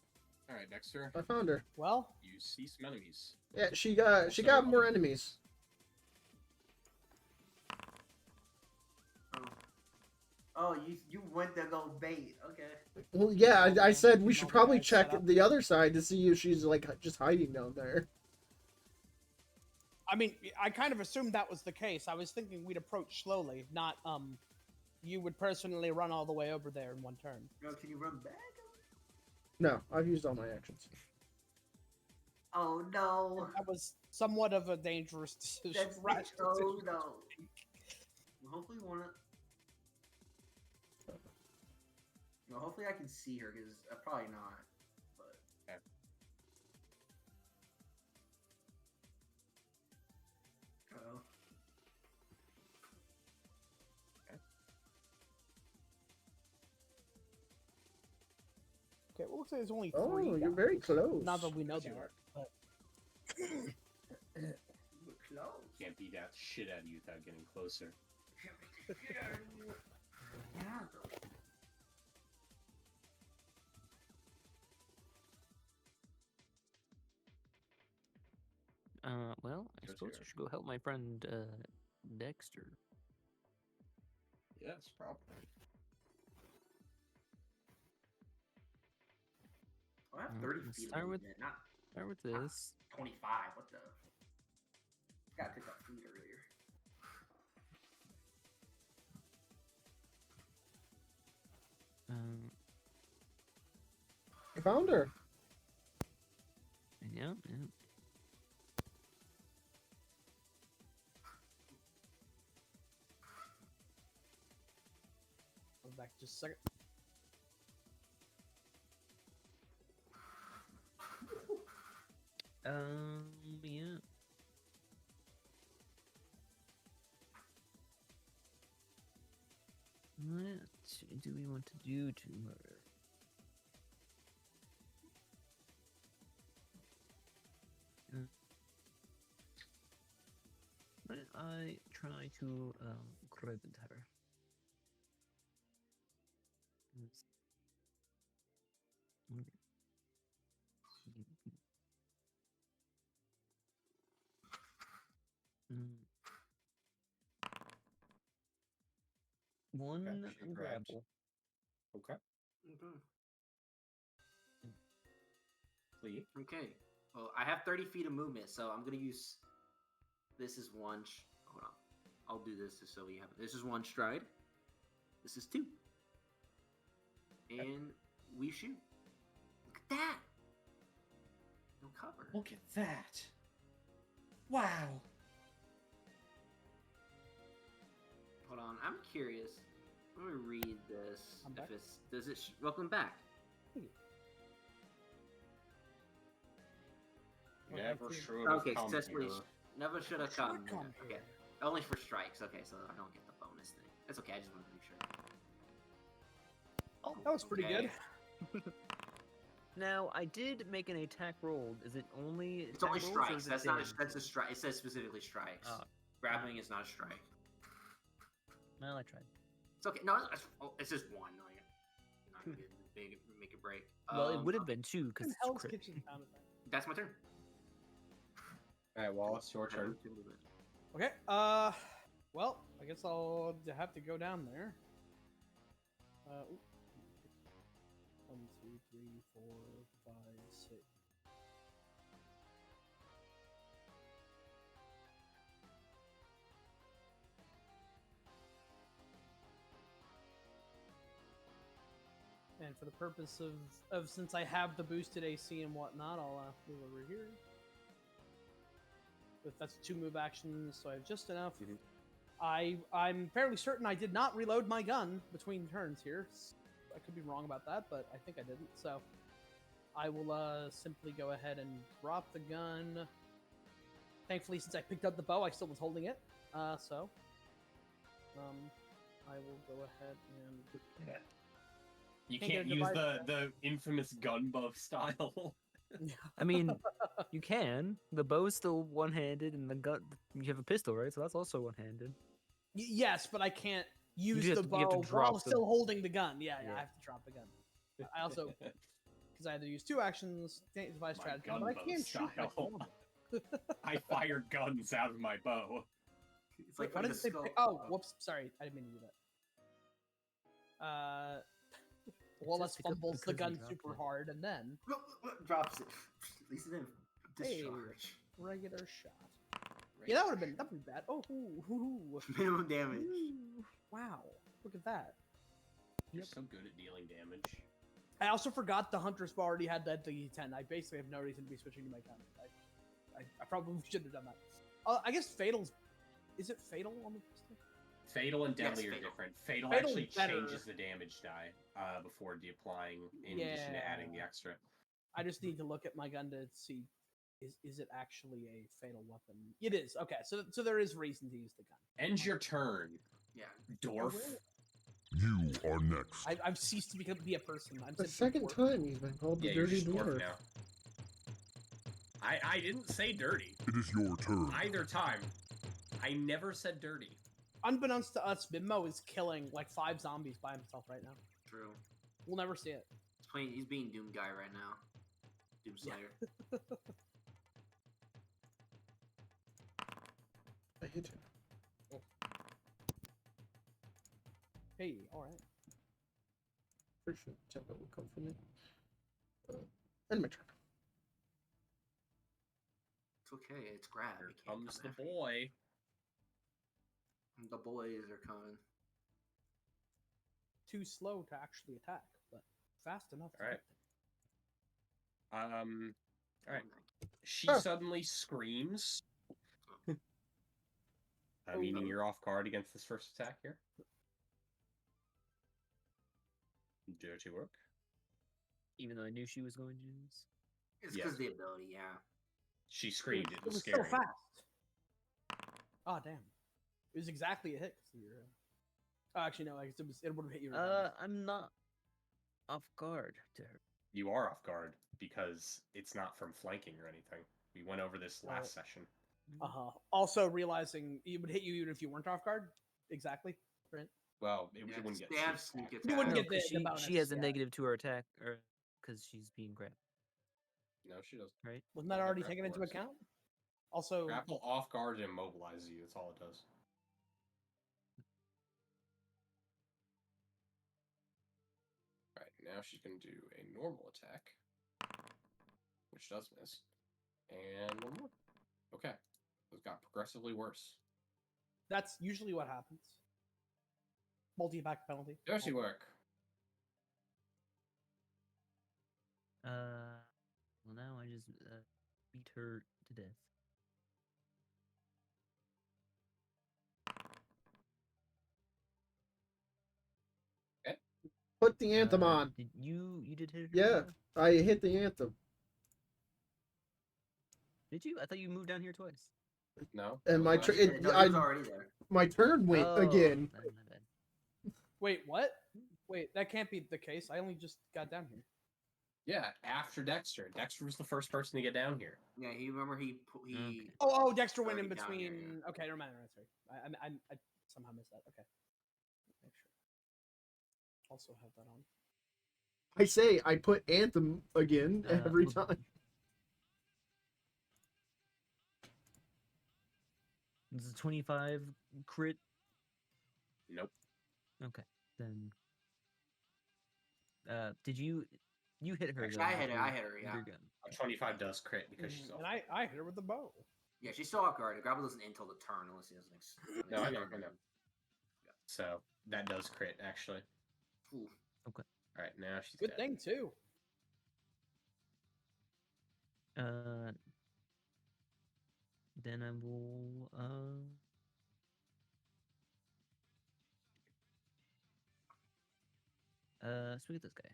All right, Dexter, I found her. Well, you see some enemies. Yeah, she got more enemies. Oh, you went to go bait. Okay. Well, yeah, I said we should probably Mobilize set check up. the other side to see if she's like just hiding down there. I mean, I kind of assumed that was the case. I was thinking we'd approach slowly, not you would personally run all the way over there in one turn. No, can you run back? No, I've used all my actions. Oh no. That was somewhat of a dangerous decision. That's rash oh decision. no. Well, hopefully we wanna. No, hopefully I can see her because probably not. But Okay. oh. Okay, well, looks like there's only Oh, three. you're very guys. close. Not that we know Yes, you that. are. But We're close. Can't beat that shit out of you without getting closer. Yeah. Well, I Yes, suppose you I are. should go help my friend Dexter. Yes, probably. Oh, I have Mm, 30 let's feet start of with- movement, not Start with this. 25. What the? Gotta pick up food earlier. I found her. Yeah. I'll be back just a second. Yeah. do we want to do to her? Why don't I try to grab at her? Let's- okay. Mm. One she grabbed. grapple. Okay. Okay. Lee. Okay. Well, I have 30 feet of movement, so I'm gonna use. This is one. Hold on. I'll do this just so we have it. This is one stride. This is two. And we shoot. Look at that. No cover. Look at that. Wow. Hold on. I'm curious. Let me read this. I'm back. If it's does it? Welcome back. Never Okay. should have Okay, come successfully. here. Never should have Should've come. come Okay. here. Only for strikes. Okay, so I don't get the bonus thing. That's okay. I just want to make sure. Oh, that was pretty Okay. good. Now, I did make an attack roll. Is it only It's only attack rolls, or strikes. is it That's not. damage? That's a strike. It says specifically strikes. Oh. Grappling is not a strike. Well, I tried. It's okay. No, it's just one. Like, not gonna make a break. Well, it would have been two because In it's Hell's crit. Kitchen sound effect. That's my turn. All right, Wallace, your turn. Okay. Well, I guess I'll have to go down there. Ooh. 1, 2, 3, 4, 5, 6. And for the purpose of since I have the boosted AC and whatnot, I'll move over here. But that's 2 move actions, so I have just enough. Mhm. I'm fairly certain I did not reload my gun between turns here. I could be wrong about that, but I think I didn't. So I will simply go ahead and drop the gun. Thankfully, since I picked up the bow, I still was holding it. So I will go ahead and. You Can't get can't a use device the infamous gun bow style. I mean, you can. The bow's still one-handed, and the gun. You have a pistol, right? So that's also one-handed. Yes, but I can't use just the have to- you have to bow drop while the- still holding the gun. Yeah, I Yeah. have to drop the gun. I also, because I had to use 2 actions, can't devise My strategy, gun but I bow can shoot my style. normal. I fire guns out of my bow. It's like Why putting did a it say? skull. Oh, whoops! Sorry, I didn't mean to do that. Wallace because- fumbles the because you gun dropped super it. hard, and then Drops it. At least it didn't Hey. discharge. regular shot. Yeah, that would have been bad. Oh, Minimum damage. ooh. Wow! Look at that. You're so good at dealing damage. I also forgot the Hunter's Bow already had that D10. I basically have no reason to be switching to my gun. I probably shouldn't have done that. I guess Fatal's. Is it Fatal on the pistol? Fatal and Yes, deadly are fatal. different. Fatal Fatal's actually better. changes the damage die before applying, in addition to adding the Yeah. extra. I just need to look at my gun to see is it actually a fatal weapon? It is. Okay, so there is reason to use the gun. End your turn, Yeah. dwarf. You are next. I've ceased to be a person. I'm The simply second dwarf. time he's been called the Yeah, you're dirty just dwarf dwarf. now. I didn't say dirty. It is your turn. Either time. I never said dirty. Unbeknownst to us, Bimbo is killing like 5 zombies by himself right now. True. We'll never see it. He's being Doom Guy right now. Doom Slayer. I hit him. Hey, all right. Pretty sure tempo will come from me. And my turn. It's okay. It's grab. Here It can't comes come the after. boy. The boys are coming. Too slow to actually attack, but fast enough. To All right. hit them. All right. She Oh. suddenly screams. Meaning you're off guard against this first attack here. Dirty work. Even though I knew she was going to use. It's Yes. because the ability, yeah. She screamed. It was so scary. fast. Oh damn! It was exactly a hit. 'Cause of your, Actually, no. I guess it would have hit you. regardless. I'm not off guard to her. You are off guard because it's not from flanking or anything. We went over this last Oh. session. Also realizing it would hit you even if you weren't off guard. Exactly. Right. Well, it Yeah, wouldn't get they have sneak sneak attack. You wouldn't No, get the 'cause she bonus, has a yeah. negative to her attack, or because she's being grabbed, No, she doesn't. right? Wasn't that Yeah, already grapple taken into works. account? Also, Grapple off guard and immobilizes you. That's all it does. Right, now she's going to do a normal attack, which does miss. And one more. Okay. It got progressively worse. that's usually what happens. Multi-attack penalty. Dirty work. Well, now I just beat her to death. Put the anthem on. Did you did hit her? Yeah, Noah? I hit the anthem. Did you? I thought you moved down here twice. No. And that my was tr- last it- turn. No, he I- was already there. My turn went again. My bad. Wait, what? Wait, that can't be the case. I only just got down here. Yeah, after Dexter. Dexter was the first person to get down here. Yeah, he remember he Okay. Oh, Dexter went in Already down here, between. yeah. Okay, never mind. Sorry, I somehow missed that. Okay, make sure. Also have that on. I say I put anthem again every well, time. This is a 25 crit. Nope. Okay, then. Did you hit her? Actually, though, I hit with her, your- with yeah. your gun. A 25 does crit because she's off. And I hit her with the bow. Yeah, she's still off guard. The grapple doesn't end until the turn unless he doesn't. No, I know. So that does crit, actually. Ooh. All right, now she's Good dead. thing too. Then I will swing at this guy.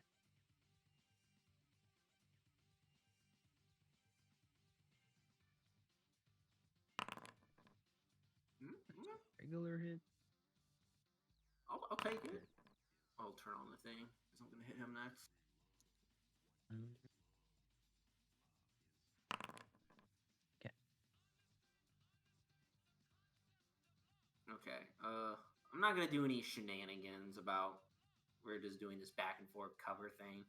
Regular hit. I'll take it. I'll turn on the thing because I'm gonna hit him next. Okay. I'm not gonna do any shenanigans about we're just doing this back and forth cover thing.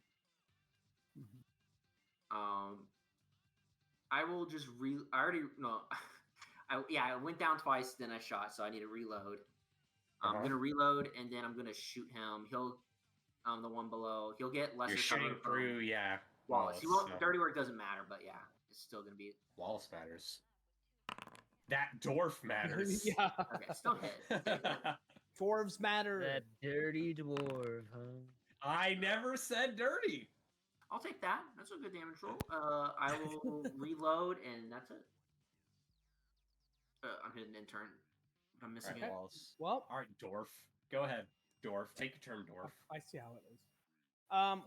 I will just I already no. I went down twice, then I shot, so I need to reload. I'm gonna reload and then I'm gonna shoot him. He'll the one below. He'll get lesser You're cover shooting from through, yeah. Wallace. He won't. so Dirty work doesn't matter, but yeah, it's still gonna be Wallace matters. That dwarf matters. Yeah. okay. Still hit. Dwarves matter. That dirty dwarf, huh? I never said dirty. I'll take that. That's a good damage roll. I will reload and that's it. I'm hitting intern. I'm missing Okay. it. Wallace. Well, All right, dwarf. Go ahead, dwarf. Take your turn, dwarf. I see how it is.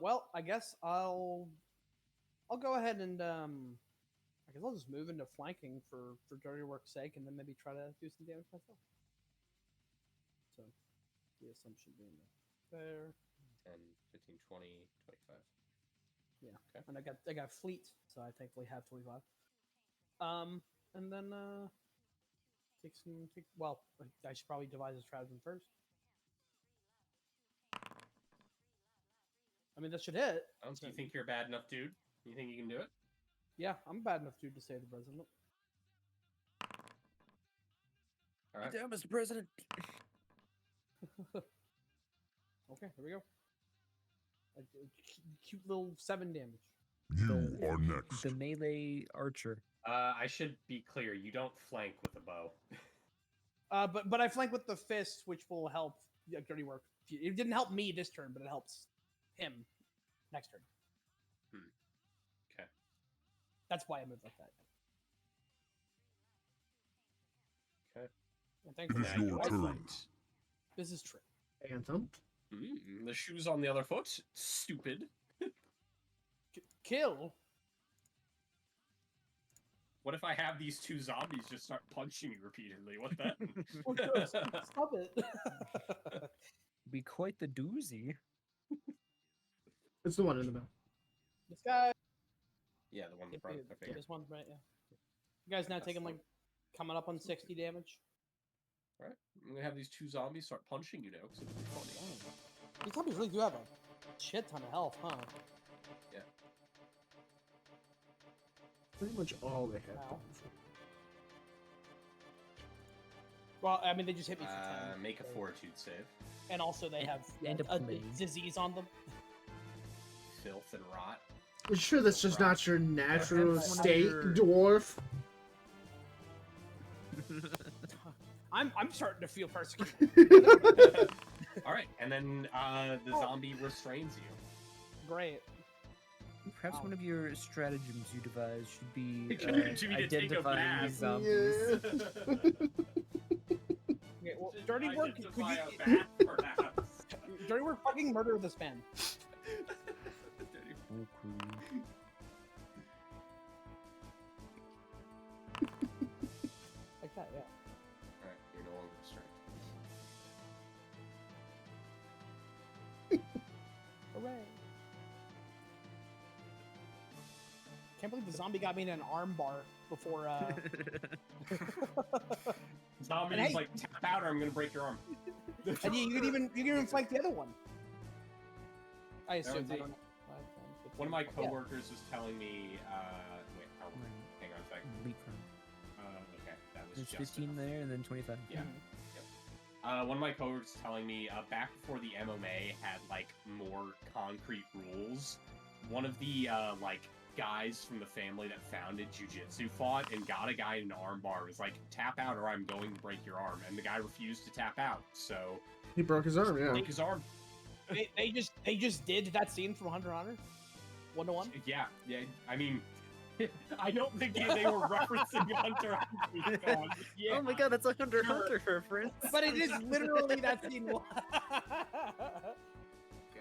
Well, I guess I'll go ahead and I guess I'll just move into flanking for dirty work's sake, and then maybe try to do some damage myself. So the assumption being there. 10, 15, 20, 25. Yeah. Okay. And I got fleet, so I thankfully have 25. And then well, I should probably devise a strategy first. I mean, that should hit. Do you think you're a bad enough dude? You think you can do it? Yeah, I'm bad enough dude to save the president. All right. Down, Mr. President. Okay, here we go. A cute little 7 damage. You are next. The melee archer. I should be clear. You don't flank with a bow. But I flank with the fist, which will help dirty work. It didn't help me this turn, but it helps him next turn. Okay. That's why I moved like that. Okay. And It thankfully, is Now your you turn. fight. this is true. Anthem. The shoe's on the other foot. Stupid. Kill. What if I have these two zombies just start punching you repeatedly? What then? Oh, gross. Stop it. Be quite the doozy. It's the one in the middle. This guy. Yeah, the one in front. I figured. This one, right? Yeah. You guys now That's taking the- like coming up on 60 damage. All right, I'm gonna have these two zombies start punching you now because it'll be funny. These zombies really do have a shit ton of health, huh? Pretty much all they have. Wow. Well, I mean, they just hit me for 10. Make a fortitude save. And also they have And a a plague. disease on them. Filth and rot. You sure that's just not your natural That's one of state, your- dwarf? I'm starting to feel persecuted. All right, and then the zombie restrains you. Great. Perhaps Wow. one of your stratagems you devise should be Should be to take a identifying these bath. zombies. Okay, well, dirty work. Could Identify you, a bat, perhaps. dirty work. Fucking murder this man. Okay. Like that, yeah. All right, you're no longer restrained. Hooray. Can't believe the zombie got me in an arm bar before. Zombie And is hey- like, tap out or I'm gonna break your arm. And you can even flank the other one. I assume. Everyone's I don't know. One of my Yeah. coworkers was telling me, wait, hang on a second. Leap run. Okay, that was There's just 15 enough. there and then 25. Yeah. One of my coworkers was telling me, back before the MMA had, like, more concrete rules, one of the, guys from the family that founded jiu-jitsu fought and got a guy in an armbar. Was like, tap out or I'm going to break your arm. And the guy refused to tap out, so... He broke his arm, yeah. break his arm. They just did that scene from Hunter x Hunter, 1-to-1. Yeah, I mean... I don't think they were referencing Hunter x Hunter. Yeah. Oh my god, that's a Hunter x Sure. Hunter reference. But it is literally that scene. Okay,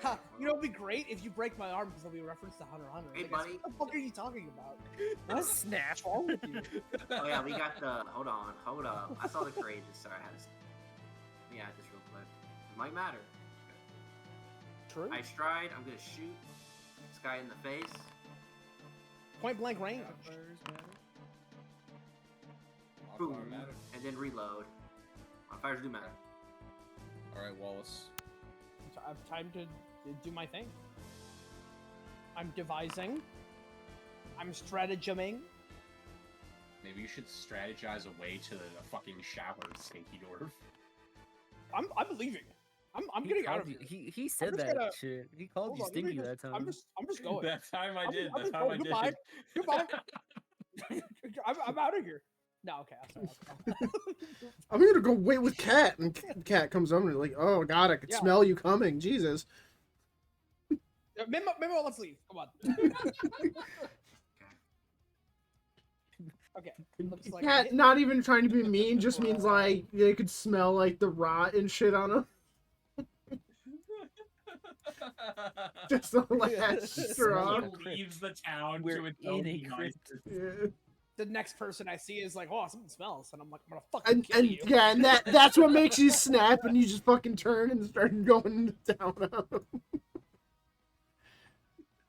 Ha, you know, it'd be great if you break my arm because it'll be a reference to Hunter x Hunter. Hey, Like, buddy. What the fuck are you talking about? What snatch? What's wrong with you? Oh yeah, we got the. Hold up. I saw the courageous. Sorry, I had to. Let me add this real quick. It might matter. True. I stride. I'm gonna shoot this guy in the face. Point blank range. Boom. Modifier matter. And then reload. Modifiers do matter. Alright, Wallace. So I have time to do my thing. I'm devising. I'm strategizing. Maybe you should strategize a way to the fucking shower, stinky dwarf. I'm leaving. I'm getting out of here. He said just that gonna- shit. He called Hold you on, let me stinky just- that time. I'm just going. That time I I'm did. just- I'm That just time I going. did. Goodbye. I'm out of here. No, okay. I'm sorry. I'm gonna go wait with Cat, and Cat comes over and like, oh god, I could Yeah. smell you coming, Jesus. Memo, let's leave. Come on. Okay. Looks like Cat not even trying to be mean, just means like they could smell like the rot and shit on him. Just the last straw. He leaves the town We're to its in own a devices. Yeah. the next person I see is like, oh, something smells, and I'm like, I'm gonna fucking And, kill and you. yeah, and that's what makes you snap, and you just fucking turn and start going down on him.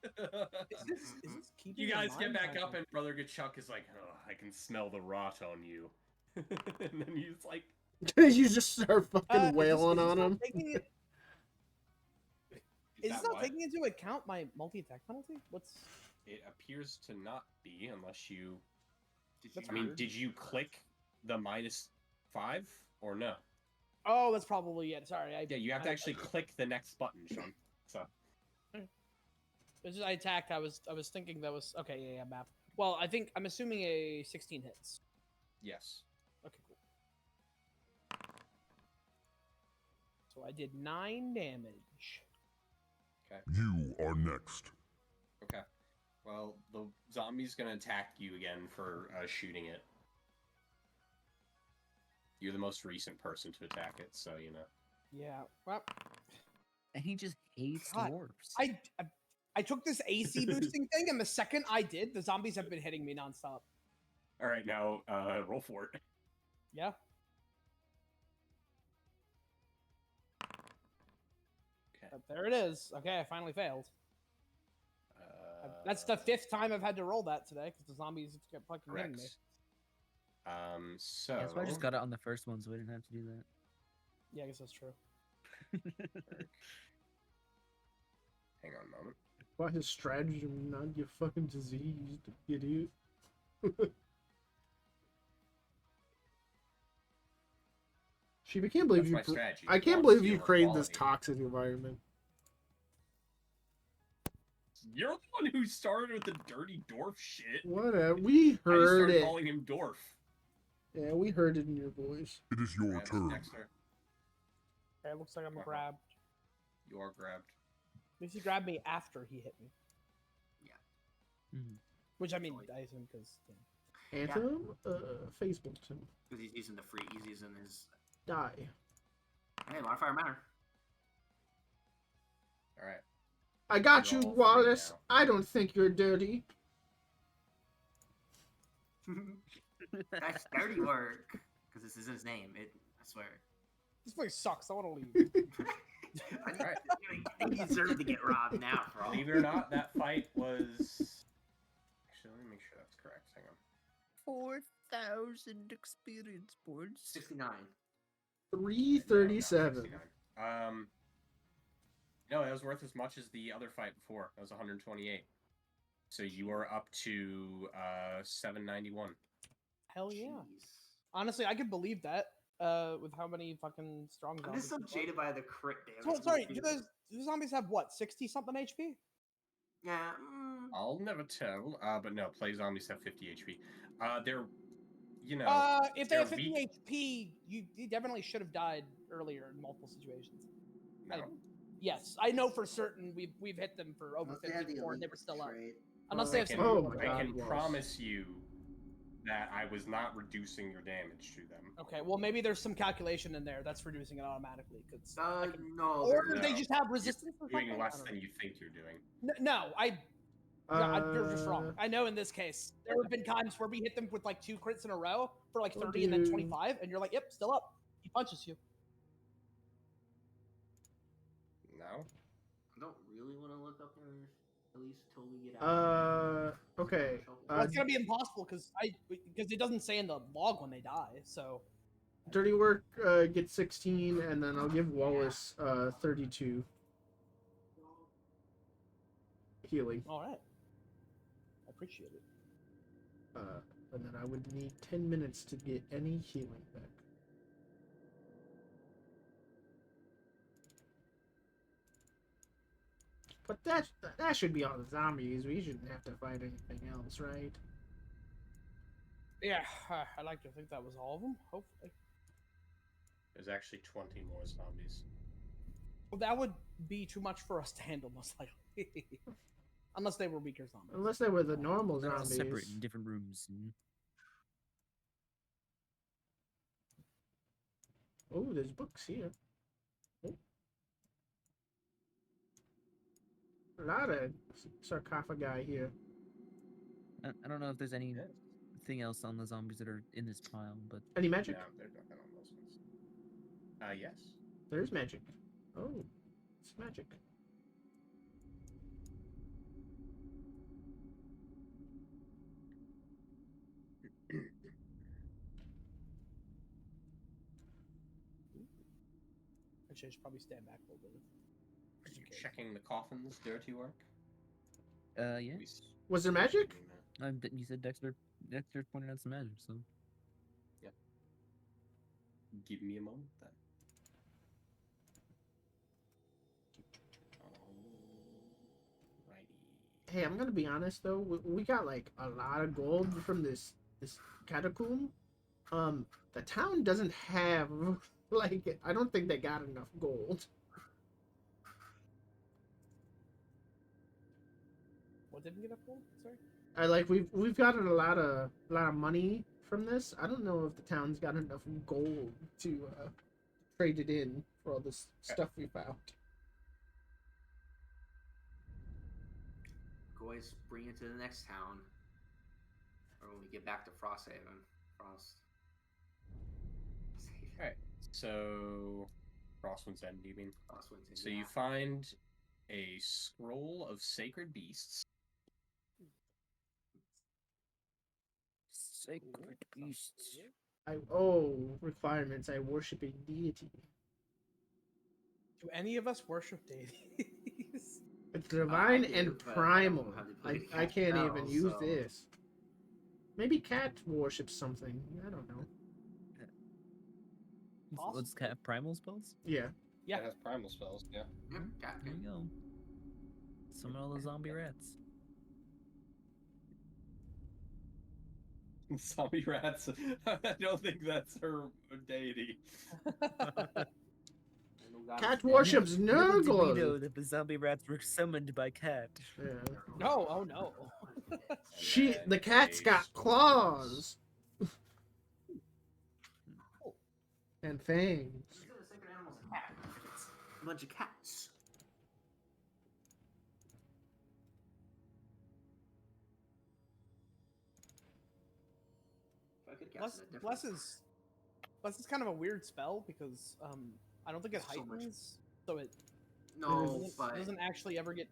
Is this keeping You in guys get mind back how- up, and Brother Gachuk is like, "Oh, I can smell the rot on you," and then he's like, You just start fucking Is this- wailing is this on not him. taking it- Is that this not what? taking into account my multi-attack penalty? What's It appears to not be, unless you. That's I mean, weird. did you click the -5 or no? Oh, that's probably it. Sorry, Yeah, you have to actually click the next button, Sean. So It's just I attacked. I was thinking that was okay. Yeah, map. Well, I'm assuming a 16 hits. yes. Okay, cool. So I did 9 damage. You are next. Okay. Well, the zombie's gonna attack you again for shooting it. You're the most recent person to attack it, so you know. Yeah. Well, And he just hates God, dwarves. I took this AC boosting thing, and the second I did, the zombies have been hitting me nonstop. All right, now roll for it. Yeah. Okay. But there it is. Okay, I finally failed. That's the 5th time I've had to roll that today because the zombies kept fucking hitting me. Correct. So Yeah, so I just got it on the first one, so I didn't have to do that. Yeah, I guess that's true. hang on a moment. Why his strategy, not get fucking diseased, idiot. Sheep, I can't believe That's you. my strategy. I can't Walk believe you steal her created this quality. toxic environment. You're the one who started with the dirty dwarf shit. Whatever. We I just heard started it. calling him dwarf. Yeah, we heard it in your voice. It is your Alright, turn. Dexter, Okay, it looks like I'm Uh-huh. grabbed. you are grabbed. At least he grabbed me after he hit me. Mhm. Which I mean, I assume because. Anthem, Facebook, Because he's using the free. He's using his. die. Hey, modifier matter. All right. I got You're you, all free Wallace. now. I don't think you're dirty. That's dirty work. Because this is his name. I swear. This place sucks. I want to leave. Alright. They deserve to get robbed now, for all. Believe it or not, that fight was. Actually, let me make sure that's correct. Hang on. 4,000 experience points. 69. 337. No, that was worth as much as the other fight before. That was 128. So you are up to 791. Hell yeah. Jeez. Honestly, I could believe that. With how many fucking strong I'm just so zombies. there are. jaded by the crit damage. So, sorry, do the zombies have what? 60 something HP? Yeah. I'll never tell. But no, play zombies have 50 HP. They're, you know, If they have they're 50 weak. HP, you definitely should have died earlier in multiple situations. No. Yes, I know for certain we've hit them for over Unless they have 50 the before and they elite were still up. trait. Unless they have I some can, Oh real my one. I God, can yes. promise you that I was not reducing your damage to them. Okay, well maybe there's some calculation in there that's reducing it automatically. Cause No. or there's- they No. just have resistance or Doing something? less I don't know. than you think you're doing. No, you're just wrong. I know in this case, there have been times where we hit them with like 2 crits in a row for like 30 and then dude. 25, and you're like, yep, still up. He punches you. No? I don't really want to look up there, at least until we get out. Okay. Well, it's gonna be impossible because it doesn't say in the log when they die. So Dirty work gets 16, and then I'll give Wallace 32 healing. all right, I appreciate it. And then I would need 10 minutes to get any healing back. But that should be all the zombies. We shouldn't have to fight anything else, right? Yeah, I like to think that was all of them. Hopefully, There's actually 20 more zombies. well, that would be too much for us to handle, most likely. Unless they were weaker zombies. Unless they were the normal They're all zombies. separate in different rooms. Oh, there's books here. Oh. A lot of sarcophagi here. I don't know if there's anything else on the zombies that are in this pile, but Any magic? No, there's nothing on those ones. Yes. There's magic. Oh, it's magic. Actually, I should probably stand back a little bit. Are Just in you case. checking the coffins, dirty work? yeah. We s- Was there magic? doing that. You said Dexter pointed out some magic, so Give me a moment then. Alrighty. Hey, I'm gonna be honest though. We got like a lot of gold from this catacomb. The town doesn't have like I don't think they got enough gold. What didn't get up gold? Sorry. I like we've gotten a lot of money from this. I don't know if the town's got enough gold to trade it in for all this stuff we found. Boys, bring it to the next town. Or when we get back to Frosthaven. Frost. All right. So, Frostwind's End, you mean? Frostwind's End, So yeah. you find a scroll of sacred beasts. Sacred beasts. Requirements. I worship a deity. Do any of us worship deities? It's divine do, and but I don't primal. have the ability to I cast can't even spells, use so- this. Maybe Cat worships something. I don't know. Let's have primal spells. Yeah. Yeah. It has primal spells, yeah. Yep, cat There can. we go. Summon all the zombie rats. Zombie rats. I don't think that's her deity. Cat worships Little did we know Nurgle. that the zombie rats were summoned by Cat. Yeah. No, oh no. The cat's got claws and fangs. The sacred animal's a cat. A bunch of cats. If I could cast it at different- Bless is kind of a weird spell because I don't think it So much- heightens, so it No, but doesn't actually ever get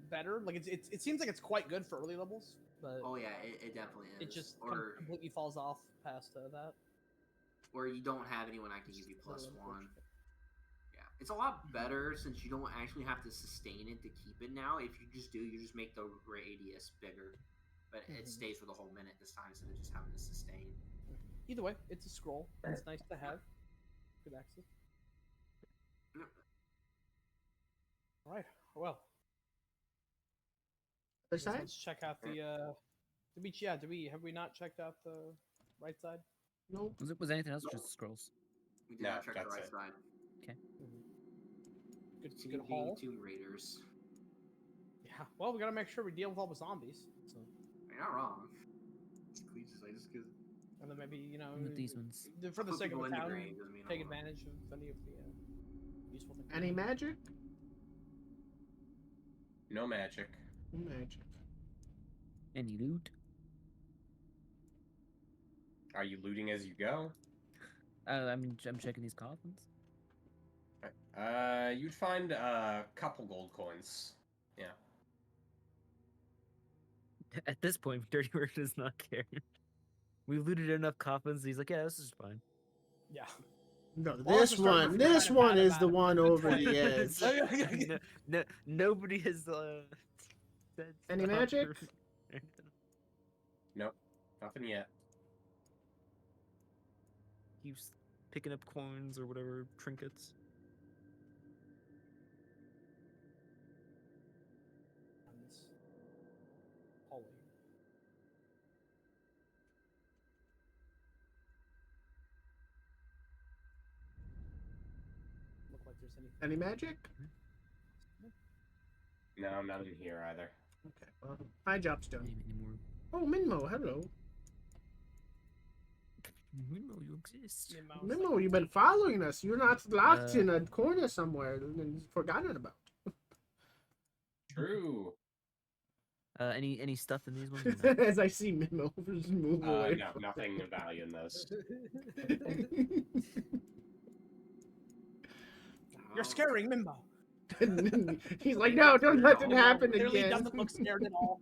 better. Like it seems like it's quite good for early levels, but oh yeah, it definitely is. it just or completely falls off past that. or you don't have anyone I can give you It's a little +1. unfortunate. Yeah, it's a lot better since you don't actually have to sustain it to keep it now. If you just do, you just make the radius bigger, but it Mhm. stays for the whole minute this time instead of just having to sustain. Either way, it's a scroll. It's nice to have. Good access. Yep. All right. Well, Other guess side? let's check out the. Have we not checked out the right side? Nope. Was anything else or just scrolls? We did No, not check the that's right it. side. Good TNG haul. Tomb Raiders. Yeah. Well, we gotta make sure we deal with all the zombies. So, You're not wrong. It's just like just because and then maybe With these ones. for the sake of the town, doesn't mean take I'm wrong. advantage of any of the useful things. Any magic? No magic. Magic. Any loot? Are you looting as you go? I mean, I'm checking these coffins. You'd find a couple gold coins. Yeah. At this point, Dirty Work does not care. We looted enough coffins. He's like, yeah, this is fine. Yeah. No, Wallace this is starting to one. feel This kinda one bad is about the it. one over the edge. Nobody has said Any stop magic? or- Nope. Nothing yet. Keeps picking up coins or whatever trinkets. On this hallway. Look like there's anything. Any magic? No, none in here either. Okay. Well, my job's done. Any more? Oh, Minmo, hello. Mimo, you exist. Minmo, you've been following us. You're not locked Uh, in a corner somewhere and forgotten about. True. Any stuff in these ones? or no? As I see Minmo just move away. No, nothing of value in those. You're scaring Mimbo. He's like, no, don't let it happen Clearly again. doesn't look scared at all.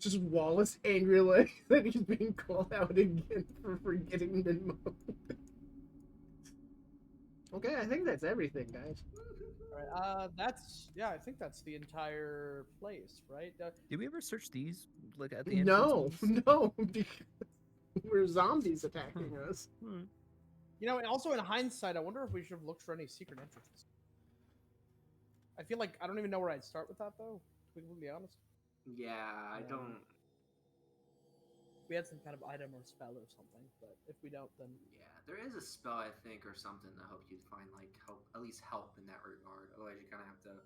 Just Wallace angry like that he's being called out again for forgetting Minmo. Okay, I think that's everything, guys. Alright, I think that's the entire place, right? Did we ever search these? Like at the entrance No, ones? no, because we're zombies attacking us. Hmm. You know, and also in hindsight, I wonder if we should have looked for any secret entrances. I feel like I don't even know where I'd start with that though. To be honest, Yeah, I don't. we had some kind of item or spell or something, but if we don't, then Yeah, there is a spell I think or something that helps you find like help, at least help in that regard. Otherwise, you kind of have to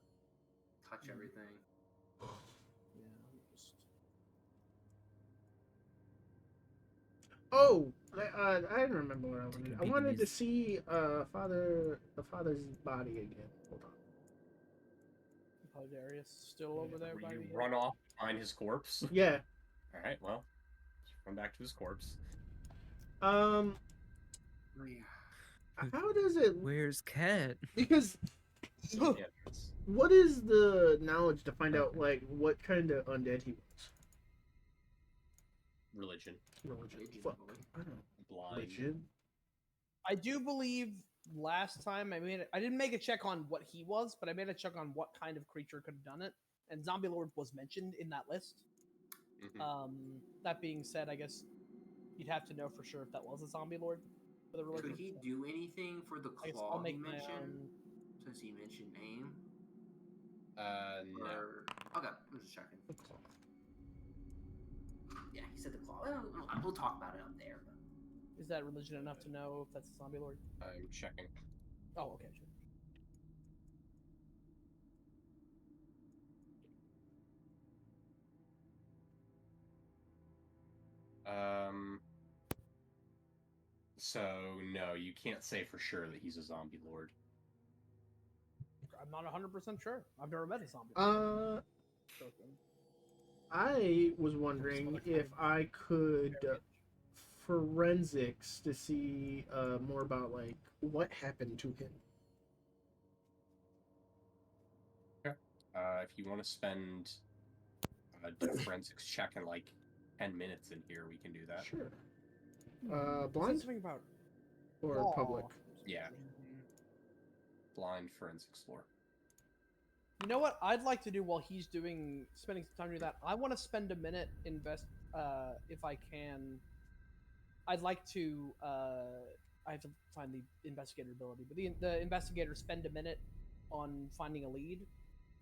touch everything. yeah, just Oh, I remember what I Take wanted. a I peek wanted in to these. see the father's body again. Hold on. Darius still over there Where by you the run off, find his corpse. Yeah, All right, well, run back to his corpse. How does it? Where's Cat? Because So the entrance. what is the knowledge to find out like what kind of undead he was? Religion. Religion. Religion, Fuck. boy. I don't know. Blind. Religion. I do believe last time I didn't make a check on what he was, but I made a check on what kind of creature could have done it, and Zombie Lord was mentioned in that list. Mhm. That being said, I guess you'd have to know for sure if that was a Zombie Lord for the religion. Could he do anything for the I guess I'll claw he make my mentioned? own. Since he mentioned name? No. Or... Okay, I'm just checking. Yeah, he said the claw. Well, we'll talk about it up there. But... Is that religion enough to know if that's a Zombie Lord? I'm checking. Oh, okay, sure. So no, you can't say for sure that he's a zombie lord. I'm not 100% sure. I've never met a zombie lord. I was wondering if I could forensics to see more about like what happened to him. If you want to spend do a forensics check in like 10 minutes in here, we can do that. Sure. Said Blind something about or law. public? Yeah. Blind forensics lore. You know what I'd like to do while he's spending some time doing that? I want to spend a minute if I can. I'd like to. I have to find the investigator ability, but the investigator spend a minute on finding a lead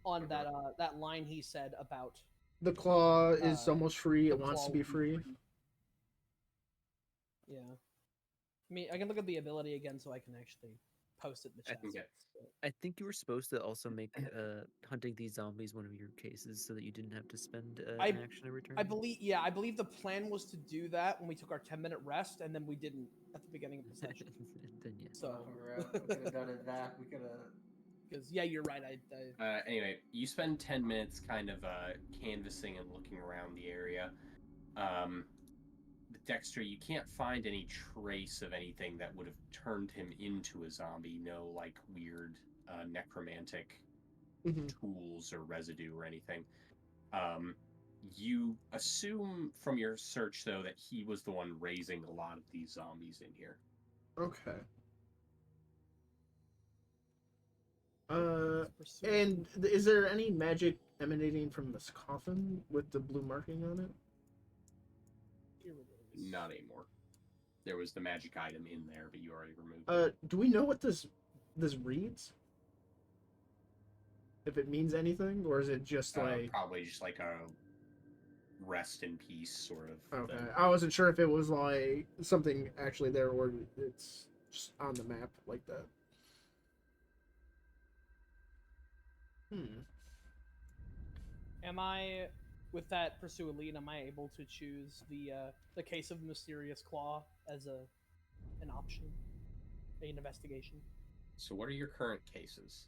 on that line he said about The claw is almost free. It wants to be free. Yeah. I mean, I can look at the ability again so I can actually post it in the I chat. can I think you were supposed to also make hunting these zombies one of your cases so that you didn't have to spend an action every turn. I believe the plan was to do that when we took our 10-minute rest, and then we didn't at the beginning of the session. Then yeah. So we could have done it that. We could have. Because you're right. Anyway, you spend 10 minutes kind of canvassing and looking around the area. Dexter, you can't find any trace of anything that would have turned him into a zombie. No, like, weird necromantic tools or residue or anything. You assume from your search, though, that he was the one raising a lot of these zombies in here. Okay. And is there any magic emanating from this coffin with the blue marking on it? Not anymore. There was the magic item in there, but you already removed it. Do we know what this reads? If it means anything, or is it just like probably just like a rest in peace sort of okay. thing. I wasn't sure if it was like something actually there or it's just on the map like that. Am I, with that pursue a lead, am I able to choose the case of mysterious claw as an option, an investigation? So what are your current cases?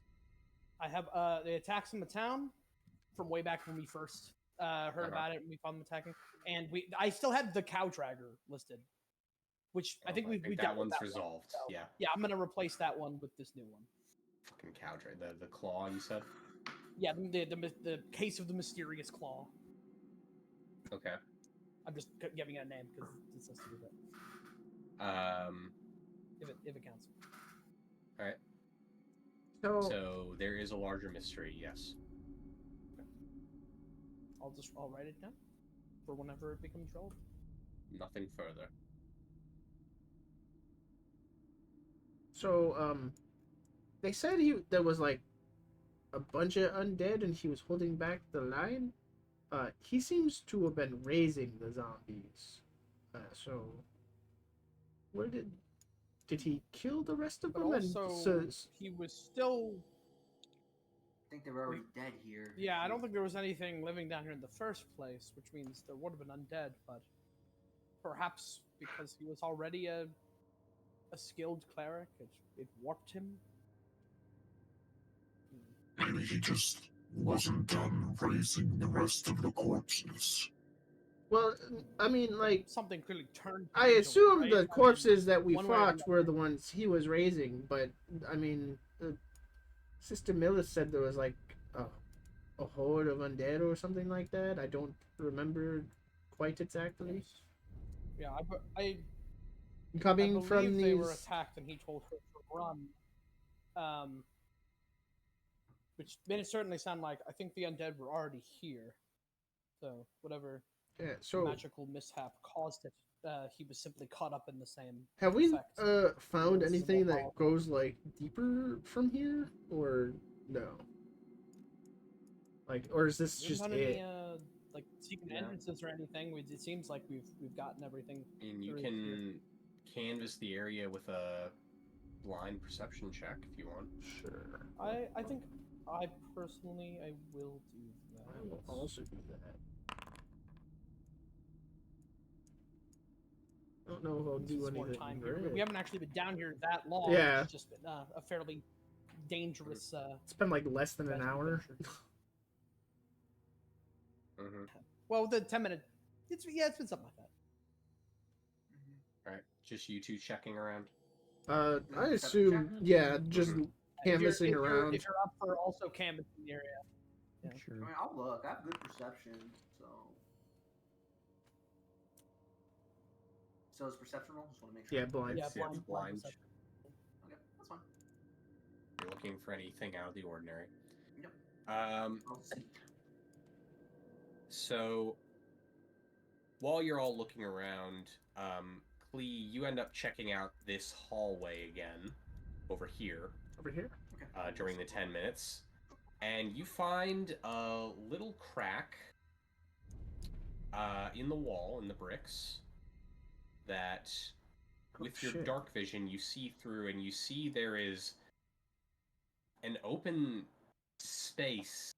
I have the attacks in the town from way back when we first heard about it and we found them attacking, and I still have the cow dragger listed, which I think we that dealt with one's that resolved. So, yeah. Yeah, I'm gonna replace that one with this new one. Fucking cow dragger. The claw you said? Yeah, the case of the mysterious claw. Okay. I'm just giving it a name because it's listed with it. If it counts. All right. So there is a larger mystery, yes. Okay. I'll write it down for whenever it becomes relevant. Nothing further. So they said there was like a bunch of undead and he was holding back the line. He seems to have been raising the zombies. So where did he kill the rest of them? Also, he was still. I think they were already dead here. Yeah, I don't think there was anything living down here in the first place, which means there would have been undead. But perhaps because he was already a skilled cleric, it warped him. Maybe he just wasn't done raising the rest of the corpses. Well, I mean, like, something clearly turned. I into it, assume right? the I mean, corpses that we one way or fought were another. the ones he was raising, but I mean, Sister Millis said there was like a horde of undead or something like that. I don't remember quite exactly. Yes. Yeah, I Coming from believe they were these, attacked and he told her to run. Um, which made it certainly sound like I think the undead were already here. So whatever yeah. So magical mishap caused it, he was simply caught up in the same have we effect. found This is a more anything that powerful- goes like deeper from here, or no? Like, or is this We haven't just found it? any like secret No. entrances or anything. It seems like we've gotten everything. And you there is here. can canvas the area with a blind perception check if you want. Sure. I think I personally I will do that. I will also do that. I don't know if I'll This do is more anything time here. We great. haven't actually been down here that long. Yeah. It's just been a fairly dangerous. It's been like less than an hour. adventure. Mm-hmm. Well, the 10-minute. It's been something like that. All right, just you two checking around. I assume, yeah, just canvassing if you're, around. If you're up for also canvassing the area. Yeah. Sure. I mean, I'll look. I have good perception, so. So is perception roll? Just want to make sure. Yeah, blind. Yeah, Yeah, blind, blind. perception. Okay, that's fine. You're looking for anything out of the ordinary. Yep. Um, I'll see. so while you're all looking around, Clee, you end up checking out this hallway again over here Over here. during the 10 minutes, and you find a little crack in the wall, in the bricks, that with your shit. dark vision you see through, and you see there is an open space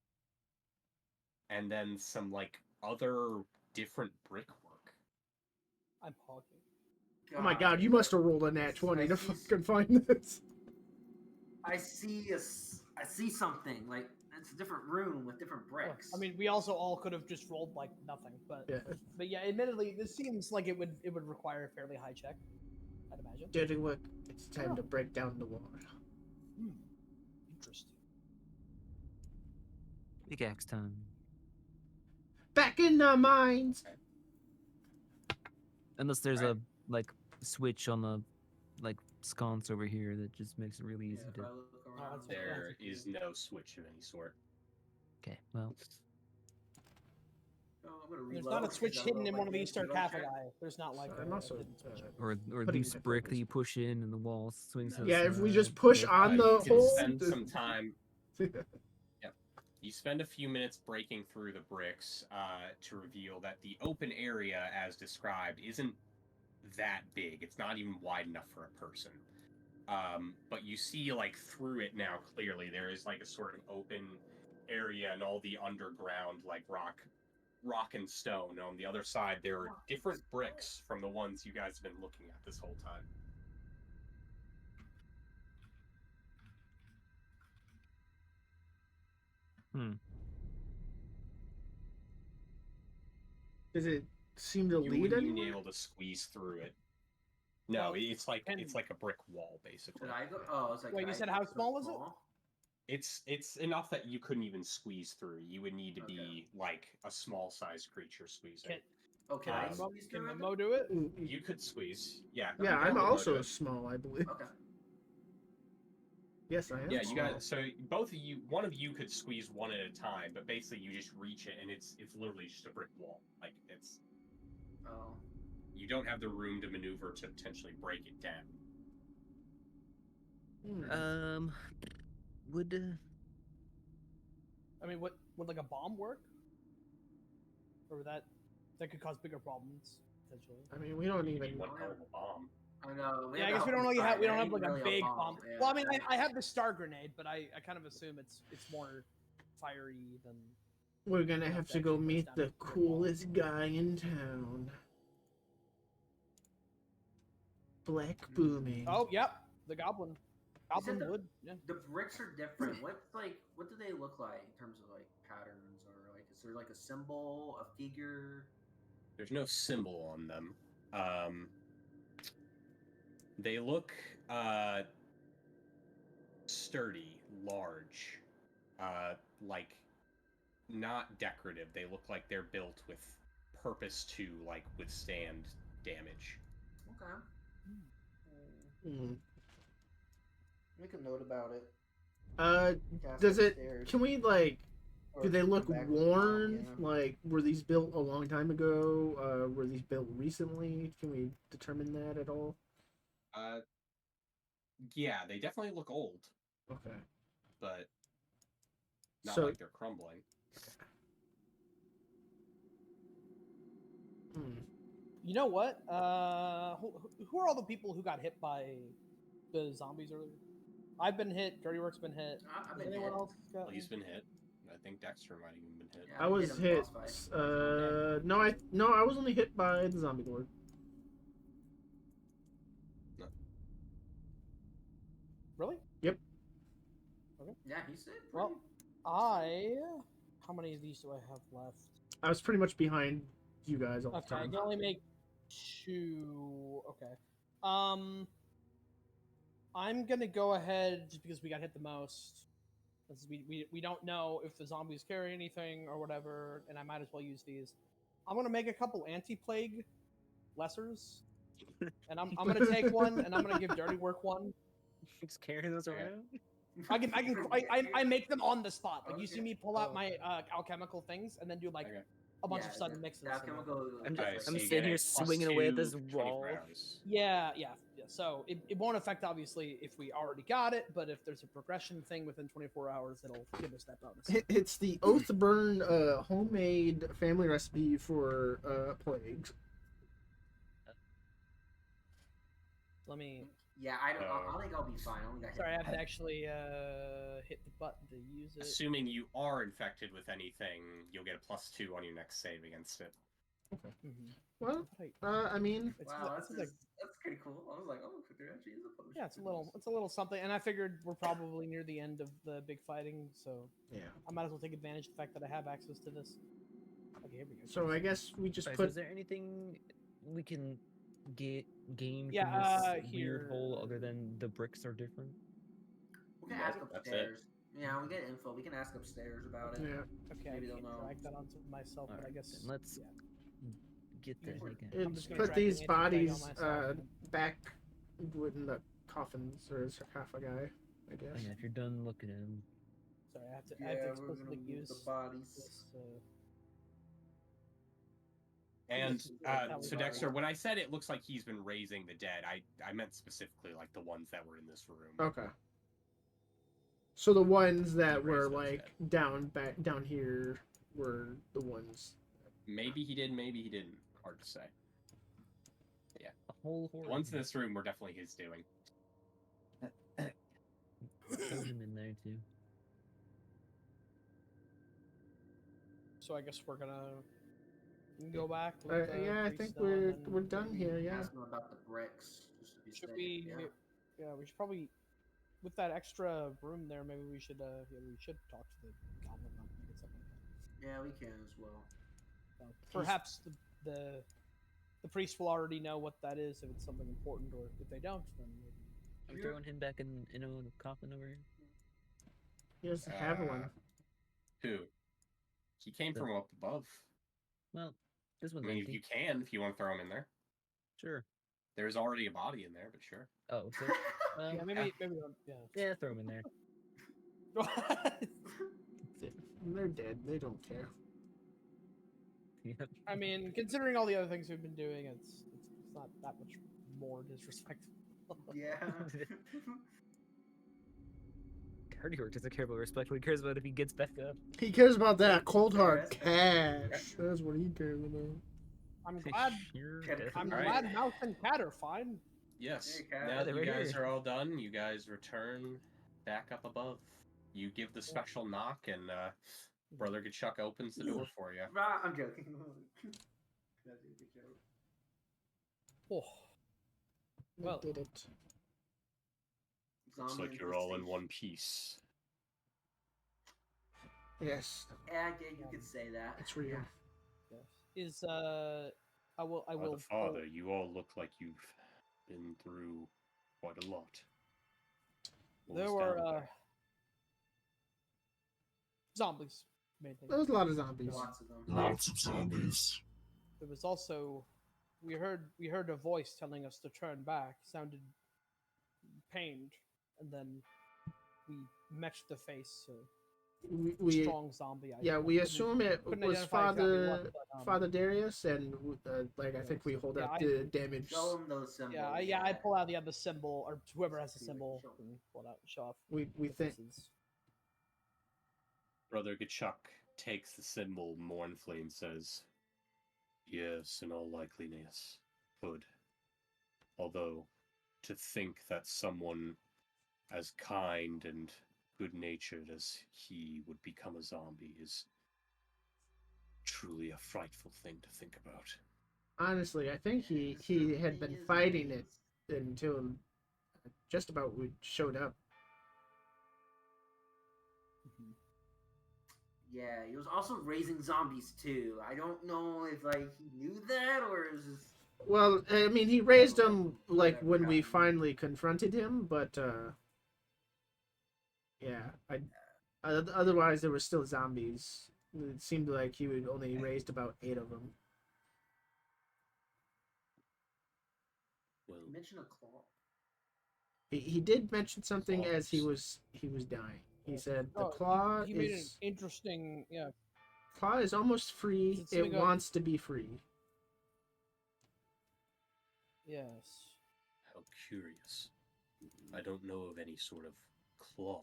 and then some like other different brickwork. I'm hogging. Oh my god, you must have rolled a nat 20 to I see- fucking find this. I see something like it's a different room with different bricks. I mean, we also all could have just rolled like nothing, but Yeah. yeah, admittedly, this seems like it would require a fairly high check. I'd imagine. Dirty work. It's time to break down the wall. Interesting. Pickaxe time. Back in the mines. Unless there's Right. a like switch on the like sconce over here that just makes it really easy If to. I look around, that's- There is no switch of any sort. Okay, well, Oh, I'm gonna There's reload. not a switch Is that hidden what, in like, one of the these reload sarcophagi. check? There's not like I'm a also, hidden switch. or Putting loose it brick back that you push in and the wall swings to the Yeah, if we side. just push Okay. on the you can hole. spend some time. You spend a few minutes breaking through the bricks to reveal that the open area, as described, isn't that big. It's not even wide enough for a person. But you see, like, through it now clearly. There is like a sort of open area, and all the underground, like rock and stone. On the other side, there are different bricks from the ones you guys have been looking at this whole time. Does it seem to You lead wouldn't even be anywhere? able to squeeze through it. No, Well, it's like and- it's like a brick wall, basically. Did I go? Oh, it's like. Wait, did you I said go how so small is it? It's enough that you couldn't even squeeze through. You would need to Okay. be like a small-sized creature squeezing. Can, Oh, can Um, I Mo, squeeze can through it? Mo do it? You could squeeze. Yeah. Yeah, you I'm can also do it. small, I believe. Okay. Yes, I am. Yeah, you small. guys. So both of you, one of you could squeeze one at a time, but basically you just reach it, and it's literally just a brick wall. Like it's Oh. you don't have the room to maneuver to potentially break it down. Would I mean, would like a bomb work? Or would that could cause bigger problems potentially? I mean, we don't You even. need one hell of a bomb. I know. Yeah, I guess we don't really have like a big bomb. Well, I mean, I have the star grenade, but I kind of assume it's more fiery than. We're gonna Yeah, have it's to go actually meet first the time. coolest guy in town. Black Booming. Oh, yep, the goblin. Goblin the- wood. Yeah. The bricks are different. What do they look like in terms of like patterns, or like is there like a symbol, a figure? There's no symbol on them. They look sturdy, large, like not decorative. They look like they're built with purpose to like withstand damage. Okay. Hmm. Make a note about it. Cast Does it? upstairs. Can we like? Or Do they come look back with the worn? mom, yeah. Like, were these built a long time ago? Were these built recently? Can we determine that at all? Yeah, they definitely look old, Okay. but not So, like they're crumbling. hmm. You know what? Who are all the people who got hit by the zombies earlier? I've been hit. Dirty Work's been hit. I've Has been anyone hit. else got? Well, he's been hit. I think Dexter might have even been hit. Yeah, I we was in the hit. boss fight. No, I was only hit by the zombie lord. No. Really? Yep. Yeah, he said. Well, how many of these do I have left? I was pretty much behind you guys all the Okay, I time. can only make 2. Okay. I'm gonna go ahead just because we got hit the most. Because we don't know if the zombies carry anything or whatever, and I might as well use these. I'm gonna make a couple anti-plague lessers, and I'm gonna take one, and I'm gonna give Dirty Work one. Just carry those Okay. around. I make them on the spot. Like you see Okay. me pull out my alchemical things, and then do like Okay. a bunch Yeah, of sudden the mixes. alchemical. I'm is just- like- So I'm you sitting get here a plus swinging away at 2 this for 24 wall. hours. Yeah. So it won't affect obviously if we already got it, but if there's a progression thing within 24 hours, it'll give us that bonus. It's the Oathburn homemade family recipe for plagues. Let me. Yeah, I think I'll be fine. I only got hit. Sorry, I have to actually hit the button to use it. Assuming you are infected with anything, you'll get a plus 2 on your next save against it. Mhm. Well, Right. I mean, It's, Wow, it's that's like, that's pretty cool. I was like, oh, there actually is a potion. yeah, it's a little something, and I figured we're probably near the end of the big fighting, so yeah. I might as well take advantage of the fact that I have access to this. Okay, here we go. So I guess we just Sorry, so put. is there anything we can gain Yeah, from this here. weird hole other than the bricks are different? We can Nope, ask that's it. upstairs. Yeah, we get info. We can ask upstairs about it. Yeah, Okay, Maybe I they'll can't know. drag that onto myself, but I Alright, guess then let's yeah. get the Usually- heck out. I'm it's just gonna put drag the these anti-plague on bodies myself. back in the coffins or sarcophagi, I guess. Oh, yeah, if you're done looking at them, Sorry, I have to Yeah, we're explicitly gonna move use the bodies. this. And That was so all Dexter, right. when I said it looks like he's been raising the dead, I meant specifically like the ones that were in this room. Okay. So the ones that He were raised those like down here were the ones. Maybe he did, maybe he didn't. Hard to say. a whole The horde. ones in this room were definitely his doing. Hold him in there too. So I guess we're gonna go back. let the Yeah, I priest think know, and then we're done here. Yeah. Ask them about the bricks. Just to be Should safe. we? Yeah. Yeah, we should probably. With that extra room there, maybe we should. Yeah, we should talk to the goblin and get something. Yeah, we can as well. So perhaps the priest will already know what that is if it's something important, or if they don't, then maybe. I'm throwing him back in a coffin over here. He doesn't have one. Who? He came from up above. Well, this I one's mean, empty. you can if you want to throw him in there. Sure. There's already a body in there, but sure. Oh, so Yeah, maybe. Yeah. yeah, throw him in there. They're dead. They don't care. Yep. I mean, considering all the other things we've been doing, it's not that much more disrespectful. Yeah. Cardi Work doesn't care about respect. He cares about if he gets back up. He cares about that cold hard Respect. cash. That's what he cares about. I'm glad. Sheer Can- death. I'm All right. glad Mouse and Cat are fine. Yes. Hey, Kat. Now that They're you right guys here. are all done, you guys return back up above. You give the special knock, and Brother Gachuk opens the door for you. Nah, I'm joking. That's a good joke. Oh, Well- They did it. Looks Zombie like you're all in infestation. one piece. Yes, Yeah, you could say that. it's real. yes. I will. By the father, you all look like you've been through quite a lot. What There was were down there? zombies, mainly. There was a lot of zombies. Lots of them. Lots of zombies. There was also we heard a voice telling us to turn back. Sounded pained, and then we matched the face. So We strong zombie. yeah, we assume it couldn't was identify exactly what, Father but, Father Darius, and like I think we hold Yeah, up the damage. Show them those symbols. Yeah, I pull out the symbol, or whoever has the See what symbol, show. and pull it out and show off. We think differences. Brother Gachuk takes the symbol mournfully and says, "Yes, in all likeliness, could. Although, to think that someone as kind and good-natured as he would become a zombie is truly a frightful thing to think about." honestly, I think he had been fighting it until just about we showed up. Yeah, he was also raising zombies too. I don't know if like he knew that or it was just. Well, I mean, he raised them like when we finally confronted him, but yeah, otherwise there were still zombies. It seemed like he would only raised about 8 of them. Well, You mentioned a claw. He did mention something as he Claws. was dying. He said the Oh, claw he made an is interesting. Yeah, claw is almost free. It's It something wants to be free. yes. how curious. I don't know of any sort of claw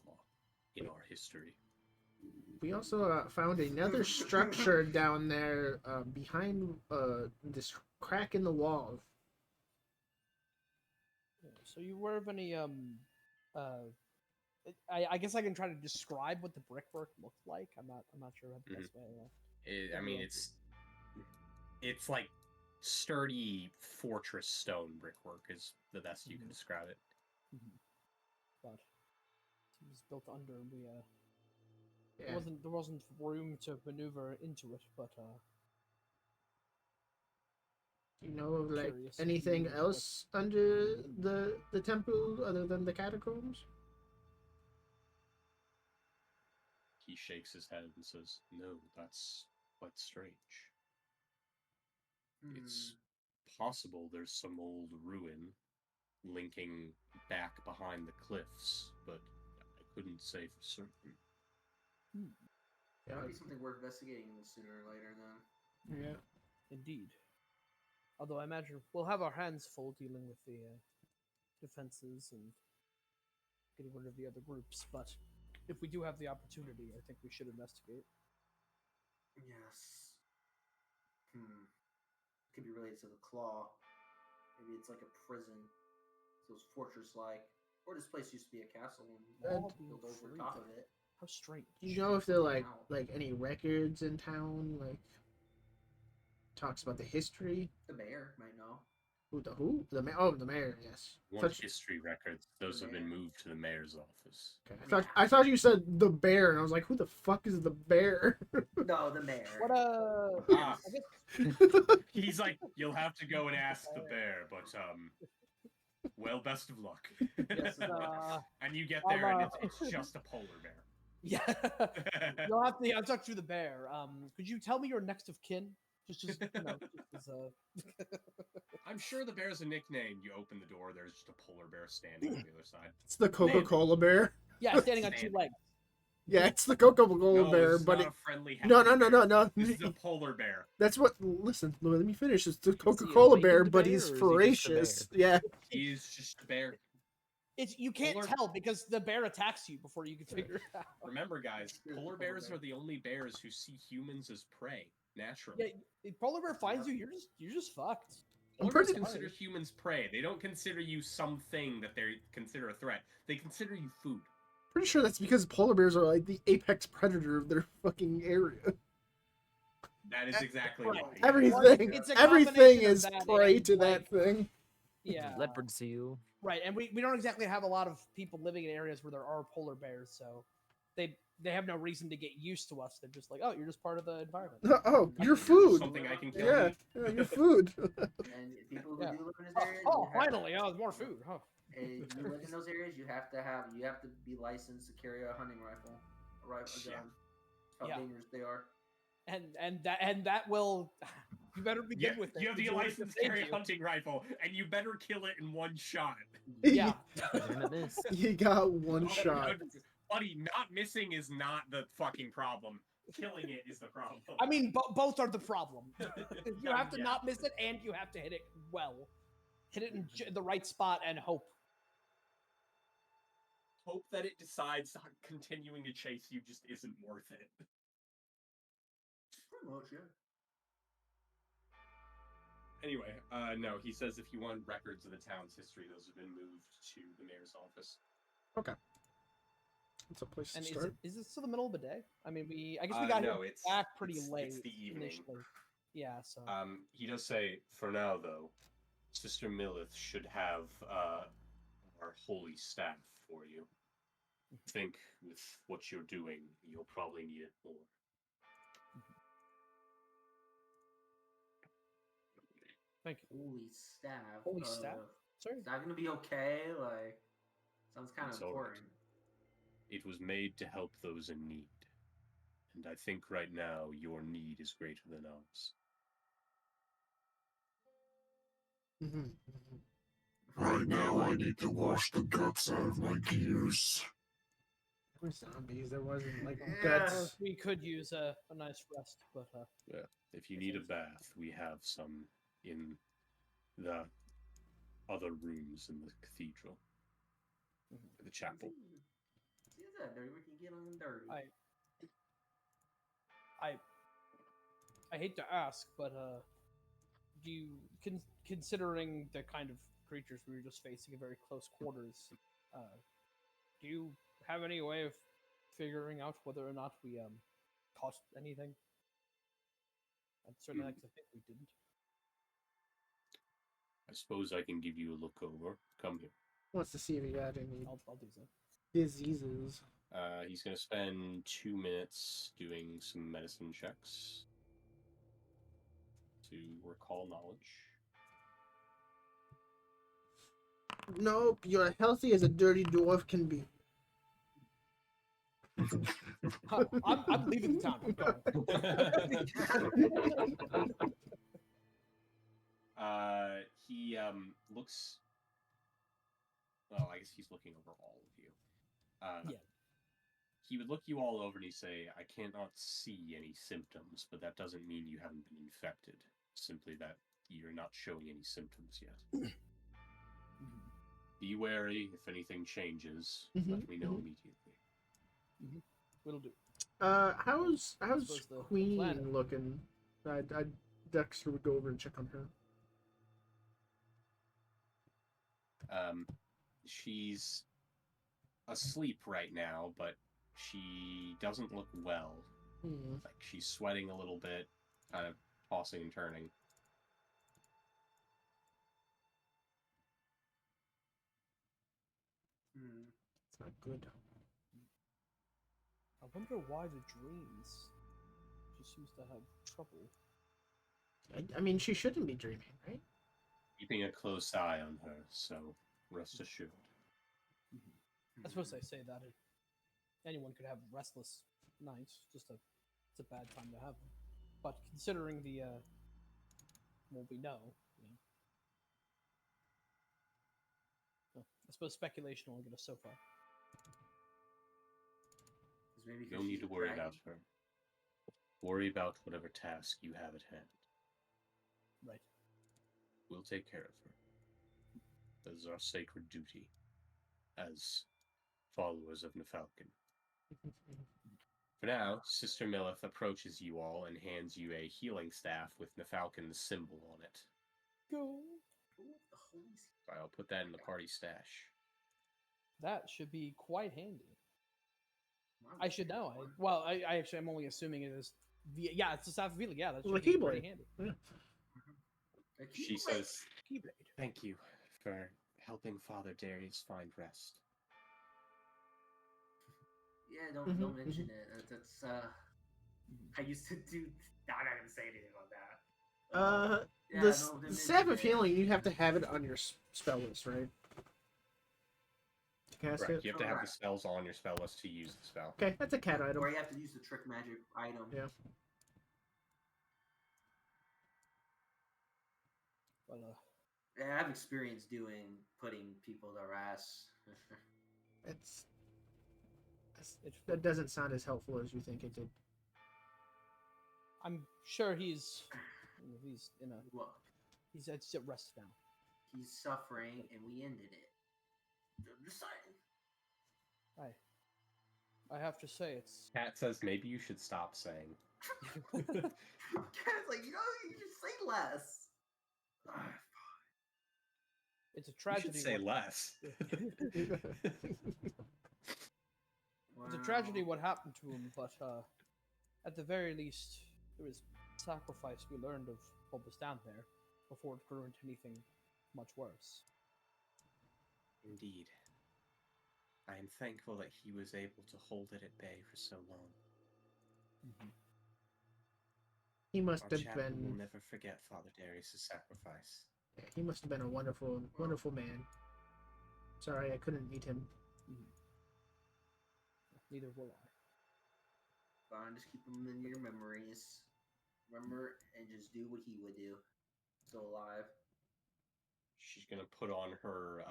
in our history. We also found another structure down there behind this crack in the wall. So you aware of any I guess I can try to describe what the brickwork looked like. I'm not sure what the best way. I mean, it's like sturdy fortress stone brickwork is the best you can describe it. But it was built under. We Yeah. there wasn't room to maneuver into it, but You know of like Curious anything if you else under the temple other than the catacombs? He shakes his head and says, "No, that's quite strange. It's possible there's some old ruin linking back behind the cliffs, but I couldn't say for certain." Yeah. Might be something worth investigating sooner or later then. Yeah. indeed. Although I imagine we'll have our hands full dealing with the defenses and getting rid of the other groups. But if we do have the opportunity, I think we should investigate. Yes. Could be related to the claw. Maybe it's like a prison. So it's fortress-like. Or this place used to be a castle and All being built over free. top of it. How strange. Do you know if there are Wow. like any records in town like talks about the history? The mayor might know. Who? The mayor. Oh, the mayor. Yes. One history records, those have been moved to the mayor's office. Okay. I thought you said the bear, and I was like, who the fuck is the bear? No, the mayor. What Ah, I guess he's like, "You'll have to go and ask the bear, but well, best of luck." yes, And you get there, and I'll, it's just a polar bear. yeah. You'll have to talk to the bear. Could you tell me your next of kin? Just just as I'm sure the bear's a nickname. You open the door, there's just a polar bear standing on the other side. It's the Coca-Cola bear. yeah, standing on two legs. Yeah, it's the Coca-Cola No, bear, this is but not it, a friendly no. This is a polar bear. That's what. Listen, let me finish. It's the Coca-Cola bear, but he's voracious. Yeah. He's just a bear. It's you can't tell because the bear attacks you before you can figure it out. Remember, guys, polar bears bear. are the only bears who see humans as prey naturally. Yeah, if polar bear finds you, you're just fucked. I'm Polar bears pretty- consider humans prey. They don't consider you something that they consider a threat. They consider you food. Pretty sure that's because polar bears are like the apex predator of their fucking area. That is exactly Right. why. Everything, It's a everything combination of is that prey and, to like, that thing. Yeah, Leopard seal. right. And we don't exactly have a lot of people living in areas where there are polar bears, so they they have no reason to get used to us. They're just like, oh, you're just part of the environment. Oh, You're your just food. something I can kill. Yeah, yeah, your food. And people who Yeah. do live in this area, Oh, finally, oh, more food. Oh. You live in those areas, you have to be licensed to carry a hunting rifle, a gun. Yeah. How Yeah. dangerous they are. And that will. You better begin with it. You have the in order to license to save carry a you. hunting rifle, and you better kill it in one shot. Yeah. Better not miss. You got one Oh, shot. Buddy, not missing is not the fucking problem. Killing it is the problem. I mean, both are the problem. You have to Yeah. not miss it, and you have to hit it well. Hit it in the right spot and hope. Hope that it decides continuing to chase you just isn't worth it. Pretty much, yeah. Anyway, no, he says if you want records of the town's history, those have been moved to the mayor's office. Okay. That's a place to And start. is it still the middle of the day? I mean, I guess we got no, here it's back pretty it's, late It's the evening. initially. Yeah, so. He does say, for now though, Sister Millith should have our holy staff for you. I think with what you're doing, you'll probably need it more. Thank you. Holy staff. Holy staff? Sorry. Is that gonna be okay? Like, sounds kind of It's all right. important. It was made to help those in need. And I think right now your need is greater than ours. Right now, I need to wash the guts out of my gears. We're zombies. There wasn't like Yeah. guts. We could use a nice rest, but If you need a bath, we have some in the other rooms in the cathedral. The chapel. See, is that dirty? We can get on them dirty. I hate to ask, but do you considering the kind of creatures we were just facing at very close quarters, do you have any way of figuring out whether or not we caught anything? I'd certainly like to think we didn't. I suppose I can give you a look over. Come here. Wants to see if he got any I'll do so. diseases. He's going to spend 2 minutes doing some medicine checks to recall knowledge. Nope, you're healthy as a dirty dwarf can be. I'm leaving the town. I'm going. He looks. Well, I guess he's looking over all of you. Yeah. He would look you all over and he'd say, "I cannot see any symptoms, but that doesn't mean you haven't been infected. Simply that you're not showing any symptoms yet. Be wary if anything changes. Let me know immediately." What'll do? How's suppose the Queen planet. looking? Dexter would go over and check on her. She's asleep right now, but she doesn't look well. Like she's sweating a little bit, kind of tossing and turning. It's not good. I wonder why the dreams. She seems to have trouble. I mean, she shouldn't be dreaming, right? Keeping a close eye on her, so rest assured. I suppose they say that anyone could have restless nights. It's a bad time to have them. But considering the what we know, well, I suppose speculation will get us so far. Maybe No need to worry about her. Worry about whatever task you have at hand. Right. We'll take care of her. That is our sacred duty as followers of Nefalcon. For now, Sister Millith approaches you all and hands you a healing staff with Nefalcon's symbol on it. Go. I'll put that in the party stash. That should be quite handy. I should know. I actually I'm only assuming it is. Yeah, it's a staff of healing. Yeah, that should be pretty handy. Yeah. She says, Keyblade. "Thank you for helping Father Darius find rest." Yeah, don't Mhm, don't mention it. That's I used to do. I'm not gonna say anything about that. Yeah, The no, don't sap mention of it. healing, you have to have it on your spell list, right? To cast Correct. it. You have to have the Correct. spells on your spell list to use the spell. Okay, that's a cat item. Or you have to use the trick magic item. Yeah. But, Yeah, I have experience putting people to rest. It's it's that doesn't sound as helpful as you think it did. I'm sure he's in a Look, he's at rest now. he's suffering, and we ended it. I'm just saying. I have to say it's Cat says maybe you should stop saying. Cat's like, you should say less. it's a You tragedy. should say less. It's a tragedy what happened to him, but at the very least, there was sacrifice we learned of what was down there before it grew into anything much worse. Indeed. I am thankful that he was able to hold it at bay for so long. He must Our have chapel will been. never forget Father Darius' sacrifice. He must have been a wonderful, wonderful man. Sorry, I couldn't meet him. Neither will I. Fine, just keep him in your memories. Remember, and just do what he would do. Still alive. She's gonna put on her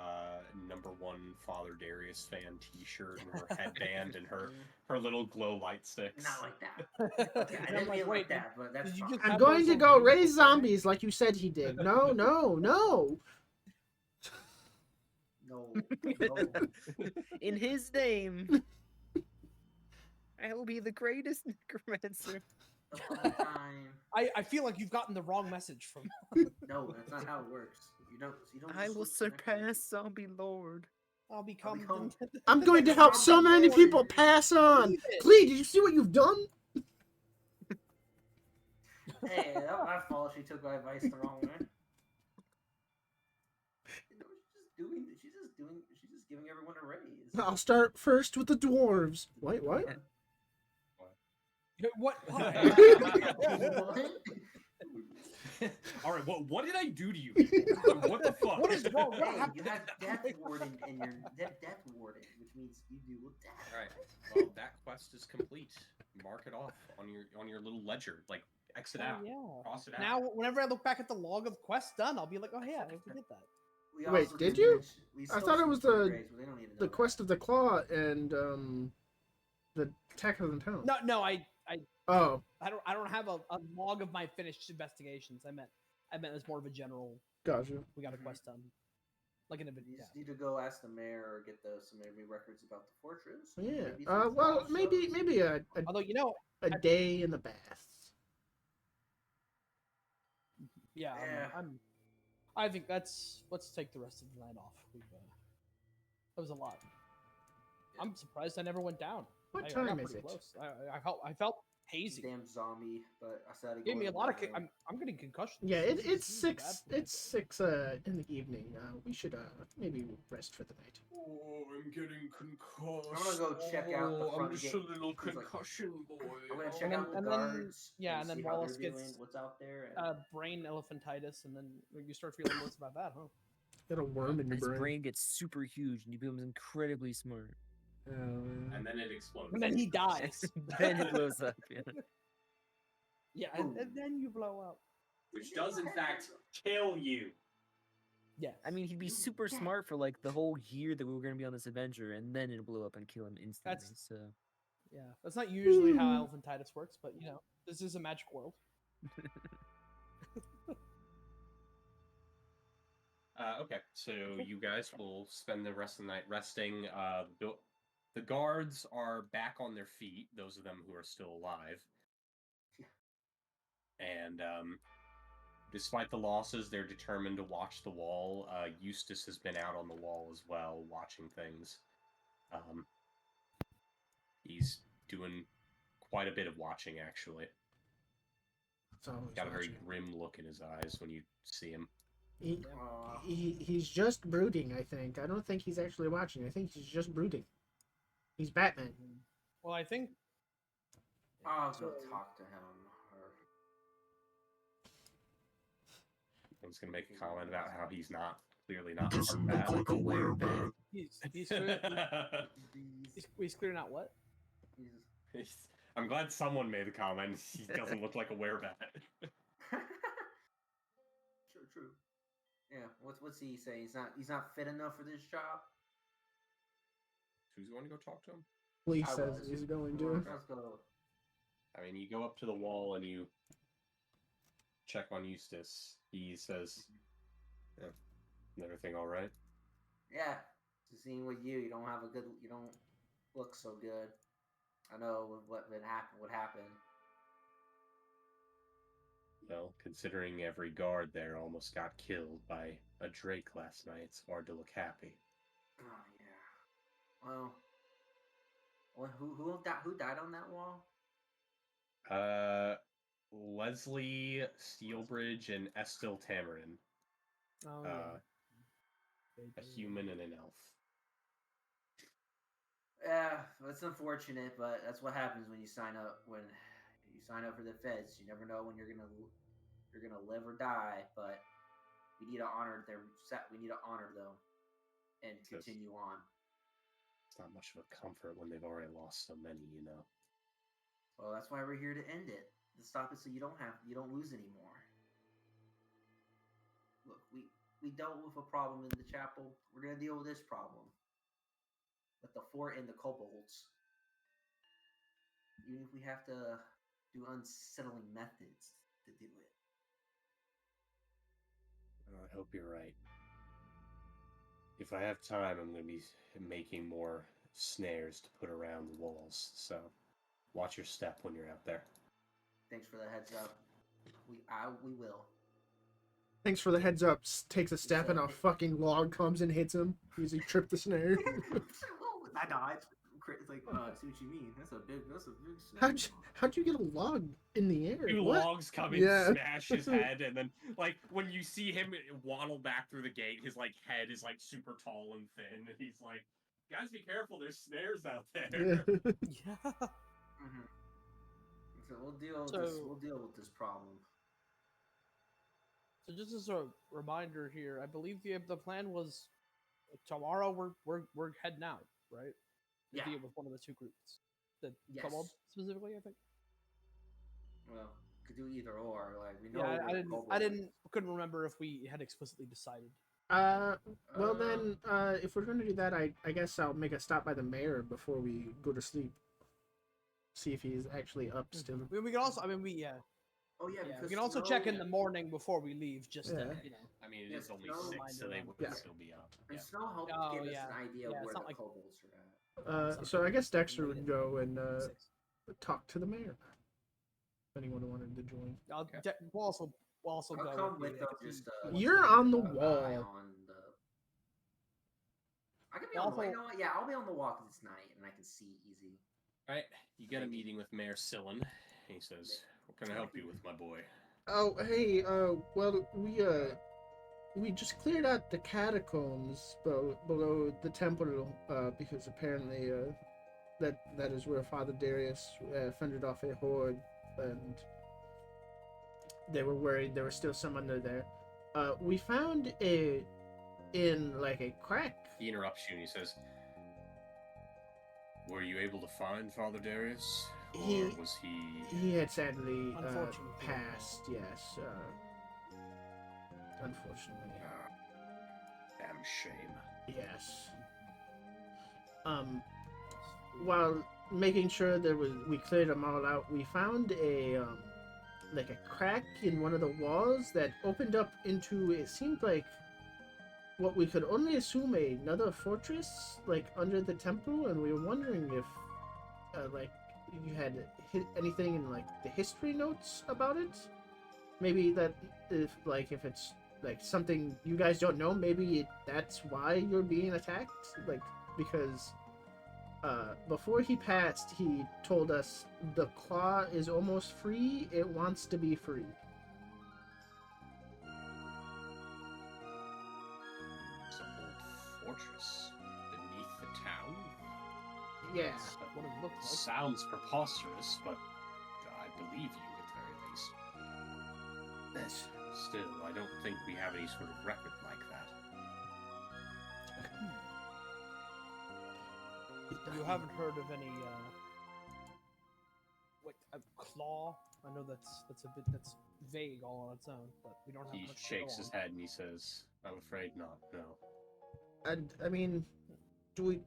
#1 Father Darius fan T-shirt and her headband and her little glow light sticks. Not like that. Okay, I didn't mean like that, but that's did you fine. just I'm have going those to go little raise beautiful zombies like you said he did. No, no, no. No, no. In his name, I will be the greatest necromancer. The fucking time. I feel like you've gotten the wrong message from. No, that's not how it works. You don't. I just will look for necromancy. surpass zombie lord. I'll become. I'm going to help so many people pass on. Believe it. Glee, did you see what you've done? Hey, that was my fault. She took my advice the wrong way. You know, she's just giving everyone a raise. I'll start first with the dwarves. Wait, what? What? All right, what did I do to you? What the fuck? What is wrong? What Hey, happened? you have Death Warden and your Death Warden, which means you do death. All right. Well, that quest is complete. Mark it off on your little ledger. Like X it out. Yeah. Cross it out. Now, whenever I look back at the log of quest done, I'll be like, oh yeah, we did that. We Wait, also did didn't you? mention- we I still thought it see was three the- graves, but they don't need to know The that. Quest of the Claw and the Attack of the Town. No, I Oh, don't have a log of my finished investigations. I meant as more of a general. gotcha. We got a quest done, like an You event. just need to go ask the mayor or get some maybe records about the fortress. Yeah. Maybe some Well, photos. maybe a Although you know, day in the baths. yeah, Yeah. I think let's take the rest of the night off. That was a lot. I'm surprised I never went down. What I time got is pretty it? close. I felt hazy. Damn zombie, but I said Gave me a lot of. I'm getting concussions. Yeah, This it's is six. bad for me. It's 6 in the evening. We should maybe rest for the night. Oh, I'm getting concussed. I'm gonna go check out the front I'm just gate. a little He's like, concussion boy. I'm gonna check And out the then- and then- guards. yeah, and then see how Wallace they're gets, doing, what's out there. And Brain elephantitis, and then you start feeling worse about that, huh? Got a worm in your His brain. brain gets super huge and he becomes incredibly smart. And then it explodes. And then he dies. Then he blows up. Yeah. Yeah, and then you blow up. Which does in fact kill you. Yes. I mean, he'd be super smart for like the whole year that we were going to be on this adventure, and then it'll blow up and kill him instantly. That's- So yeah, that's not usually how elephantitis works, but you know, this is a magic world. Okay, so you guys will spend the rest of the night resting. The guards are back on their feet, those of them who are still alive. And despite the losses, they're determined to watch the wall. Eustace has been out on the wall as well, watching things. He's doing quite a bit of watching, actually. Got a very grim look in his eyes when you see him. He's just brooding, I think. I don't think he's actually watching. I think he's just brooding. He's Batman. Well, I think I'll go So- talk to him. Or... I was gonna make a comment about how he's clearly not Doesn't part look bad. like a werebat. he's clear not what? I'm glad someone made the comment. He doesn't look like a werebat. True. Yeah. What's he say? He's not fit enough for this job. Who's going to go talk to him? Lee I says was. he's going Come on, to. let's go. I mean, you go up to the wall and you check on Eustace. He says, yeah, everything all right? Yeah. Just seeing with you, you don't look so good. I know what happened. Well, considering every guard there almost got killed by a drake last night, it's hard to look happy. Oh yeah. Well, who died on that wall? Leslie Steelbridge and Estil Tamarin. Oh, A human and an elf. Yeah, that's unfortunate, but that's what happens when you sign up. When you sign up for the feds, you never know when you're gonna live or die. But we need to honor them. We need to honor them and continue on. It's not much of a comfort when they've already lost so many, you know. Well, that's why we're here to end it. To stop it so you don't lose anymore. Look, we dealt with a problem in the chapel. We're gonna deal with this problem with the fort and the kobolds. Even if we have to do unsettling methods to do it. I hope you're right. If I have time, I'm going to be making more snares to put around the walls, so watch your step when you're out there. Thanks for the heads up. We will. Thanks for the heads up. Takes a step and a fucking log comes and hits him. He tripped the snare. I died. It's like, see what you mean. That's a big snare. How'd you get a log in the air? Two What? logs come and smash his head, and then, like, when you see him waddle back through the gate, his, like, head is, like, super tall and thin, and he's like, guys, be careful, there's snares out there. Yeah. Mm-hmm. So we'll deal with this problem. So just as a reminder here, I believe the plan was tomorrow we're heading out, right? To Yeah. deal with one of the two groups. The Yes. kobold specifically, I think. Well, could do either or. Like we know. Yeah, I couldn't remember if we had explicitly decided. Well then, if we're gonna do that, I guess I'll make a stop by the mayor before we go to sleep. See if he's actually up still. We can also, Oh yeah, we because can also check in the morning before we leave, just to, I mean, it is only Snow 6, so they would Yeah. still be up. And Yeah. Snow helped Oh, give us yeah. an idea Yeah, of it's where not the like- kobolds are at. So I guess Dexter would Later. go and 6. talk to the mayor. If anyone wanted to join. We'll also I'll go come with with the, them. if Just he- You're on the keep an eye wall. on the... I can be on the wall. You know what? Yeah, I'll be on the wall because it's night and I can see easy. Alright, you get a meeting with Mayor Sillin. He says, what can I help you with, my boy? Oh, hey, well, we just cleared out the catacombs below the temple, because apparently, that is where Father Darius fended off a horde, and they were worried there was still some under there. We found in like a crack. He interrupts you and he says, were you able to find Father Darius? Or was he... He had sadly Unfortunately. passed, yes. Unfortunately. Damn shame. Yes. While making sure we cleared them all out, we found like a crack in one of the walls that opened up into, it seemed like what we could only assume another fortress, like under the temple, and we were wondering if like you had hit anything in like the history notes about it. Maybe that if it's like something you guys don't know, maybe that's why you're being attacked, like because before he passed, he told us the claw is almost free, it wants to be free. It's an old fortress beneath the town. Yeah. That's what it looks like. Sounds preposterous, but I believe you at the very least. Yes. Still, I don't think we have any sort of record like that. You haven't heard of any, like a claw? I know that's vague all on its own, but we don't have He much to shakes go his on. head and he says, "I'm afraid not. No." And I mean,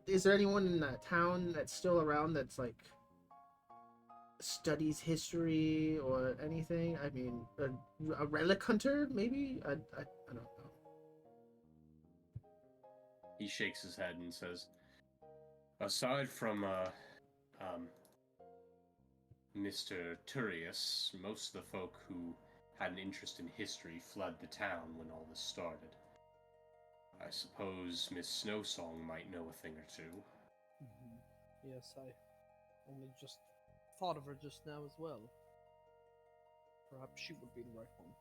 is there anyone in that town that's still around that's like studies history or anything? I mean, a relic hunter maybe? I don't know. He shakes his head and says, "Aside from Mr. Turius, most of the folk who had an interest in history fled the town when all this started. I suppose Miss Snowsong might know a thing or two." Yes, I only just thought of her just now as well. Perhaps she would be the right one.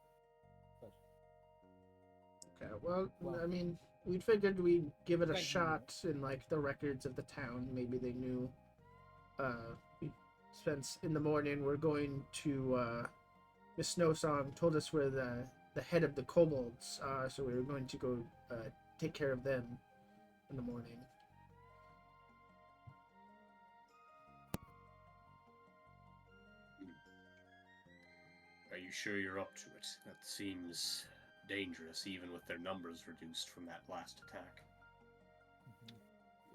But Okay, well, Well- I mean, we figured we'd give it a Thank you. shot in like the records of the town. Maybe they knew. We spent in the morning. We're going to Miss Snowsong told us where the head of the kobolds are, so we were going to go take care of them in the morning. Are you sure you're up to it? That seems dangerous, even with their numbers reduced from that last attack.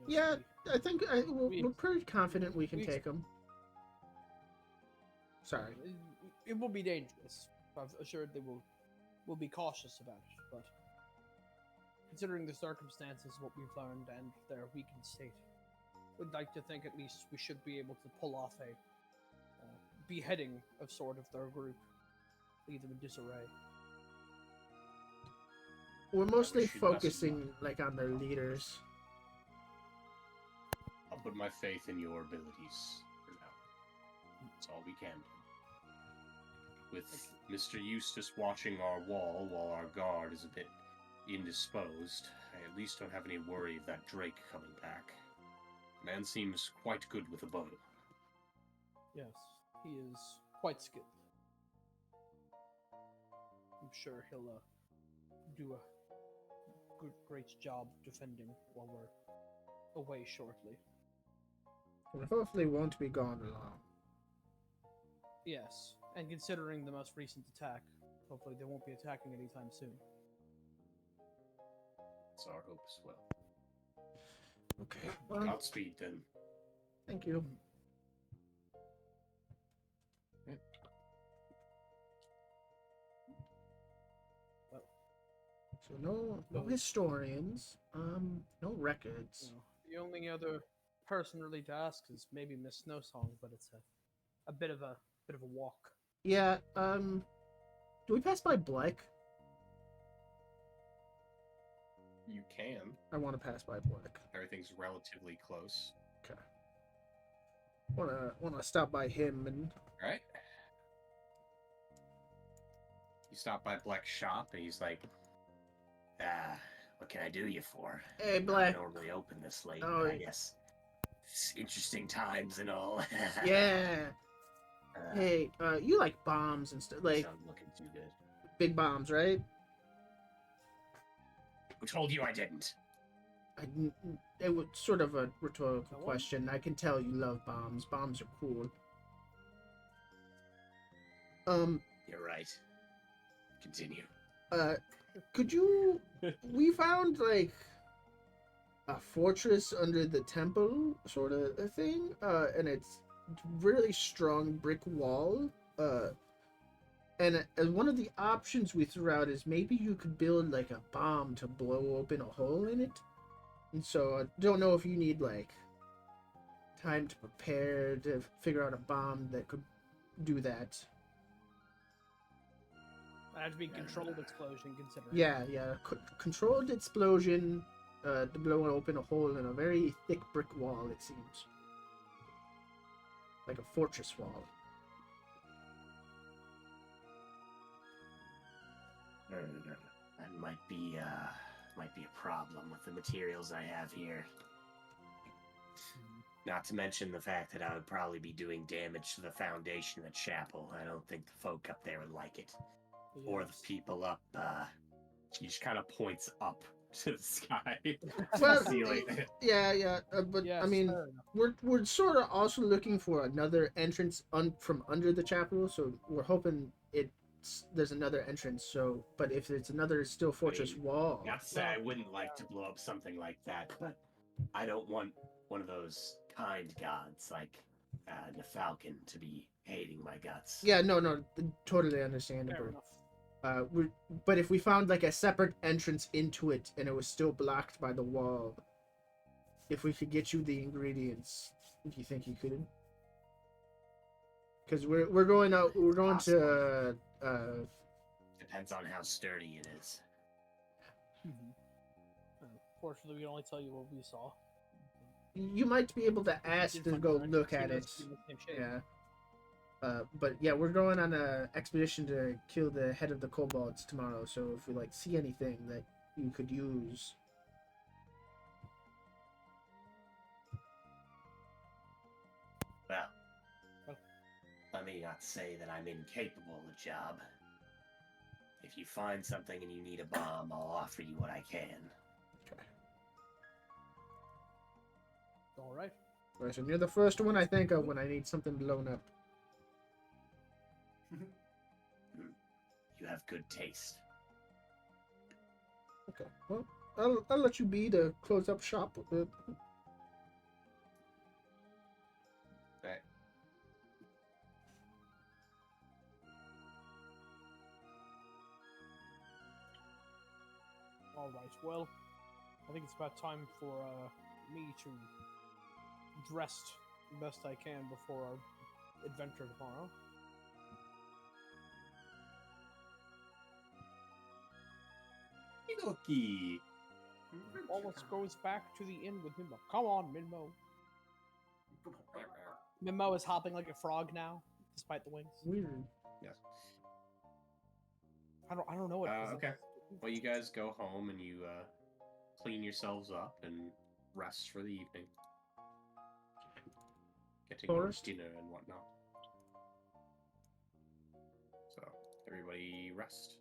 Yeah, I think we- we're pretty confident we can we- take them. Sorry. It will be dangerous. I've assured they will be cautious about it, but considering the circumstances, what we've learned, and their weakened state, we'd like to think at least we should be able to pull off a beheading of sort of their group, leave them in disarray. We're mostly wish you'd less focusing like on their leaders. I'll put my faith in your abilities for now. That's all we can do. With Mr. Eustace watching our wall while our guard is a bit indisposed, I at least don't have any worry of that Drake coming back. The man seems quite good with a bow. Yes, he is quite skilled. I'm sure he'll do a great job defending while we're away shortly. And hopefully won't be gone long. Yes, and considering the most recent attack, hopefully they won't be attacking anytime soon. That's our hope as well. Okay. Well, Godspeed, then. thank you. So no historians, no records. No. The only other person really to ask is maybe Miss Snowsong, but it's a bit of a walk. Yeah, do we pass by Blake? You can. I want to pass by Blake. Everything's relatively close. Okay. Wanna stop by him and Alright. You stop by Black's shop and he's like, what can I do you for? hey I Blake. don't normally open this late, Oh, but I guess it's interesting times and all. Yeah. Hey, you like bombs and stuff, like Not looking too good. big bombs, right? Who told you I didn't? It was sort of a rhetorical Go on. question. I can tell you love bombs. Bombs are cool. You're right. Continue. Could you? We found like a fortress under the temple, sort of a thing, and it's really strong brick wall. And one of the options we threw out is maybe you could build like a bomb to blow open a hole in it. And so I don't know if you need like time to prepare to figure out a bomb that could do that. It had to be controlled explosion, considering. Yeah. Controlled explosion to blow open a hole in a very thick brick wall, it seems. Like a fortress wall. That might be a problem with the materials I have here. Not to mention the fact that I would probably be doing damage to the foundation of the chapel. I don't think the folk up there would like it. Or the people up, She just kind of points up to the sky. Well, Ceiling. yeah, but Yes, I mean, fair enough. we're sort of also looking for another entrance from under the chapel, so we're hoping there's another entrance. So, but if it's another steel fortress wall, Not to say I wouldn't like to blow up something like that, but I don't want one of those kind gods like the Falcon to be hating my guts. yeah, no, totally Fair understandable. enough. But if we found like a separate entrance into it and it was still blocked by the wall, if we could get you the ingredients, do you think you could? Because we're going out. We're going to. Depends on how sturdy it is. Fortunately, we can only tell you what we saw. You might be able to ask Did to find go the look at it. entrance in the same shape. Yeah. But yeah, we're going on a expedition to kill the head of the kobolds tomorrow. So if we like see anything that you could use, Well, let me not say that I'm incapable of the job. If you find something and you need a bomb, I'll offer you what I can. All right. right, so you're the first one I think of when I need something blown up. You have good taste. Okay. Well, I'll let you be to close up shop. Right. All right. Well, I think it's about time for me to dress the best I can before our adventure tomorrow. Okie Almost goes back to the inn with Mimo. Come on, Minmo. Minmo is hopping like a frog now, despite the wings. Weird. Yes. I don't know what. it is. Okay. Well, you guys go home and you clean yourselves up and rest for the evening. Getting Forest? dinner and whatnot. So everybody rest.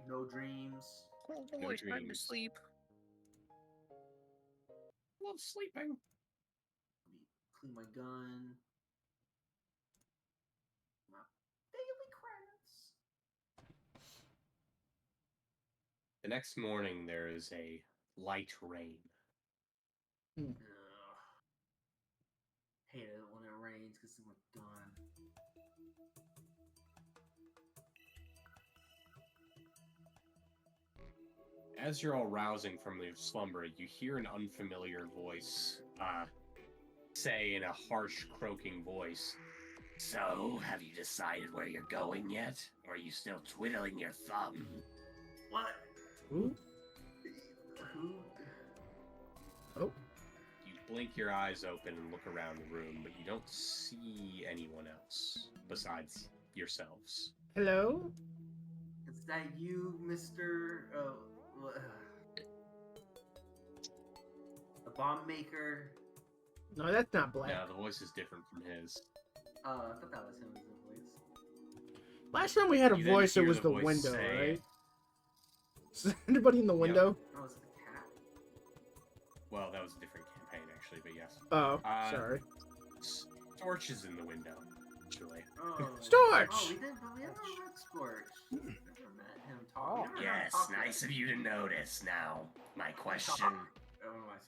No dreams. Oh boy, No time to dreams. sleep. Love sleeping. Clean my gun. My daily crafts. The next morning, there is a light rain. Ugh. Hate it when it rains because we're done. As you're all rousing from your slumber, you hear an unfamiliar voice say in a harsh, croaking voice, So, have you decided where you're going yet? Or are you still twiddling your thumb? What? Ooh. Who? Oh. You blink your eyes open and look around the room, but you don't see anyone else besides yourselves. Hello. Is that you, Mr. The bomb maker? No, that's not Black. Yeah, the voice is different from his. I thought that was him as the voice. Last time we had a You then voice, it hear was the the voice window, say- right? Is anybody in the window? Oh, it's the cat. Well, that was a different campaign, actually, but yes. Oh, Uh, sorry. Storch is in the window, actually. Oh. Storch! Oh, we never met Storch. Never met him talk. Oh, We never heard him Yes, talk nice of you to notice. Now, my question. Oh, my surprise.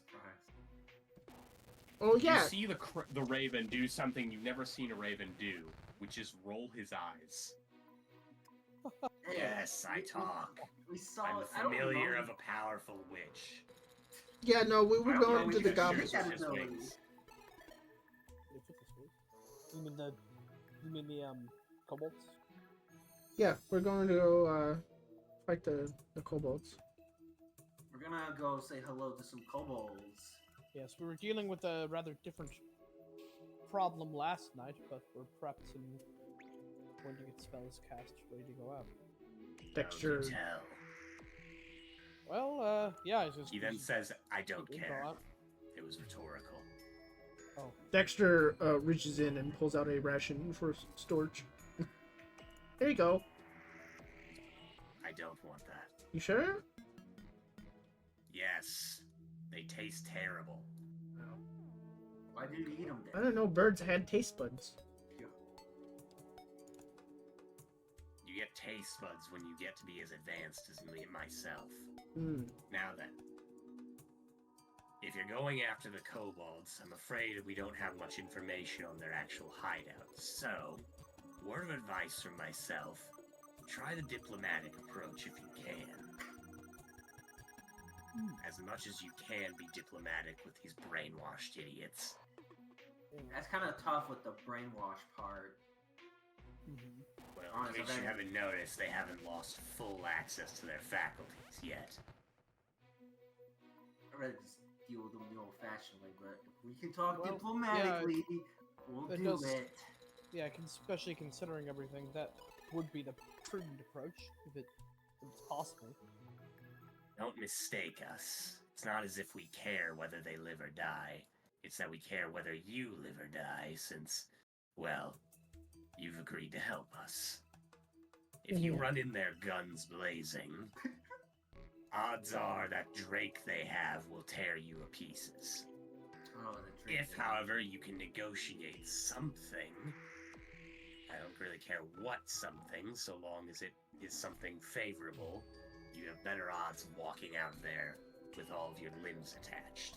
Oh yeah. You see the raven do something you've never seen a raven do, which is roll his eyes. Hey, Yes, I talk. We saw I'm it. I don't familiar know. of a powerful witch. Yeah, no, we were I don't going know to the which goblin. that His ability. wings. You mean the kobolds? Yeah, we're going to go fight the kobolds. We're gonna go say hello to some kobolds. Yes, we were dealing with a rather different problem last night, but we're prepped and going to get spells cast, ready to go out. Texture. Don't you tell. Well, yeah, it's just. He then says, I don't we care. go out. It was rhetorical. Oh. Dexter reaches in and pulls out a ration for storage. There you go. I don't want that. You sure? Yes, they taste terrible. Why did you eat them I then? don't know. Birds had taste buds. You get taste buds when you get to be as advanced as me myself. Mm. Now then, if you're going after the kobolds, I'm afraid we don't have much information on their actual hideouts. So, word of advice from myself, try the diplomatic approach if you can. As much as you can be diplomatic with these brainwashed idiots. That's kind of tough with the brainwash part. Well, Honest, in case I've you had- haven't noticed, they haven't lost full access to their faculties yet. I'd rather just deal with them the old-fashioned way, but if we can talk Well, diplomatically, we'll it do does- it. Yeah, especially considering everything, that would be the prudent approach, if it's possible. Don't mistake us. It's not as if we care whether they live or die. It's that we care whether you live or die, since, well, you've agreed to help us. If you run in there guns blazing, odds are that Drake they have will tear you to pieces. Oh, the Drake If, thing. however, you can negotiate something, I don't really care what something, so long as it is something favorable, you have better odds of walking out of there with all of your limbs attached.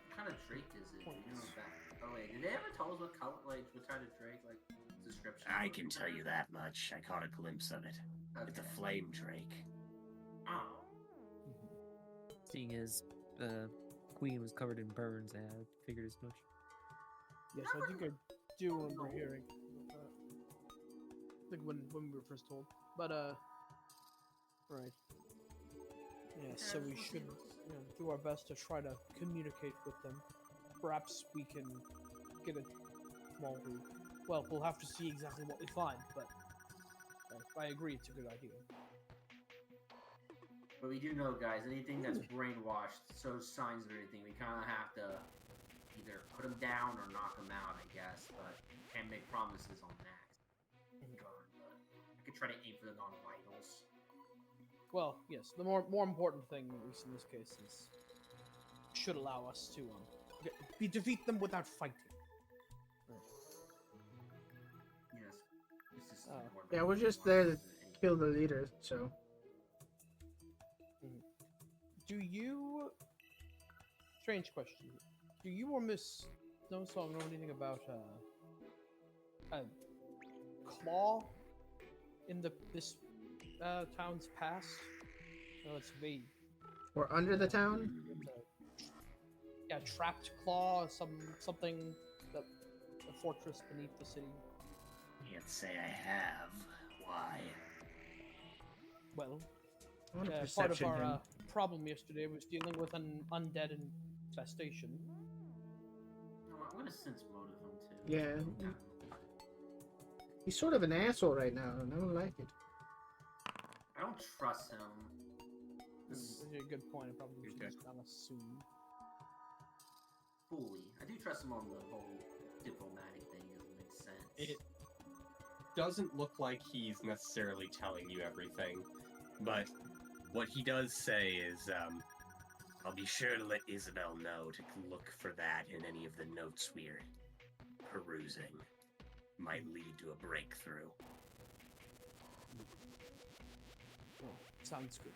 What kind of Drake is it? You know that? Oh wait, did they ever tell us what color, like, what kind of Drake, like, description? I can tell you that much. I caught a glimpse of it. It's a Okay. flame drake. Oh. Seeing as Queen was covered in burns, I figured as much. Yes, I think I do remember hearing about that. I think when we were first told. But, right. Yeah, so we should do our best to try to communicate with them. Perhaps we can get a... Well, we'll have to see exactly what we find, but I agree it's a good idea. But we do know, guys, anything that's brainwashed, shows signs of anything, we kind of have to either put them down or knock them out, I guess. But can't make promises on that. Darn, but I could try to aim for the non-vitals. Well, yes, the more important thing, at least in this case, is should allow us to defeat them without fighting. Yes. This is Oh. more Yeah, we're just there to kill the leader, so. Do you... Strange question. Do you or Miss Snowsong know anything about, a claw in this town's past? No, it's vague. We're under the town? Yeah, trapped claw, something that a fortress beneath the city. Can't say I have. Why? Well, I want a part of perception our him. problem yesterday was dealing with an undead infestation. Oh, I'm gonna sense motive him too. Yeah. He's sort of an asshole right now, and I don't like it. I don't trust him. This is a good point. I probably should just not assume. Fully. I do trust him on the whole diplomatic thing. It doesn't make sense. It doesn't look like he's necessarily telling you everything, but what he does say is, I'll be sure to let Isabel know to look for that in any of the notes we're perusing. Might lead to a breakthrough. Oh, sounds good.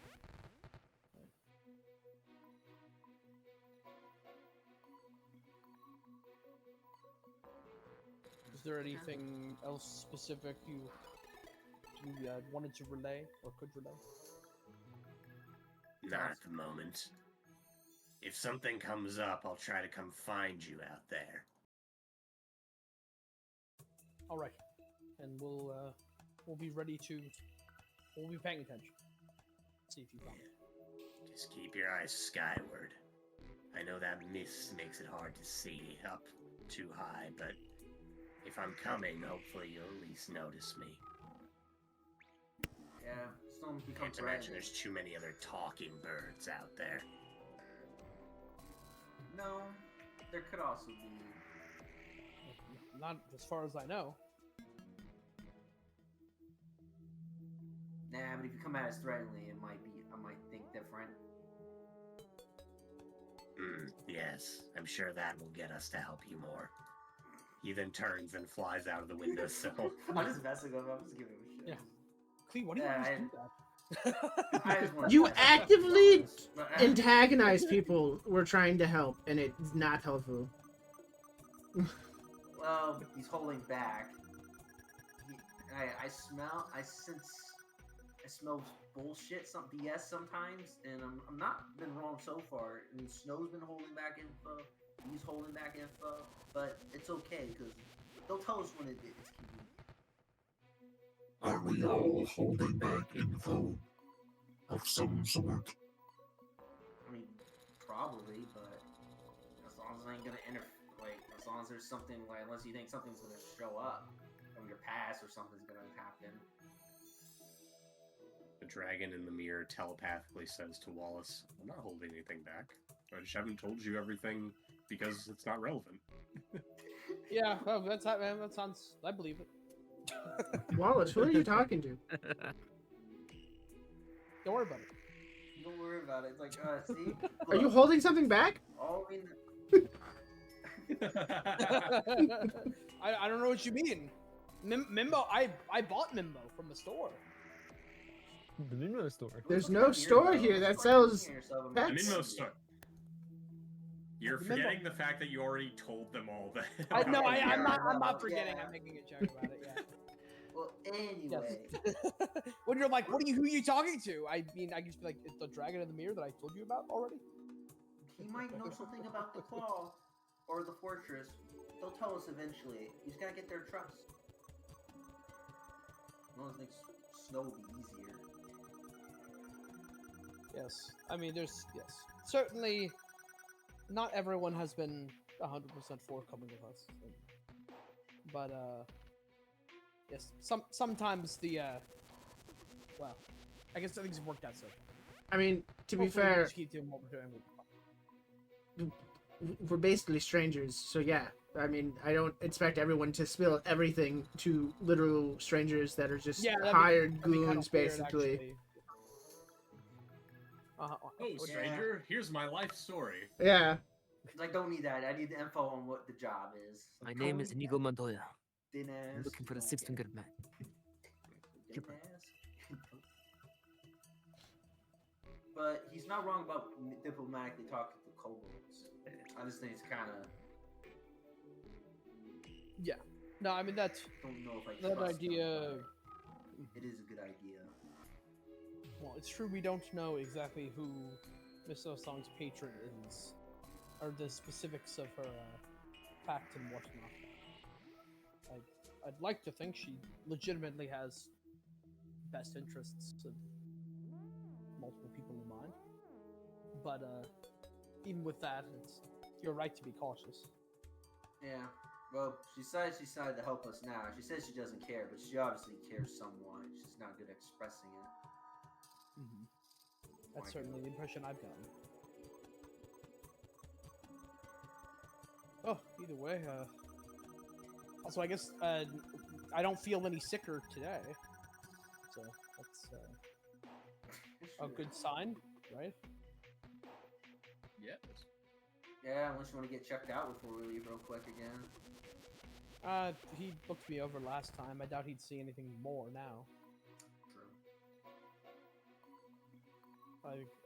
Is there anything else specific you wanted to relay or could relay? Not at the moment. If something comes up, I'll try to come find you out there. All right, and we'll be ready to. We'll be paying attention. See if you found it. Just keep your eyes skyward. I know that mist makes it hard to see up too high, but if I'm coming, hopefully you'll at least notice me. Yeah, storms become Can't imagine there's too many other talking birds out there. No, there could also be. Not as far as I know. Nah, but if you come at us threateningly, I might think different. Yes, I'm sure that will get us to help you more. He then turns and flies out of the windowsill. I'm just messing with him. I'm just giving him a shit. Yeah. Clee, what do you Yeah, always I- do that? I just wanna You mess with actively fellas, but- Antagonize people we're trying to help, and it's not helpful. Well, he's holding back. I smell bullshit, some BS sometimes, and I'm not been wrong so far. I mean, Snow's been holding back info. He's holding back info, but it's okay because they'll tell us when it's convenient. Aren't we all holding back info of some sort? I mean, probably, but as long as it ain't gonna as long as there's something unless you think something's gonna show up from your past or something's gonna happen. The dragon in the mirror telepathically says to Wallace, I'm not holding anything back. I just haven't told you everything because it's not relevant. Yeah, well, that's that, man. That sounds. I believe it. Wallace, who are you talking to? Don't worry about it. Don't worry about it. It's like, see? Are you Look, holding something back? all we I don't know what you mean. Mimbo, I bought Mimbo from the store. The Minmo store. There's no store here that sells The pets. Minmo store. You're The forgetting the fact that you already told them all that. I'm Yeah, not yeah. forgetting. I'm making a joke about it. Yeah. Well, anyway. Yes. When you're like, who are you talking to? I mean, I can just be like, it's the dragon in the mirror that I told you about already. He might know something about the claw or the fortress. They'll tell us eventually. You just gotta get their trust. No one thinks snow will be easier. Yes. I mean, yes. Certainly, not everyone has been 100% forthcoming with us. But, yes. Sometimes the, well, I guess things have worked out so far. I mean, to be Hopefully we fair, just keep doing what we're doing. we're basically strangers, so yeah. I mean, I don't expect everyone to spill everything to literal strangers that are just Yeah, hired that'd be kinda goons, weird, basically. actually. Oh, stranger, here's my life story. Yeah. I don't need that. I need the info on what the job is. My name is Inigo Montoya. Thin I'm ass. looking for the six-fingered man. Thin ass. But he's not wrong about diplomatically talking to kobolds. I just think it's kind of. Yeah. No, I mean that's Don't know if I that trust idea. Them, but it is a good idea. Well, it's true we don't know exactly who Miss Osong's patron is, or the specifics of her pact and whatnot. I'd like to think she legitimately has best interests of multiple people in mind, but even with that, you're right to be cautious. Yeah. Well, she decided to help us now. She says she doesn't care, but she obviously cares somewhat. She's not good at expressing it. Mm-hmm. That's certainly the impression I've gotten. Oh, either way, also I guess I don't feel any sicker today, so that's a good sign, right? Yes. Yeah, unless you want to get checked out before we leave real quick again. He booked me over last time. I doubt he'd see anything more now. True.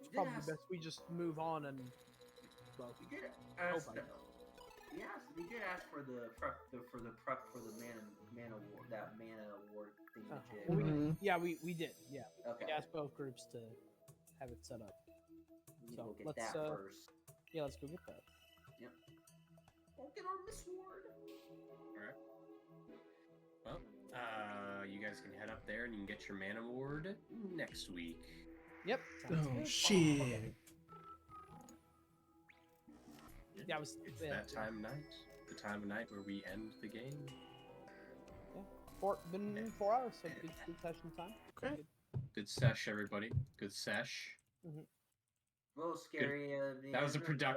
It's probably best we just move on and. Well, You did ask. my God. We did ask for the prep for the mana award, that mana award thing that you Well, Mhm. yeah, we did. Yeah, Okay. we asked both groups to have it set up. We need So, to go get let's, that first. Yeah, let's go get that. We'll get our Miss Ward. Well, you guys can head up there and you can get your mana award next week. Yep. sounds Oh, good. shit. Yeah, it was. It's yeah, that time of night. The time of night where we end the game. Been 4 hours, so good session time. Okay. Good. Good sesh, everybody. Good sesh. A little scary. That was a productive.